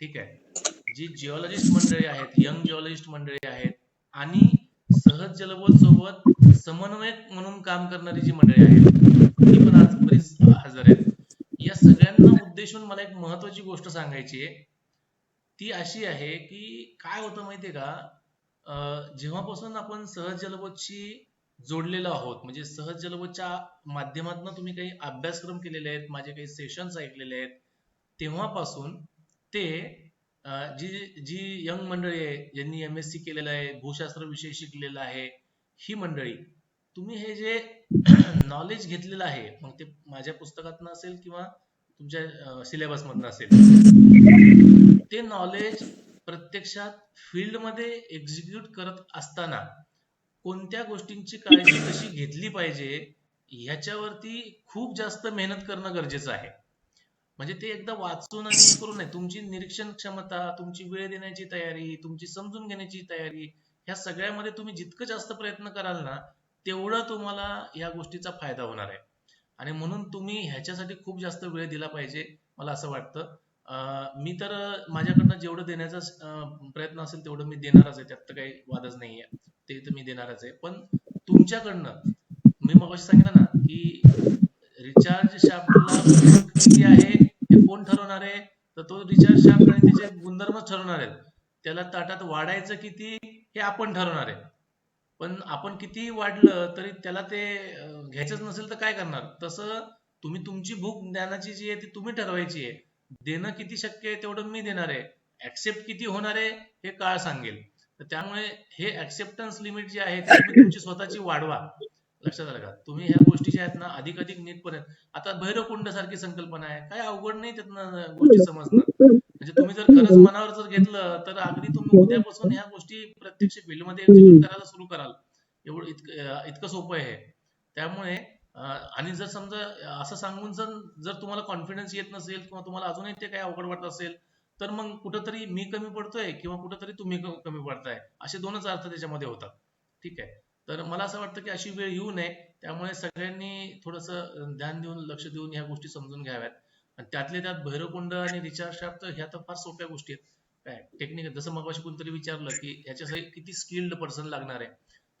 ठीक आहे, जी जिओलॉजिस्ट मंडळी आहेत, यंग जिओलॉजिस्ट मंडळी आहेत आणि सहज जलबोध सोबत समन्वयक म्हणून काम करणारी जी मंडळी आहेत ती पण आज बरीच हजर आहेत. या सगळ्यांना उद्देशून मला एक महत्वाची गोष्ट सांगायची आहे. ती अशी आहे की काय होतं माहितीये का, जेव्हापासून आपण सहज जलबोधशी जोडलेलो आहोत, म्हणजे सहज जलबोधच्या माध्यमातून तुम्ही काही अभ्यासक्रम केलेले आहेत, माझे काही सेशन्स ऐकलेले आहेत, तेव्हापासून ते जी यंग मंडळी आहे, ज्यांनी MSc केलेलं आहे, भूशास्त्र विषय शिकलेला आहे, ही मंडळी, तुम्ही हे जे नॉलेज घेतलेलं आहे, मग ते माझ्या पुस्तकातनं असेल किंवा तुमच्या सिलेबस मधनं असेल, ते नॉलेज प्रत्यक्षात फील्डमध्ये एक्झिक्यूट करत असताना कोणत्या गोष्टींची काळजी कशी घेतली पाहिजे ह्याच्यावरती खूप जास्त मेहनत करणं गरजेचं आहे. म्हणजे ते एकदा वाचून आणि हे करू नये. तुमची निरीक्षण क्षमता, तुमची वेळ देण्याची तयारी, तुमची समजून घेण्याची तयारी, ह्या सगळ्यामध्ये तुम्ही जितकं जास्त प्रयत्न कराल ना, तेवढं तुम्हाला या गोष्टीचा फायदा होणार आहे. आणि म्हणून तुम्ही ह्याच्यासाठी खूप जास्त वेळ दिला पाहिजे, मला असं वाटतं. मी तर माझ्याकडनं जेवढं देण्याचा प्रयत्न असेल तेवढं मी देणारच आहे, त्यात तर काही वादच नाहीये, ते तर मी देणारच आहे. पण तुमच्याकडनं मी मगाशी सांगितलं ना की रिचार्ज शाफ्टला उपयोग किती आहे हे कोण ठरवणार आहे, तर तो रिचार्ज शाफ्ट आणि त्याचे गुणधर्म ठरवणार आहेत. त्याला ताटात वाढायचं किती हे आपण ठरवणार आहे. पण आपण किती वाढलं तरी त्याला ते घ्यायचंच नसेल तर काय करणार. तसं तुम्ही तुमची भूक ज्ञानाची जी आहे ती तुम्ही ठरवायची आहे. देणं किती शक्य आहे तेवढं मी देणार आहे, ऍक्सेप्ट किती होणार आहे हे काळ सांगेल. तर त्यामुळे हे ऍक्सेप्टन्स लिमिट जी आहे ती तुम्ही तुमची स्वतःची वाढवा. लक्षात आलं का, तुम्ही ह्या गोष्टी ज्या आहेत ना अधिकाधिक नीटपणे, आता भैरवकुंड सारखी संकल्पना आहे, काय अवघड नाही त्यातनं गोष्टी समजणं. म्हणजे तुम्ही जर खरंच मनावर जर घेतलं तर अगदी तुम्ही उद्यापासून ह्या गोष्टी प्रत्यक्ष फील्डमध्ये एक्झिक्यूट करायला सुरू कराल. एवढं इतकं सोपं आहे. त्यामुळे आणि जर समजा असं सांगून जर तुम्हाला कॉन्फिडन्स येत नसेल किंवा तुम्हाला अजूनही ते काही अवघड वाटत असेल तर मग कुठंतरी मी कमी पडतोय किंवा कुठंतरी तुम्ही कमी पडताय, असे दोनच अर्थ त्याच्यामध्ये होतात. ठीक आहे, तर मला असं वाटतं की अशी वेळ येऊ नये. त्यामुळे सगळ्यांनी थोडंसं ध्यान देऊन लक्ष देऊन ह्या गोष्टी समजून घ्याव्यात. आणि त्यातल्या त्यात भैरवकुंड आणि रिचार्ज शाफ्ट ह्या तर फार सोप्या गोष्टी आहेत. काय टेक्निक, जसं मगाशी कोणतरी विचारलं की ह्याच्यासाठी किती स्किल्ड पर्सन लागणार आहे,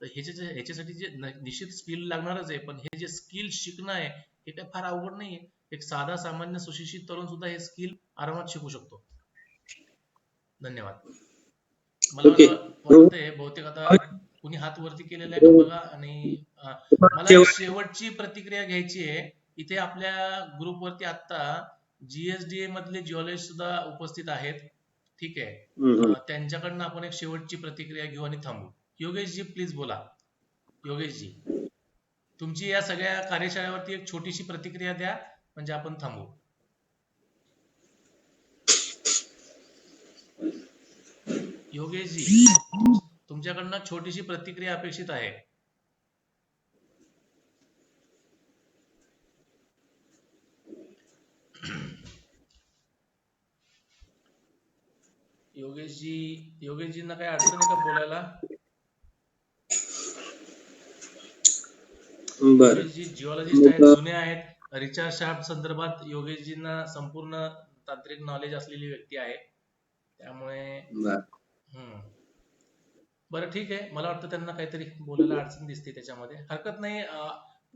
तर ह्याच्यासाठी जे निश्चित स्किल लागणारच आहे, पण हे जे स्किल शिकणं आहे हे काय फार अवघड नाहीये. एक साधा सामान्य सुशिक्षित तरुण सुद्धा हे स्किल आरामात शिकू शकतो. धन्यवाद. मला वाटतंय बहुतेक आता कुणी हात वरती केलेला आहे का बघा. आणि मला शेवटची प्रतिक्रिया घ्यायची आहे. इथे आपल्या ग्रुपवरती आता GSDA मधले जिओलॉजिस्ट सुद्धा उपस्थित आहेत. ठीक आहे, त्यांच्याकडनं आपण एक शेवटची प्रतिक्रिया घेऊ आणि थांबू. योगेशजी प्लीज बोला. योगेशजी, तुमची या सगळ्या कार्यशाळेवरती एक छोटीशी प्रतिक्रिया द्या म्हणजे आपण थांबू. योगेशजी, तुमच्याकडनं छोटीशी प्रतिक्रिया अपेक्षित आहे. योगेशजींना काही अडचण आहे का बोलायला? योगेशजी जिओलॉजिस्ट आहेत, जुने आहेत. रिचार्ज शाफ्ट संदर्भात योगेशजींना संपूर्ण तांत्रिक नॉलेज असलेली व्यक्ती आहे. त्यामुळे बरं ठीक आहे, मला वाटतं त्यांना काहीतरी बोलायला अडचण दिसते त्याच्यामध्ये. हरकत नाही,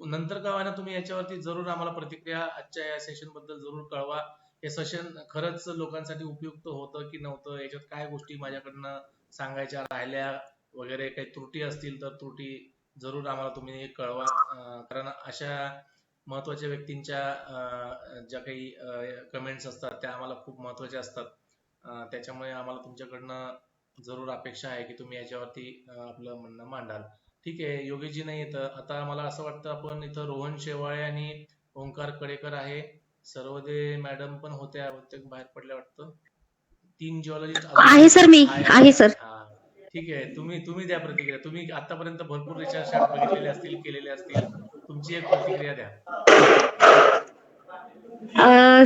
नंतर का ना तुम्ही याच्यावरती जरूर आम्हाला प्रतिक्रिया आजच्या या सेशन बद्दल जरूर कळवा. हे सेशन खरंच लोकांसाठी उपयुक्त होतं की नव्हतं, याच्यात काय गोष्टी माझ्याकडनं सांगायच्या राहिल्या वगैरे, काही त्रुटी असतील तर त्रुटी जरूर आम्हाला तुम्ही कळवा. कारण अशा महत्वाच्या व्यक्तींच्या ज्या काही कमेंट्स असतात त्या आम्हाला खूप महत्वाच्या असतात. त्याच्यामुळे आम्हाला तुमच्याकडनं जरूर अपेक्षा आहे की तुम्ही याच्यावरती आपलं म्हणणं मांडाल. ठीक आहे, योगेशजी नाही येतं. आता मला असं वाटतं आपण इथं रोहन शेवाळे आणि ओंकार कडेकर आहे, सर्वदे मॅडम पण होत्या, बहुतेक बाहेर पडल्या वाटतं. 3 जिओलॉजिस्ट आहे सर, मी आहे सर. ठीक आहे, तुम्ही द्या प्रतिक्रिया. तुम्ही आतापर्यंत भरपूर रिचार्ज शाफ्ट बघितलेले असतील, केलेले असतील. तुमची एक प्रतिक्रिया द्या.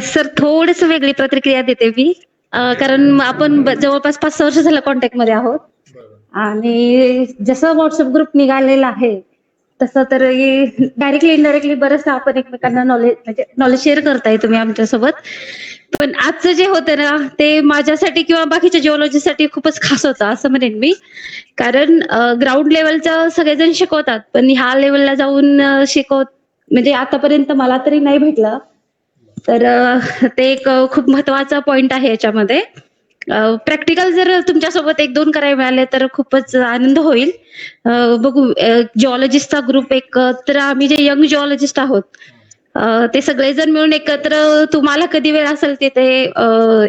सर थोडस वेगळी प्रतिक्रिया देते मी, कारण आपण जवळपास 5-6 वर्ष झालं कॉन्टॅक्ट मध्ये आहोत. बरोबर. आणि जसं व्हॉट्सअप ग्रुप निघालेला आहे तसं तर डायरेक्टली इनडायरेक्टली बरंच आपण एकमेकांना नॉलेज शेअर करताय तुम्ही आमच्यासोबत. पण आजचं जे होतं ना ते माझ्यासाठी किंवा बाकीच्या जिओलॉजीसाठी खूपच खास होतं असं म्हणेन मी. कारण ग्राउंड लेवलचं सगळेजण शिकवतात, पण ह्या लेवलला जाऊन म्हणजे आतापर्यंत मला तरी नाही भेटलं. तर ते एक खूप महत्वाचा पॉइंट आहे याच्यामध्ये. प्रॅक्टिकल जर तुमच्यासोबत 1-2 करायला मिळाले तर खूपच आनंद होईल. बघू, जिओलॉजिस्टचा ग्रुप एक तर आम्ही जे यंग जिओलॉजिस्ट आहोत ते सगळेजण मिळून एकत्र तुम्हाला कधी वेळ असेल तिथे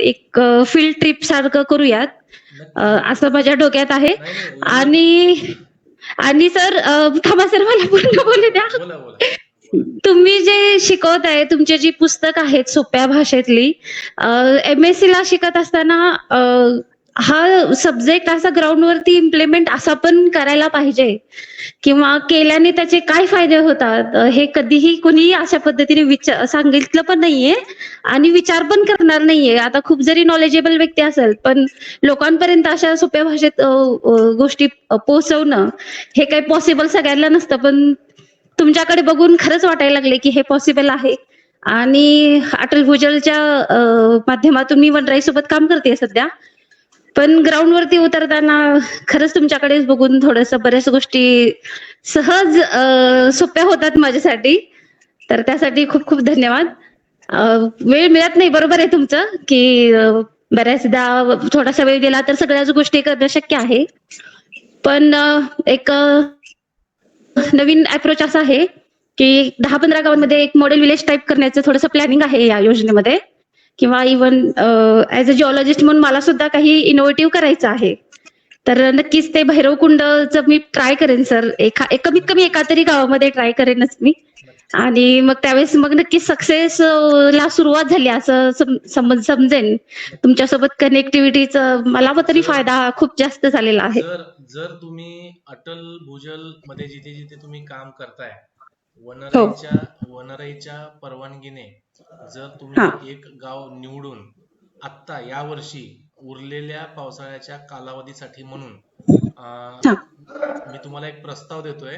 एक फील्ड ट्रिप सारखं करूयात, असं माझ्या डोक्यात आहे. आणि सर थांबा सर, मला पूर्ण बोलू द्या. तुम्ही जे शिकवताय, तुमची जी पुस्तक आहेत सोप्या भाषेतली, MSc ला शिकत असताना हा सब्जेक्ट असा ग्राउंडवरती इम्प्लिमेंट असा पण करायला पाहिजे किंवा केल्याने त्याचे काय फायदे होतात हे कधीही कोणी अशा पद्धतीने सांगितलं पण नाहीये आणि विचार पण करणार नाहीये. आता खूप जरी नॉलेजेबल व्यक्ती असेल पण लोकांपर्यंत अशा सोप्या भाषेत गोष्टी पोहोचवणं हे काही पॉसिबल सगळ्यांना नसतं. पण तुमच्याकडे बघून खरंच वाटायला लागले की हे पॉसिबल आहे. आणि अटल भुजलच्या माध्यमातून मी वनराई सोबत काम करते सध्या, पण ग्राउंडवरती उतरताना खरंच तुमच्याकडे बघून थोडस बऱ्याच गोष्टी सहज सोप्या होतात माझ्यासाठी. तर त्यासाठी खूप खूप धन्यवाद. वेळ मिळत नाही, बरोबर आहे तुमचं, की बऱ्याचदा थोडासा वेळ दिला तर सगळ्याच गोष्टी करणं शक्य आहे. पण एक नवीन अप्रोच असा आहे की 10-15 गावांमध्ये एक मॉडेल विलेज टाईप करण्याचं थोडंसं प्लॅनिंग आहे या योजनेमध्ये, किंवा इव्हन ऍज अ जिओलॉजिस्ट म्हणून मला सुद्धा काही इनोव्हेटिव्ह करायचं आहे. तर नक्कीच ते भैरवकुंडचं मी ट्राय करेन सर, कमीत कमी एका तरी गावामध्ये ट्राय करेनच मी. आणि मग त्यावेळेस मग नक्कीच सक्सेस ला सुरुवात झाली असं समजेन. तुमच्यासोबत कनेक्टिव्हिटीचं मला तरी फायदा खूप जास्त झालेला आहे. जर तुम्ही अटल भुजल मध्ये जिथे जिथे तुम्ही काम करताय, वनराईच्या परवानगीने जर तुम्ही एक गाव निवडून आत्ता या वर्षी उरलेल्या पावसाळ्याच्या कालावधीसाठी म्हणून मी तुम्हाला एक प्रस्ताव देतोय,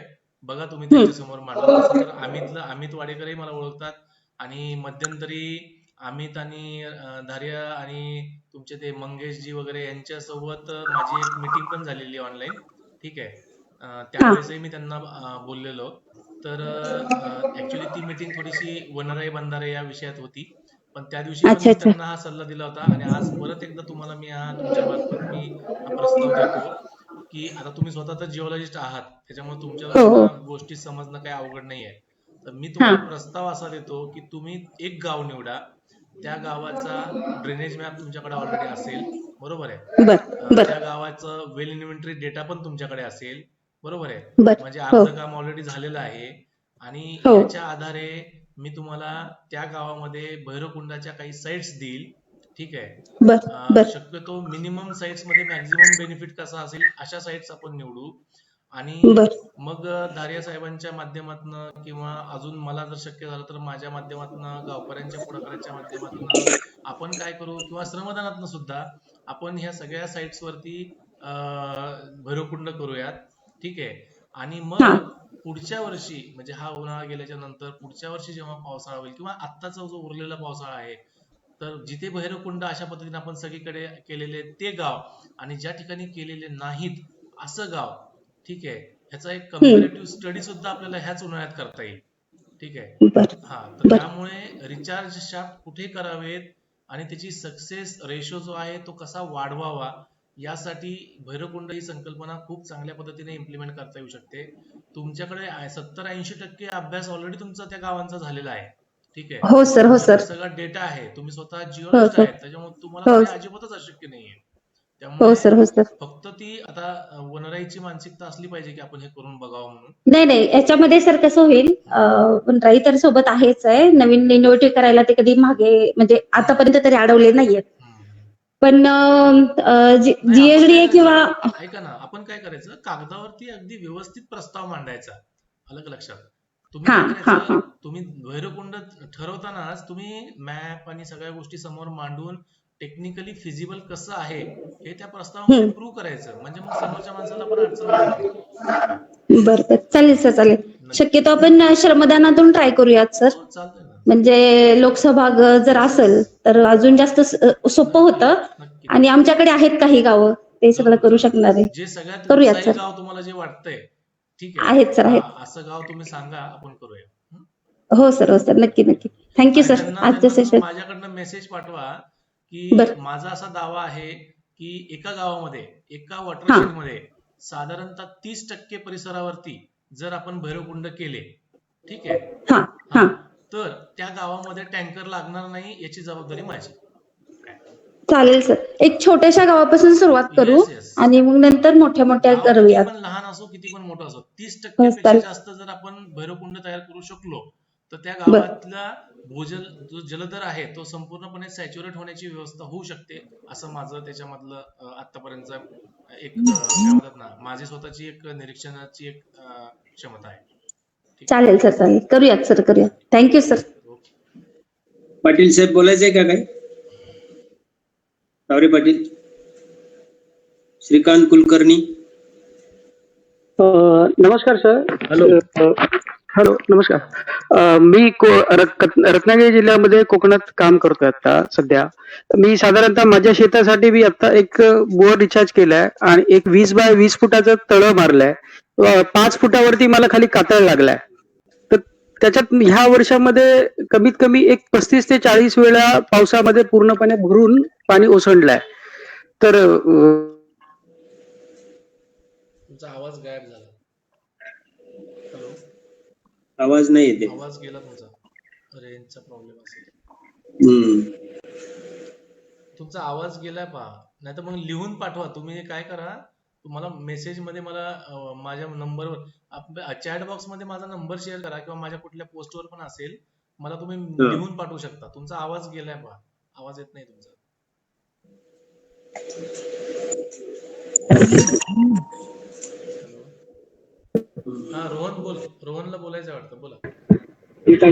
बघा तुम्ही त्यांच्या समोर मांडला. तसं तर अमित वाडेकरही मला ओळखतात आणि मध्यंतरी अमित आणि धार्य आणि तुमचे ते मंगेशजी वगैरे यांच्यासोबत माझी एक मीटिंग पण झालेली ऑनलाईन. ठीक आहे, त्यावेळेसही मी त्यांना बोललेलो. तर ऍक्च्युली ती मीटिंग थोडीशी वनराई बंधारे या विषयात होती, पण त्या दिवशी पण मी त्यांना हा सल्ला दिला होता. आणि आज परत एकदा तुम्हाला मी तुमच्या मार्फत मी हा प्रस्ताव देतो की आता तुम्ही स्वतः तर जिओलॉजिस्ट आहात, त्याच्यामुळे तुमच्या गोष्टी समजणं काही अवघड नाहीये. तर मी तुम्हाला प्रस्ताव असा देतो की तुम्ही एक गाव निवडा, त्या गावाचा ड्रेनेज मॅप तुमच्याकडे ऑलरेडी असेल, बरोबर आहे, त्या गावाचं वेल इन्व्हेंटरी डेटा पण तुमच्याकडे असेल, बरोबर आहे, म्हणजे अर्ध काम ऑलरेडी झालेलं आहे. आणि याच्या आधारे मी तुम्हाला त्या गावामध्ये भैरवकुंडाच्या काही साइट्स देईल. ठीक आहे, शक्यतो मिनिमम साइट्स मध्ये मॅक्झिमम बेनिफिट कसा असेल अशा साइट्स आपण निवडू. आणि मग दारिया साहेबांच्या माध्यमातून किंवा अजून मला जर शक्य झालं तर माझ्या माध्यमातून, गावकऱ्यांच्या पुढाकाराच्या माध्यमातून आपण काय करू, किंवा श्रमदानातून सुद्धा आपण ह्या सगळ्या साइट्स वरती भैरवकुंड करूयात. ठीक आहे, आणि मग पुढच्या वर्षी म्हणजे हा उन्हाळा गेल्याच्या नंतर पुढच्या वर्षी जेव्हा पावसाळा होईल किंवा आत्ताचा जो उरलेला पावसाळा आहे, तर जिथे भैरवकुंड अशा पद्धतीने आपण सगळीकडे केलेले ते गाव आणि ज्या ठिकाणी केलेले नाहीत असं गाव, ठीक आहे, ह्याचा एक कम्पॅरेटिव्ह स्टडी सुद्धा आपल्याला ह्याच उन्हाळ्यात करता येईल. ठीक आहे, तर त्यामुळे रिचार्ज शाफ्ट कुठे करावेत आणि त्याची सक्सेस रेशो जो आहे तो कसा वाढवावा, यासाठी भैरवकुंड ही संकल्पना खूप चांगल्या पद्धतीने इम्प्लिमेंट करता येऊ शकते. तुमच्याकडे 70-80% अभ्यास ऑलरेडी तुमचा त्या गावांचा झालेला आहे. ठीक आहे. हो सर, हो सर. सगळा डेटा आहे. तुम्ही स्वतः हो जिओलॉजिस्ट सर. आहेत, त्याच्यामुळे तुम्हाला हो. ते अजिबातच अशक्य नाहीये. हो त्यामुळे सर, हो सर. फक्त ती आता वनराईची मानसिकता असली पाहिजे की आपण हे करून बघावं म्हणून. नाही नाही, याच्यामध्ये सर कसं होईल, वनराई तर सोबत आहेच आहे, नवीन इनोव्हेटिव्ह करायला ते कधी मागे म्हणजे आतापर्यंत तरी अडवले नाहीयेत. पण नाही, आपण जीएसडीए काय किंवा करायचं, ऐका ना, आपण काय करायचं, कागदावरती अगदी व्यवस्थित प्रस्ताव मांडायचा. आलं का लक्षात? तुम्ही हा, काय हा, करायचं, हा. तुम्ही भैरवकुंड ठरवतानाच तुम्ही मॅप आणि सगळ्या गोष्टी समोर मांडून टेक्निकली फिजिबल कसं आहे हे त्या प्रस्तावामध्ये प्रूव्ह करायचं, म्हणजे मग समोरच्या माणसाला पण अडचण होणार नाही. बरं बरं, चालेल सर, चालेल. शक्यतो आपण श्रमदानातून ट्राय करूयात सर. हो, चालतंय ना. म्हणजे लोकसहभाग जर असेल तर अजून जास्त सोपं होतं. नक्की. आणि आमच्याकडे आहेत काही गावं, ते सगळं करू शकणार आहे. जे सगळ्यात करूयात उत्साही सर. गाव तुम्हाला जे वाटतंय, ठीक आहे, आहेत सर, आहेत. हा, असं गाव तुम्ही सांगा, आपण करूया. हो सर, हो सर, नक्की नक्की. थँक्यू आणि सर. त्यांना आजचं तुम्ही सेशन. माझ्याकडनं मेसेज पाठवा की बरं. माझा असा दावा आहे की एका गावामध्ये, एका हा. वॉटरशेड मध्ये साधारणतः 30% परिसरावरती जर आपण भैरवकुंड केले, ठीक आहे, हा हा, हा, तर त्या गावामध्ये टँकर लागणार नाही याची जबाबदारी माझी. चालेल सर. एक छोट्याशा गावापासून सुरुवात करू Yes, yes. आणि मग नंतर मोठ्या मोठ्या गाव किती करूयात. पण लहान असो, किती पण मोठं असो, 30% हो, पेक्षा चालेल. जास्त जर आपण भैरवकुंड तयार करू शकलो तर त्या बरं. गावातला भूजल जो जलदर आहे तो संपूर्णपणे सॅच्युरेट होण्याची व्यवस्था होऊ शकते, असं माझं त्याच्यामधलं आतापर्यंत एक काय म्हणतात ना, माझी स्वतःची एक निरीक्षणाची एक क्षमता आहे. ठीक आहे. चालेल सर, चालेल. करूयात सर, करूयात. Thank you sir. ओके. पाटील साहेब बोलायचंय का काय? तावरे पाटील, श्रीकांत कुलकर्णी. नमस्कार सर. हॅलो. हॅलो, नमस्कार. मी रत्नागिरी जिल्ह्यामध्ये कोकणात काम करतोय आता सध्या. मी साधारणतः माझ्या शेतासाठी मी आता एक बोअर रिचार्ज केलाय आणि एक 20 बाय 20 फुटाचं तळं मारलंय. 5 फुटावरती मला खाली कातळ लागलाय. तर त्याच्यात ह्या वर्षामध्ये कमीत कमी एक 35 ते 40 वेळा पावसामध्ये पूर्णपणे भरून पाणी ओसंडलंय. तर तुमचा आवाज गायब झाला. हॅलो, आवाज नाही येते. आवाज गेला तुमचा. रेंजचा प्रॉब्लेम असेल. तुमचा आवाज गेलाय पहा, नाही तर मग लिहून पाठवा. तुम्ही काय करा, तुम्हाला मेसेज मध्ये मला माझ्या नंबरवर चॅट बॉक्स मध्ये माझा नंबर शेअर करा किंवा माझ्या कुठल्या पोस्टवर पण असेल, मला तुम्ही लिहून पाठवू शकता. तुमचा आवाज गेलाय पहा, आवाज येत नाही तुमचा. हा, रोहन बोल. रोहनला बोलायचं वाटतं, बोला.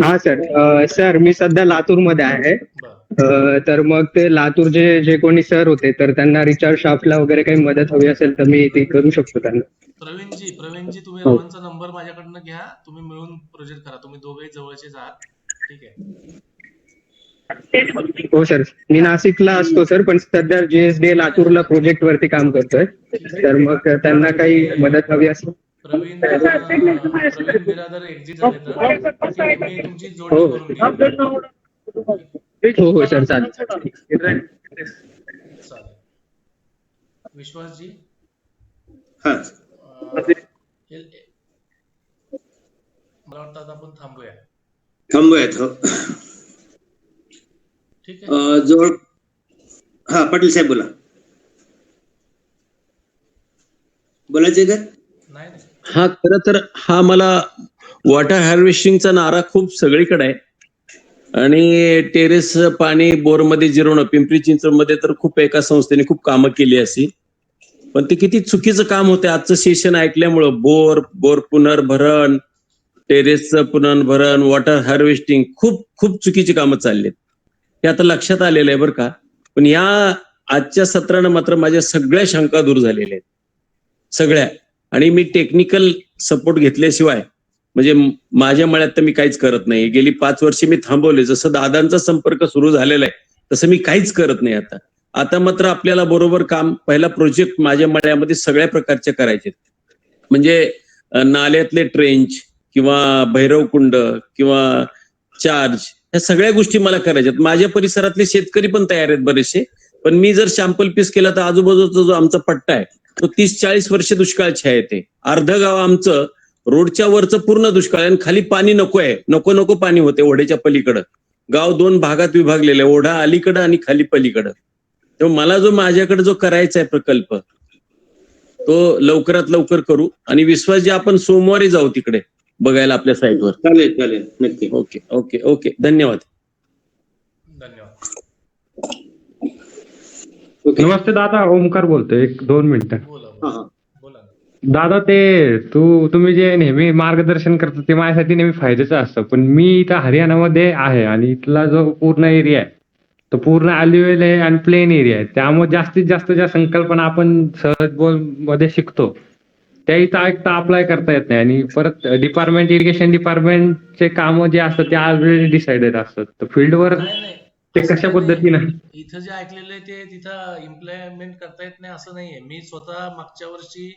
हा सर. सर मी सध्या लातूर मध्ये आहे. बरं. तर मग ते लातूरचे जे कोणी सर होते तर त्यांना रिचार्ज शाफ्टला वगैरे काही मदत हवी असेल तर मी ती करू शकतो त्यांना. प्रवीणजी तुम्ही रोहनचा नंबर माझ्याकडनं घ्या, तुम्ही मिळून प्रोजेक्ट करा. तुम्ही दोघेही जवळचेच आहात, ठीक आहे. हो सर, मी नाशिकला असतो सर, पण सध्या जीएसडी लातूरला प्रोजेक्ट वरती काम करतोय. तर मग त्यांना काही मदत हवी असेल. प्रवीण बिरादर एक्झिट झाले तर मी तुमची जोडणी करून घेईन. हो सर, चालेल. विश्वासजी, हा, मला वाटतं आता आपण थांबूयात. हो. ठीक आहे. जवळ, हा पाटील साहेब बोला. बोलायचंय का? नाही. हा, खरं तर हा मला वॉटर हार्वेस्टिंगचा नारा खूप सगळीकडे आहे आणि टेरेस पाणी बोरमध्ये जिरवणं, पिंपरी चिंचवडमध्ये तर खूप एका संस्थेने खूप कामं केली अशी, पण ते किती चुकीचं काम होते. आजचं सेशन ऐकल्यामुळं बोर पुनर्भरण, टेरेसचं पुनर्भरण, वॉटर हार्वेस्टिंग खूप खूप चुकीची कामं चालली आहेत. हे आता लक्षात आलेलं आहे बरं का. पण या आजच्या सत्रानं मात्र माझ्या सगळ्या शंका दूर झालेल्या आहेत, सगळ्या. आणि मी टेक्निकल सपोर्ट घेतल्याशिवाय म्हणजे माझ्या मळ्यात तर मी काहीच करत नाही. गेली 5 वर्षे मी थांबवले. जसं दादांचा संपर्क सुरू झालेला आहे तसं मी काहीच करत नाही आता मात्र आपल्याला बरोबर काम, पहिला प्रोजेक्ट माझ्या मळ्यामध्ये सगळ्या प्रकारचे करायचे. म्हणजे नाल्यातले ट्रेंच किंवा भैरवकुंड किंवा चार्ज, ह्या सगळ्या गोष्टी मला करायच्यात. माझ्या परिसरातले शेतकरी पण तयार आहेत बरेचसे, पण मी जर सॅम्पल पीस केला तर आजूबाजूचा जो आमचा पट्टा आहे तो 30-40 वर्ष दुष्काळ छाया येते. अर्ध गाव आमचं रोडच्या वरचं पूर्ण दुष्काळ आहे आणि खाली पाणी नको आहे, नको नको पाणी होते ओढ्याच्या पलीकडं. गाव 2 भागात विभागलेलं आहे, ओढा अलीकडं आणि खाली पलीकडं. तेव्हा मला जो माझ्याकडे जो करायचा आहे प्रकल्प तो लवकरात लवकर करू आणि विश्वास आपण सोमवारी जाऊ तिकडे बघायला आपल्या साईटवर. चालेल चालेल नक्की. ओके ओके ओके धन्यवाद. धन्यवाद. ओके. नमस्ते दादा, ओमकार बोलतोय. 1-2 मिनिटं. बोला हा हा बोला ना. दादा ते तुम्ही जे नेहमी मार्गदर्शन करता ते माझ्यासाठी नेहमी फायद्याचं असतं. पण मी इथं हरियाणामध्ये आहे आणि इथला जो पूर्ण एरिया आहे तो पूर्ण अल्युव्हियल आहे आणि प्लेन एरिया आहे. त्यामुळे जास्तीत जास्त ज्या संकल्पना आपण सहज मध्ये शिकतो त्या इथं एकटा अप्लाय करता येत नाही. आणि परत डिपार्टमेंट इरिगेशन डिपार्टमेंटचे कामं जे असतात ते ऑलरेडी डिसाइडेड असतात. तर फील्डवर नाही नाही ते असं कशा काही नाही. पद्धतीनं इथं जे ऐकलेलं आहे ते तिथं इम्प्लिमेंट करता येत नाही असं नाहीये. मी स्वतः मागच्या वर्षी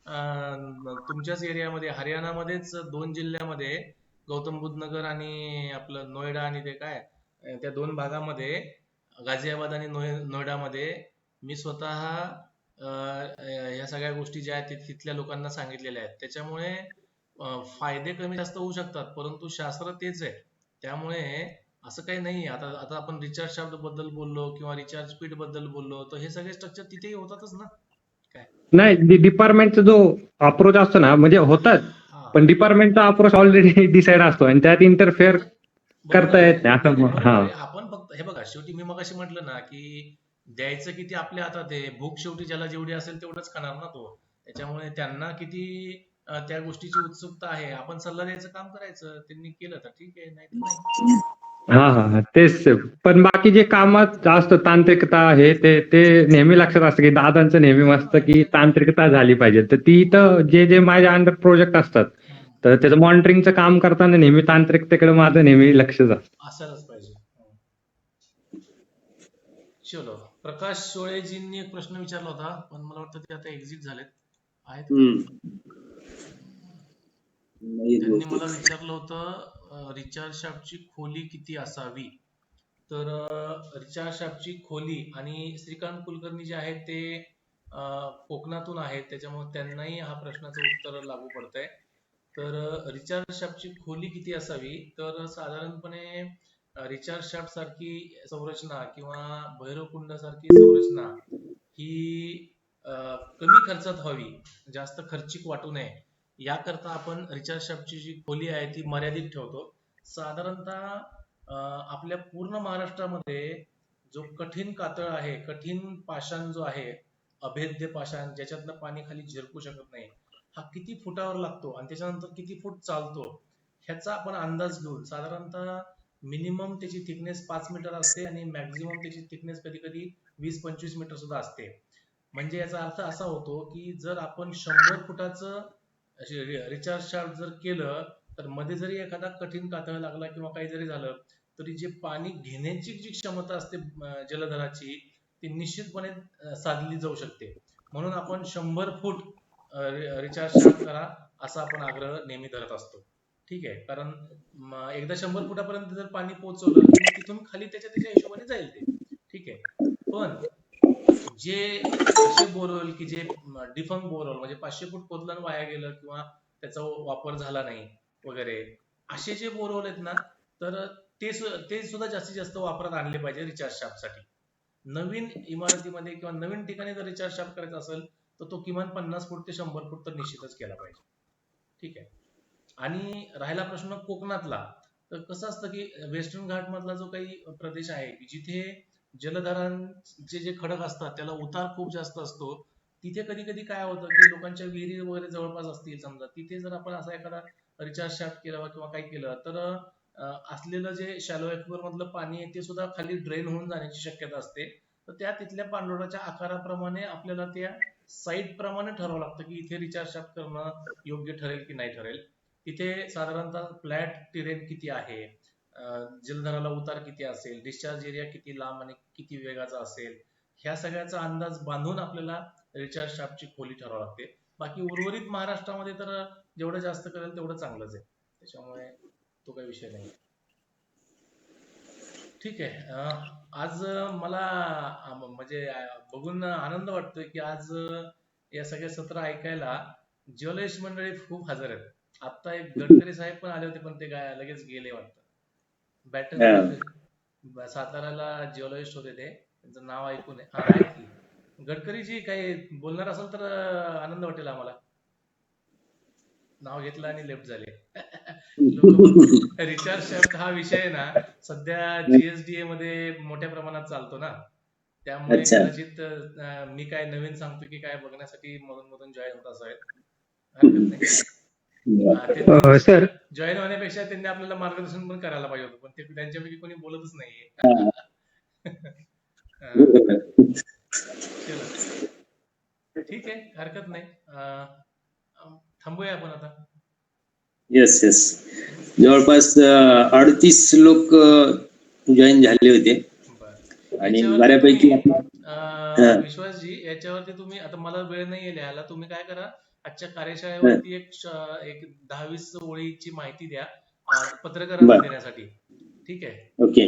तुमच्याच एरियामध्ये हरियाणामध्येच 2 जिल्ह्यामध्ये गौतम बुद्ध नगर आणि आपलं नोएडा आणि ते काय त्या 2 भागामध्ये गाझियाबाद आणि नोएडामध्ये मी स्वतः या सगळ्या गोष्टी ज्या आहेत ते तिथल्या लोकांना सांगितलेल्या आहेत. त्याच्यामुळे फायदे कमी जास्त होऊ शकतात परंतु शास्त्र तेच आहे. त्यामुळे असं काही नाही. आता आता आपण रिचार्ज शाफ्ट बद्दल बोललो किंवा रिचार्ज स्पीड बद्दल बोललो तर हे सगळे स्ट्रक्चर तिथेही होतातच ना. काय नाही, डिपार्टमेंटचा जो अप्रोच असतो ना म्हणजे होतात, हा पण डिपार्टमेंटचा अप्रोच ऑलरेडी डिसाइड असतो आणि त्यात इंटरफेअर बरोबर करता आहे. येत नाही असं बरोबर हा. आहे. आपण फक्त हे बघा शेवटी मी मगाशी म्हटलं ना की द्यायचं किती आपल्या हातात आहे. भूक शेवटी ज्याला जेवढी असेल तेवढंच खाणार ना तो. त्याच्यामुळे त्यांना किती त्या गोष्टीची उत्सुकता आहे आपण सल्ला द्यायचं काम करायचं. त्यांनी केलं तर ठीक आहे नाही तर नाही. हा हा तेच. पण बाकी जे कामात असतं तांत्रिकता हे ते ते नेहमी लक्षात असतं की दादांचं नेहमी मस्त की तांत्रिकता झाली पाहिजे. तर ती इथं जे जे माझ्या अंडर प्रोजेक्ट असतात तर त्याचं मॉनिटरिंगचं काम करताना नेहमी तांत्रिकतेकडे माझं नेहमी लक्ष जातं. असायलाच पाहिजे. चलो प्रकाश सोळेजींनी एक प्रश्न विचारला होता पण मला वाटतं ते आता एक्झिट झालेत. आहेत का? त्यांनी मला विचारलं होतं रिचार्ज शाफ्टची खोली किती असावी. तर रिचार्ज शाफ्टची खोली आणि श्रीकांत कुलकर्णी जे आहेत ते कोकणातून आहेत त्याच्यामुळे त्यांनाही हा प्रश्नाचं उत्तर लागू पडतंय. तर रिचार्ज शाफ्टची खोली किती असावी तर साधारणपणे रिचार्ज शाफ्ट सारखी संरचना किंवा भैरवकुंड सारखी संरचना ही कमी खर्चात व्हावी, जास्त खर्चिक वाटू नये याकरता आपण रिचार्ज शाफ्टची जी खोली आहे ती मर्यादित ठेवतो. साधारणतः आपल्या पूर्ण महाराष्ट्रामध्ये जो कठीण कातळ आहे, कठीण पाषाण जो आहे, अभेद्य पाषाण ज्याच्यातनं पाणी खाली झिरकू शकत नाही, हा किती फुटावर लागतो आणि त्याच्यानंतर किती फूट चालतो ह्याचा आपण अंदाज घेऊन साधारणतः मिनिमम त्याची थिकनेस 5 मीटर असते आणि मॅक्झिमम त्याची थिकनेस कधी कधी 20-25 मीटर सुद्धा असते. म्हणजे याचा अर्थ असा होतो की जर आपण 100 फुटाचं रिचार्ज शाफ्ट जर केलं तर मध्ये जरी एखादा कठीण कातळ लागला किंवा काही जरी झालं तरी जे पाणी घेण्याची जी क्षमता असते जलधराची ती निश्चितपणे साधली जाऊ शकते. म्हणून आपण 100 फूट रिचार्ज शाफ्ट करा असा आपण आग्रह नेहमी धरत असतो. ठीक आहे, कारण एकदा 100 फुटापर्यंत जर पाणी पोहोचवलं तर तिथून खाली त्याच्या हिशोबाने जाईल ते. ठीक आहे, पण जे असे बोरवेल की जे डिफंक बोरवेल म्हणजे 500 फूट खोदलं वाया गेलं किंवा त्याचा वापर झाला नाही वगैरे असे जे बोरवेल आहेत ना तर ते सुद्धा जास्तीत जास्त वापरात आणले पाहिजे रिचार्ज शाफ्टसाठी. नवीन इमारतीमध्ये किंवा नवीन ठिकाणी जर रिचार्ज शाफ्ट करायचा असेल तर तो किमान 50 फूट ते 100 फूट तर निश्चितच केला पाहिजे. ठीक आहे, आणि राहिला प्रश्न कोकणातला तर कसं असतं की वेस्टर्न घाट मधला जो काही प्रदेश आहे की जिथे जलधारांचे जे खडक असतात त्याला उतार खूप जास्त असतो, तिथे कधी कधी काय होतं की लोकांच्या विहिरी वगैरे जवळपास असतील समजा, तिथे जर आपण असा एखादा रिचार्ज शाफ्ट केला किंवा काही केलं तर असलेलं जे शॅलो एक्विफर मधलं पाणी आहे ते सुद्धा खाली ड्रेन होऊन जाण्याची शक्यता असते. तर त्या तिथल्या पाणलोटाच्या आकाराप्रमाणे आपल्याला त्या साईट प्रमाणे ठरवावं लागतं की इथे रिचार्ज शाफ्ट करणं योग्य ठरेल की नाही ठरेल. तिथे साधारणतः फ्लॅट टेरेन किती आहे, जलधराला उतार किती असेल, डिस्चार्ज एरिया किती लांब आणि किती वेगाचा असेल, ह्या सगळ्याचा अंदाज बांधून आपल्याला रिचार्ज शाफ्टची खोली ठरवावी लागते. बाकी उर्वरित महाराष्ट्रामध्ये तर जेवढं जास्त करेल तेवढं चांगलंच आहे, त्याच्यामुळे तो काही विषय नाही. ठीक आहे, आज मला म्हणजे बघून आनंद वाटतोय की आज या सगळ्या सत्र ऐकायला ज्युएलिस्ट मंडळी खूप हजर आहेत. आता एक गडकरी साहेब पण आले होते, पण ते लगेच गेले वाटतं. बॅटरी साताऱ्याला जिओलॉजिस्ट होते ते, त्यांचं नाव ऐकून आहे. हा आहेत की गडकरीजी, काही बोलणार असेल तर आनंद वाटेल आम्हाला. नाव घेतलं आणि लेफ्ट झाले. लोक रिचार्ज शाफ्ट हा विषय ना सध्या जीएसडीए मध्ये मोठ्या प्रमाणात चालतो ना, त्यामुळे अच्छा. कदाचित मी काय नवीन सांगतो की काय बघण्यासाठी मधून मधून जॉईन होत असावेत. हरकत नाही. सर जॉईन होण्यापेक्षा त्यांनी आपल्याला मार्गदर्शन पण करायला पाहिजे होतं, पण ते त्यांच्यापैकी कोणी बोलतच नाहीये. चला ठीक आहे, हरकत नाही. थांबूया आपण आता. येस येस, जवळपास 38 लोक जॉईन झाले होते आणि बऱ्यापैकी विश्वासजी, याच्यावरती तुम्ही आता, मला वेळ नाही लिहायला, तुम्ही काय करा, आजच्या कार्यशाळेवरती एक 10-20 ओळीची माहिती द्या पत्रकारांना देण्यासाठी. ठीक आहे, ओके,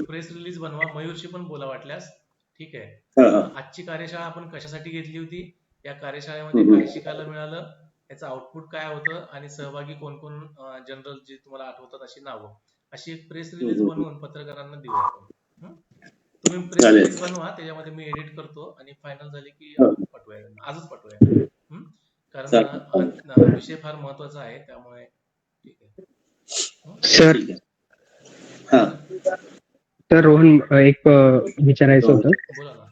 प्रेस रिलीज बनवा, मयूरशी पण बोला वाटल्यास. ठीक आहे, आजची कार्यशाळा आपण कशासाठी घेतली होती, या कार्यशाळेमध्ये काय शिकायला मिळालं, याचं आउटपुट काय होतं, आणि सहभागी कोण कोण, जनरल जे तुम्हाला आठवतात अशी नावं, अशी एक प्रेस रिलीज बनवून पत्रकारांना देऊया आपण. तुम्ही प्रेस रिलीज बनवा, त्याच्यामध्ये मी एडिट करतो आणि फायनल झाली की पाठवूया, आजच पाठवूया. कारण विषय फार महत्वाचा आहे, त्यामुळे ठीक आहे. सर तर रोहन, एक विचारायचं होतं. बोला ना.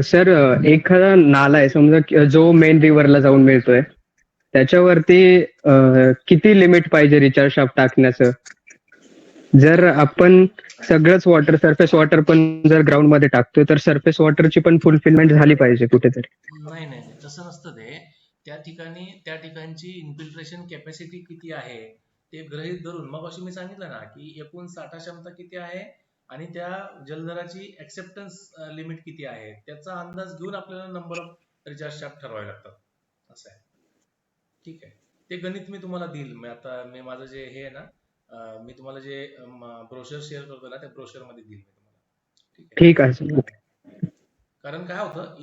सर, एखादा नाला आहे समजा, जो मेन रिव्हरला जाऊन मिळतोय, त्याच्यावरती किती लिमिट पाहिजे रिचार्ज शाफ्ट टाकण्याचं? जर आपण सगळंच वॉटर, सरफेस वॉटर पण जर ग्राउंड मध्ये टाकतोय, तर सरफेस वॉटरची पण फुलफिलमेंट झाली पाहिजे कुठेतरी. नाही नाही, तसं नसतं ते. त्या ठिकाणची इन्फिल्ट्रेशन कॅपॅसिटी किती आहे ते गृहीत धरून, मग अशी मी सांगितलं ना की एकूण साठा क्षमता किती आहे आणि त्या जलधराची ऍक्सेप्टन्स लिमिट किती आहे, त्याचा अंदाज घेऊन आपल्याला नंबर ऑफ रिचार्ज शाफ्ट ठरवावे लागतात. असं आहे. ठीक आहे, ते गणित मी तुम्हाला देईल. मी माझं जे हे आहे ना, मी तुम्हाला जे ब्रोशर शेअर करतो ना, त्या ब्रोशर मध्ये देईल मी तुम्हाला. ठीक आहे. कारण काय होतं,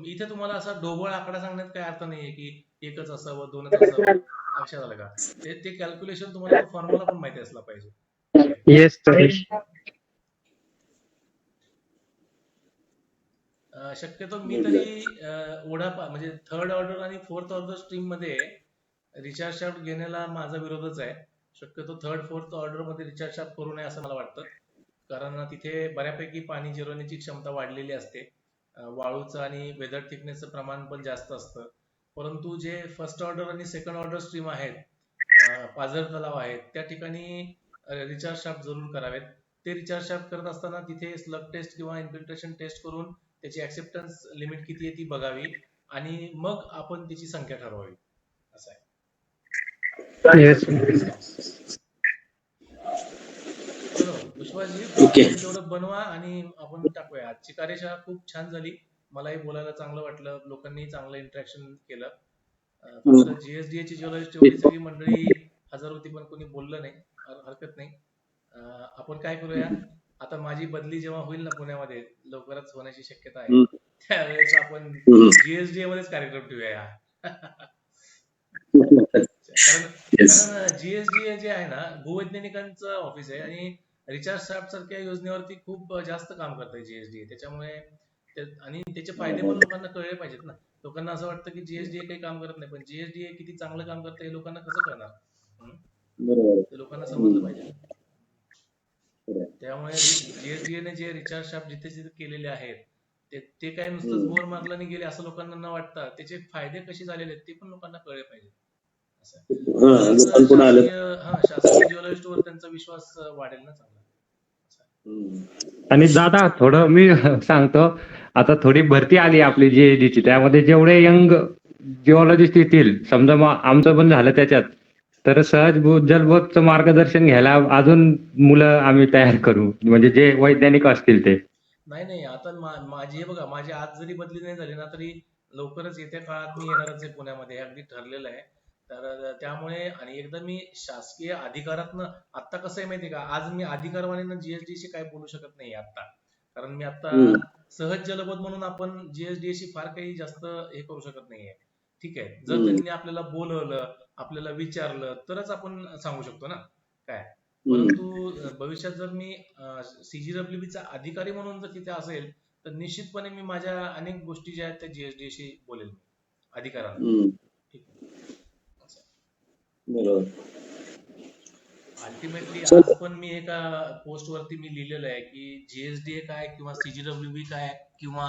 इथे तुम्हाला असा ढोबळ आकडा सांगण्यात काय अर्थ नाहीये की एकच असावं, दोनच असावं. लक्षात आलं का? ते कॅल्क्युलेशन तुम्हाला फॉर्म्युला पण माहिती असला पाहिजे. Yes sir. शक्यतो मी तरी म्हणजे थर्ड ऑर्डर आणि फोर्थ ऑर्डर स्ट्रीम मध्ये रिचार्ज शाफ्ट घेण्याला माझा विरोधच आहे. शक्यतो थर्ड फोर्थ ऑर्डर मध्ये रिचार्ज शाफ्ट करू नये असं मला वाटतं, कारण तिथे बऱ्यापैकी पाणी जिरवण्याची क्षमता वाढलेली असते, वाळूचं आणि वेदर थिकनेसचं प्रमाण पण जास्त असतं. परंतु जे फर्स्ट ऑर्डर आणि सेकंड ऑर्डर स्ट्रीम आहेत, पाझर तलाव आहेत, त्या ठिकाणी रिचार्ज शाफ्ट जरूर करावेत. ते रिचार्ज शाफ्ट करत असताना तिथे स्लग टेस्ट किंवा इन्फिल्ट्रेशन टेस्ट करून त्याची ऍक्सेप्टन्स लिमिट किती आहे ती बघावी आणि मग आपण त्याची संख्या ठरवावी. असं आहे. चलो विश्वासजी, तेवढं बनवा आणि आपण टाकूया. आजची कार्यशाळा खूप छान झाली, मलाही बोलायला चांगलं वाटलं, लोकांनी चांगलं इंटरॅक्शन केलं. फक्त जीएसडीए ची जिओलॉजिस्ट एवढी सगळी मंडळी हजर होती, पण कोणी बोललं नाही. हरकत नाही. आपण काय करूया, आता माझी बदली जेव्हा होईल ना पुण्यामध्ये, लवकरच होण्याची शक्यता आहे, त्यावेळेस आपण जीएसडीए मध्येच कार्यक्रम ठेवूया. कारण जीएसडीए जे आहे ना, भूवैज्ञानिकांचं ऑफिस आहे आणि रिचार्ज शाफ्ट सारख्या योजनेवरती खूप जास्त काम करतंय जीएसडीए. त्याच्यामुळे आणि त्याचे फायदे पण लोकांना कळले पाहिजेत ना. लोकांना असं वाटतं की जीएसडीए काही काम करत नाही, पण जीएसडीए किती चांगलं काम करतं हे लोकांना कसं कळणार? ते लोकांना समजलं पाहिजे. त्यामुळे जीएसडीए जे रिचार्ज शाफ्ट जिथे जिथे केलेले आहेत, ते काय नुसतंच बोर मारलं आणि गेले असं लोकांना न वाटतं, त्याचे फायदे कसे झालेले आहेत ते पण लोकांना कळले पाहिजे. शासकीय जिओलॉजिस्ट वर त्यांचा विश्वास वाढेल ना चांगला. आणि दादा, थोडं मी सांगतो, आता थोडी भरती आली आपली जीएसडीची, त्यामध्ये जेवढे यंग जिओलॉजिस्ट येतील, समजा मग आमचं पण झालं त्याच्यात, तर सहज जलबोधचं मार्गदर्शन घ्यायला अजून मुलं आम्ही तयार करू, म्हणजे जे वैज्ञानिक असतील ते. नाही, आता माझी बघा, माझी आज जरी बदली नाही झाली ना, तरी लवकरच येत्या काळात मी येणारच आहे पुण्यामध्ये, अगदी ठरलेलं आहे. तर त्यामुळे, आणि एकदा मी शासकीय अधिकारातनं, आता कसं आहे माहितीये का, आज मी अधिकारवाणीनं जीएसडीशी काय बोलू शकत नाही आता, कारण मी आता सहज जलबोध म्हणून आपण जीएसडीशी फार काही जास्त हे करू शकत नाहीये. ठीक आहे. जर त्यांनी आपल्याला बोलवलं, आपल्याला विचारलं तरच आपण सांगू शकतो ना काय. परंतु भविष्यात जर मी CGWB चा अधिकारी म्हणून जर तिथे असेल तर निश्चितपणे मी माझ्या अनेक गोष्टी ज्या आहेत त्या GSD शी बोलेल अधिकाऱ्यांना. बरोबर. अल्टिमेटली आज पण मी एका पोस्ट वरती मी लिहिलेलं आहे की GSDA काय किंवा CGWB काय किंवा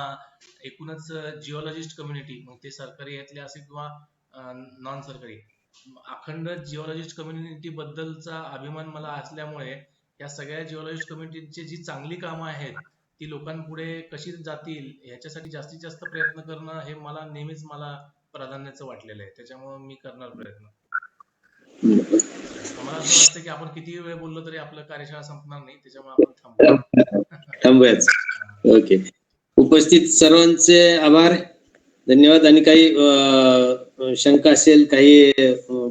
एकूणच जिओलॉजिस्ट कम्युनिटी, मग ते सरकारी यातले असेल किंवा नॉन सरकारी, अखंड जिओलॉजिस्ट कम्युनिटी बद्दलचा अभिमान मला असल्यामुळे या सगळ्या जिओलॉजिस्ट कम्युनिटीची जी चांगली कामं आहेत ती लोकांपुढे कशी जातील ह्याच्यासाठी जास्तीत जास्त प्रयत्न करणं हे मला नेहमीच प्राधान्याचं वाटलेलं आहे. त्याच्यामुळे मी करणार प्रयत्न. मला असं वाटतं की आपण किती वेळ बोललो तरी आपलं कार्यशाळा संपणार नाही, त्याच्यामुळे आपण थांबूयाच. ओके. उपस्थित सर्वांचे आभार, धन्यवाद. आणि काही शंका असेल, काही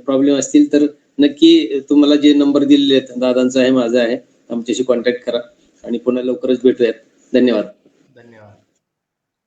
प्रॉब्लेम असतील तर नक्की तुम्हाला जे नंबर दिलेले आहेत दादांचा आहे, माझा आहे, आमच्याशी कॉन्टॅक्ट करा आणि पुन्हा लवकरच भेटूयात. धन्यवाद.